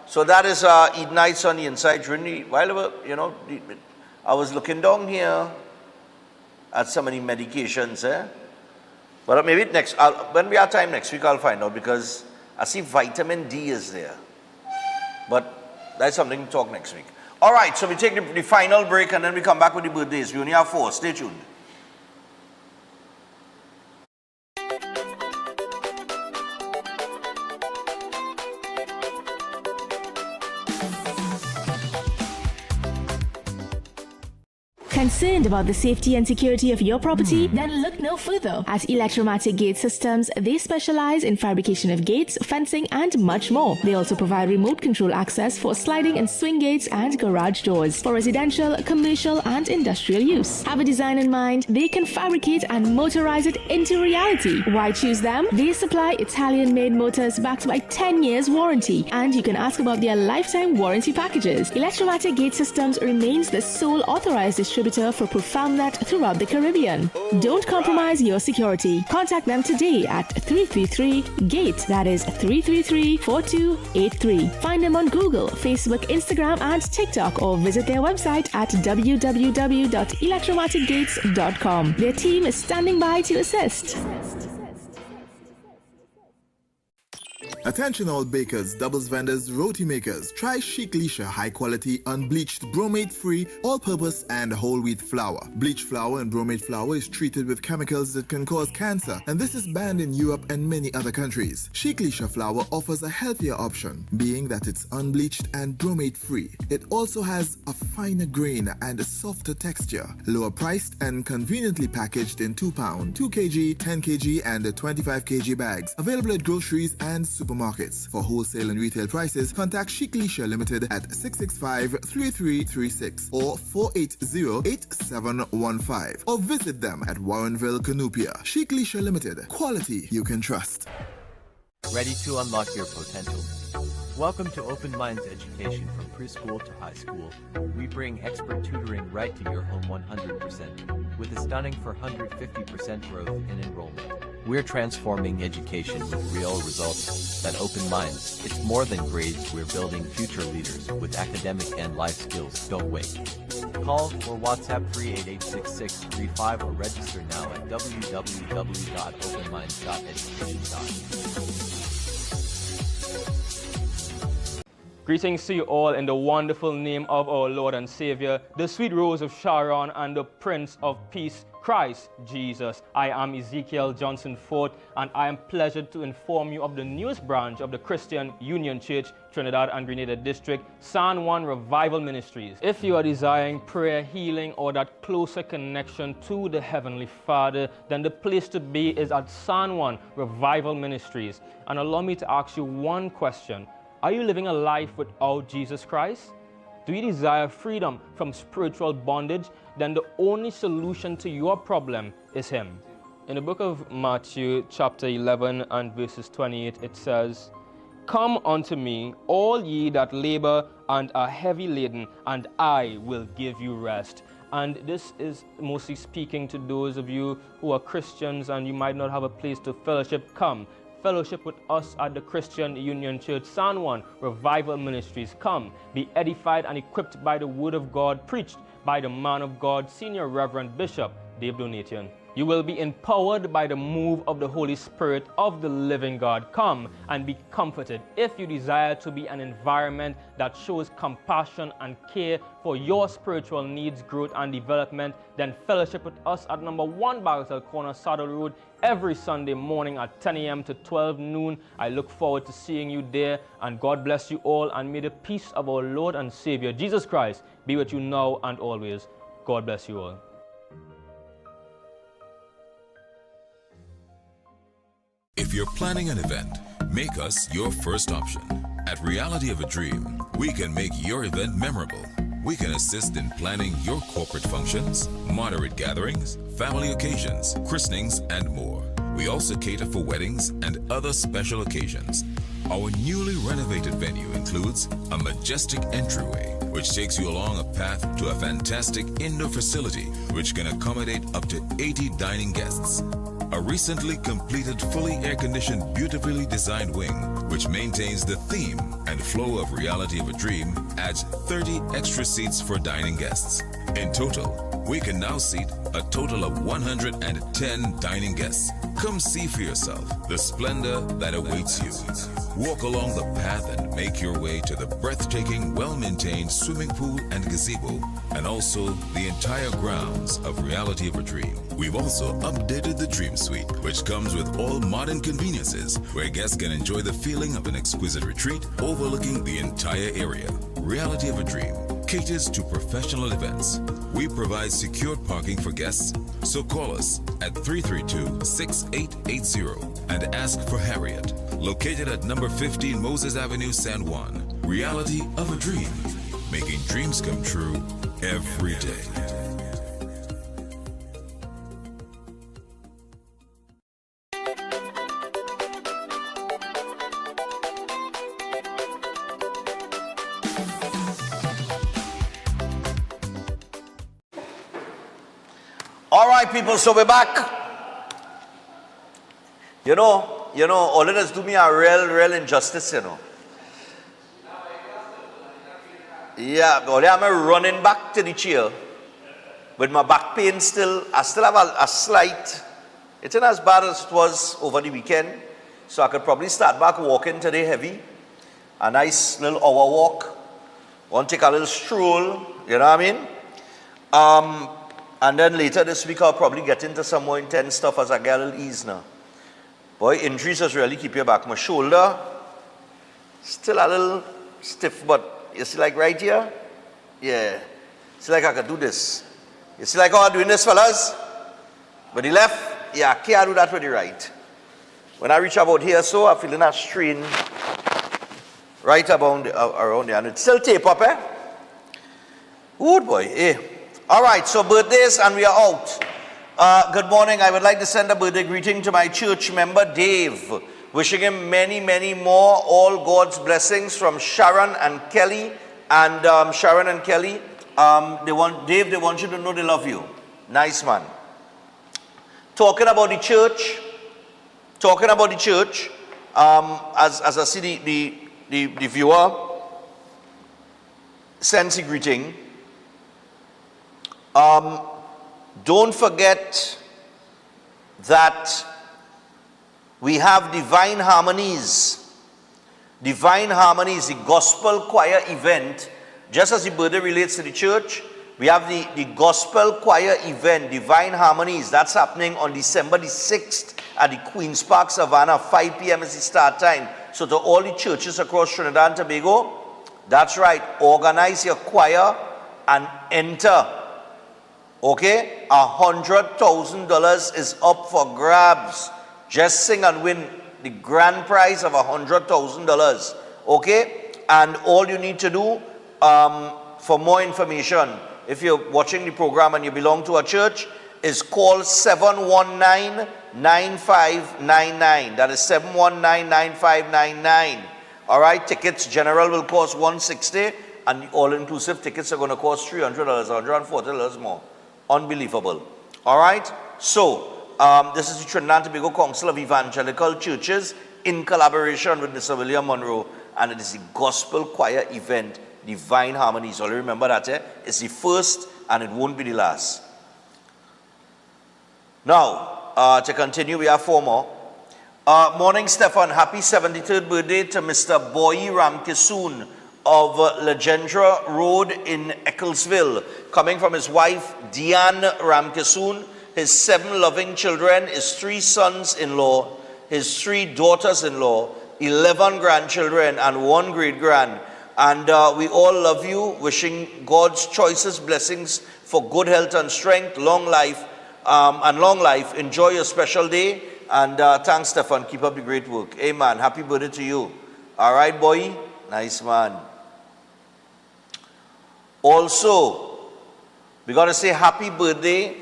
So that is Ignites on the inside. While I was looking down here at some of the medications, But maybe when we have time next week, I'll find out, because I see vitamin D is there. But that's something to talk next week. All right, so we take the final break and then we come back with the birthdays. We only have 4. Stay tuned. Concerned about the safety and security of your property? Then look no further. At Electromatic Gate Systems, they specialize in fabrication of gates, fencing, and much more. They also provide remote control access for sliding and swing gates and garage doors for residential, commercial, and industrial use. Have a design in mind? They can fabricate and motorize it into reality. Why choose them? They supply Italian-made motors backed by 10 years warranty, and you can ask about their lifetime warranty packages. Electromatic Gate Systems remains the sole authorized distributor for ProfoundNet throughout the Caribbean. Don't compromise your security. Contact them today at 333-GATE. That is 333-4283. Find them on Google, Facebook, Instagram, and TikTok, or visit their website at www.electromaticgates.com. Their team is standing by to assist. Attention all bakers, doubles vendors, roti makers. Try Chic Leisha high quality, unbleached, bromate free, all purpose and whole wheat flour. Bleached flour and bromate flour is treated with chemicals that can cause cancer, and this is banned in Europe and many other countries. Chic Leisha flour offers a healthier option, being that it's unbleached and bromate free. It also has a finer grain and a softer texture, lower priced and conveniently packaged in 2 pound, 2 kg, 10 kg and 25 kg bags. Available at groceries and supermarkets. For wholesale and retail prices, contact Chic Leisha Limited at 665-3336 or 480-8715, or visit them at Warrenville, Canupia. Chic Leisha Limited, quality you can trust. Ready to unlock your potential? Welcome to Open Minds Education from preschool to high school. We bring expert tutoring right to your home 100%, with a stunning 450% growth in enrollment. We're transforming education with real results that open minds. It's more than grades, we're building future leaders with academic and life skills. Don't wait. Call or WhatsApp 388-6635 or register now at www.openminds.education.com. Greetings to you all in the wonderful name of our Lord and Savior, the sweet Rose of Sharon and the Prince of Peace, Christ Jesus. I am Ezekiel Johnson Fort, and I am pleasured to inform you of the newest branch of the Christian Union Church, Trinidad and Grenada District, San Juan Revival Ministries. If you are desiring prayer, healing, or that closer connection to the Heavenly Father, then the place to be is at San Juan Revival Ministries. And allow me to ask you one question. Are you living a life without Jesus Christ? Do you desire freedom from spiritual bondage? Then the only solution to your problem is Him. In the book of Matthew chapter 11 and verses 28, it says, "Come unto me, all ye that labor and are heavy laden, and I will give you rest." And this is mostly speaking to those of you who are Christians and you might not have a place to fellowship. Come. Fellowship with us at the Christian Union Church, San Juan Revival Ministries. Come, be edified and equipped by the Word of God, preached by the man of God, Senior Reverend Bishop Dave Donation. You will be empowered by the move of the Holy Spirit of the living God. Come and be comforted. If you desire to be an environment that shows compassion and care for your spiritual needs, growth, and development, then fellowship with us at number 1 Bagatelle Corner, Saddle Road, every Sunday morning at 10 a.m. to 12 noon. I look forward to seeing you there, and God bless you all, and may the peace of our Lord and Savior, Jesus Christ, be with you now and always. God bless you all. If you're planning an event, make us your first option. At Reality of a Dream, we can make your event memorable. We can assist in planning your corporate functions, moderate gatherings, family occasions, christenings, and more. We also cater for weddings and other special occasions. Our newly renovated venue includes a majestic entryway, which takes you along a path to a fantastic indoor facility which can accommodate up to 80 dining guests. A recently completed, fully air-conditioned, beautifully designed wing, which maintains the theme and flow of Reality of a Dream, adds 30 extra seats for dining guests. In total, we can now seat a total of 110 dining guests. Come see for yourself the splendor that awaits you. Walk along the path and make your way to the breathtaking, well-maintained swimming pool and gazebo, and also the entire grounds of Reality of a Dream. We've also updated the Dream Suite, which comes with all modern conveniences, where guests can enjoy the feeling of an exquisite retreat overlooking the entire area. Reality of a Dream, caters to professional events. We provide secured parking for guests, so call us at 332-6880 and ask for Harriet, located at number 15 Moses Avenue, San Juan. Reality of a dream, making dreams come true every day. All right, people, so we're back. You know, all of us do me a real injustice, Yeah, but I'm running back to the chair with my back pain still. I still have a slight, it's not as bad as it was over the weekend. So I could probably start back walking today heavy. A nice little hour walk. Want to take a little stroll, you know what I mean? And then later this week, I'll probably get into some more intense stuff as I get a little ease now. Boy, injuries just really keep you back. My shoulder, still a little stiff, but you see like right here? Yeah. See like I could do this. You see like how I'm doing this, fellas? With the left, yeah, I can't do that with the right. When I reach about here, so I'm feeling that strain right around there. And it still tape up, eh? Good boy, eh? All right, so birthdays and we are out. Good morning. I would like to send a birthday greeting to my church member, Dave. Wishing him many, many more, all God's blessings from Sharon and Kelly. And Sharon and Kelly, they want you to know they love you. Nice, man. Talking about the church, as I see the viewer sends a greeting. Don't forget that we have Divine Harmonies. Divine Harmonies, the gospel choir event. Just as the birthday relates to the church, we have the gospel choir event, Divine Harmonies. That's happening on December the 6th at the Queen's Park, Savannah. 5 p.m. is the start time. So to all the churches across Trinidad and Tobago, that's right, organize your choir and enter. Okay, $100,000 is up for grabs. Just sing and win the grand prize of $100,000. Okay, and all you need to do for more information, if you're watching the program and you belong to a church, is call 719-9599. That is 719-9599. All right, tickets general will cost $160, and all-inclusive tickets are going to cost $300, $140 more. Unbelievable. All right, so this is the Trinidad and Tobago Council of Evangelical Churches in collaboration with Mr. William Monroe, and it is the gospel choir event, Divine Harmonies. So remember that, it's the first and it won't be the last. Now, to continue, we have 4 more. Morning, Stefan. Happy 73rd birthday to Mr. Boy Ramkisoon of Legendra Road in Ecclesville, coming from his wife, Diane Ramkisoon, his 7 loving children, his 3 sons-in-law, his 3 daughters-in-law, 11 grandchildren, and 1 great-grand. And we all love you, wishing God's choicest blessings for good health and strength, long life. Enjoy your special day. And thanks, Stefan. Keep up the great work. Amen. Happy birthday to you. All right, boy. Nice, man. Also, we got to say happy birthday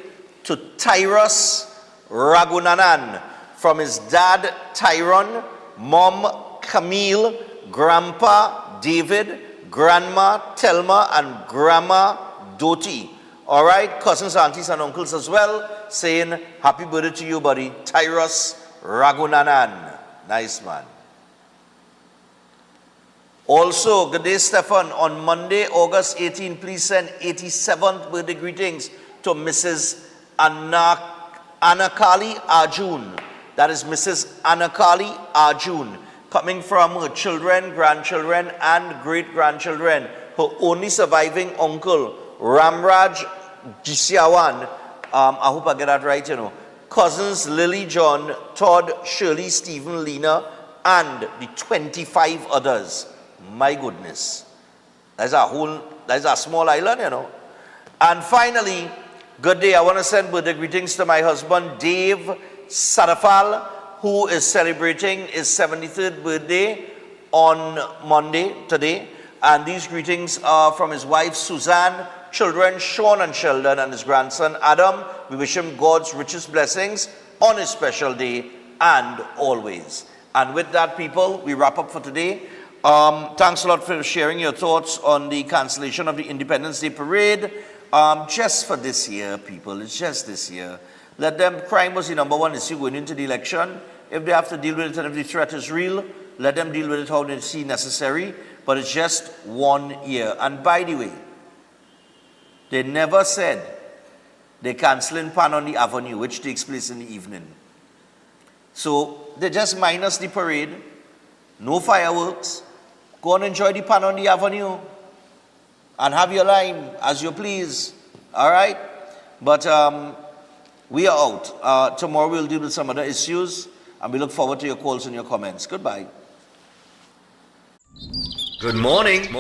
to Tyrus Ragunanan from his dad, Tyron, mom, Camille, grandpa, David, grandma, Telma, and grandma, Doti. All right, cousins, aunties, and uncles as well, saying happy birthday to you, buddy. Tyrus Ragunanan. Nice, man. Also, good day, Stefan. On Monday, August 18, please send 87th birthday greetings to Mrs. Anakali Arjun. That is Mrs. Anakali Arjun, coming from her children, grandchildren, and great-grandchildren. Her only surviving uncle, Ramraj Jisiawan. I hope I get that right, Cousins Lily John, Todd, Shirley, Stephen, Lena, and the 25 others. My goodness. That's a small island, you know. And finally, good day. I want to send birthday greetings to my husband, Dave Sadafal, who is celebrating his 73rd birthday on Monday, today. And these greetings are from his wife, Suzanne, children, Sean and Sheldon, and his grandson, Adam. We wish him God's richest blessings on his special day and always. And with that, people, we wrap up for today. Thanks a lot for sharing your thoughts on the cancellation of the Independence Day Parade. Just for this year, people, it's just this year. Let them, crime was the number one issue going into the election. If they have to deal with it and if the threat is real, let them deal with it how they see necessary. But it's just 1 year. And by the way, they never said they're cancelling Pan on the Avenue, which takes place in the evening. So they just minus the parade, no fireworks, go and enjoy the Pan on the Avenue and have your line as you please, all right? But we are out. Tomorrow we'll deal with some other issues and we look forward to your calls and your comments. Goodbye. Good morning.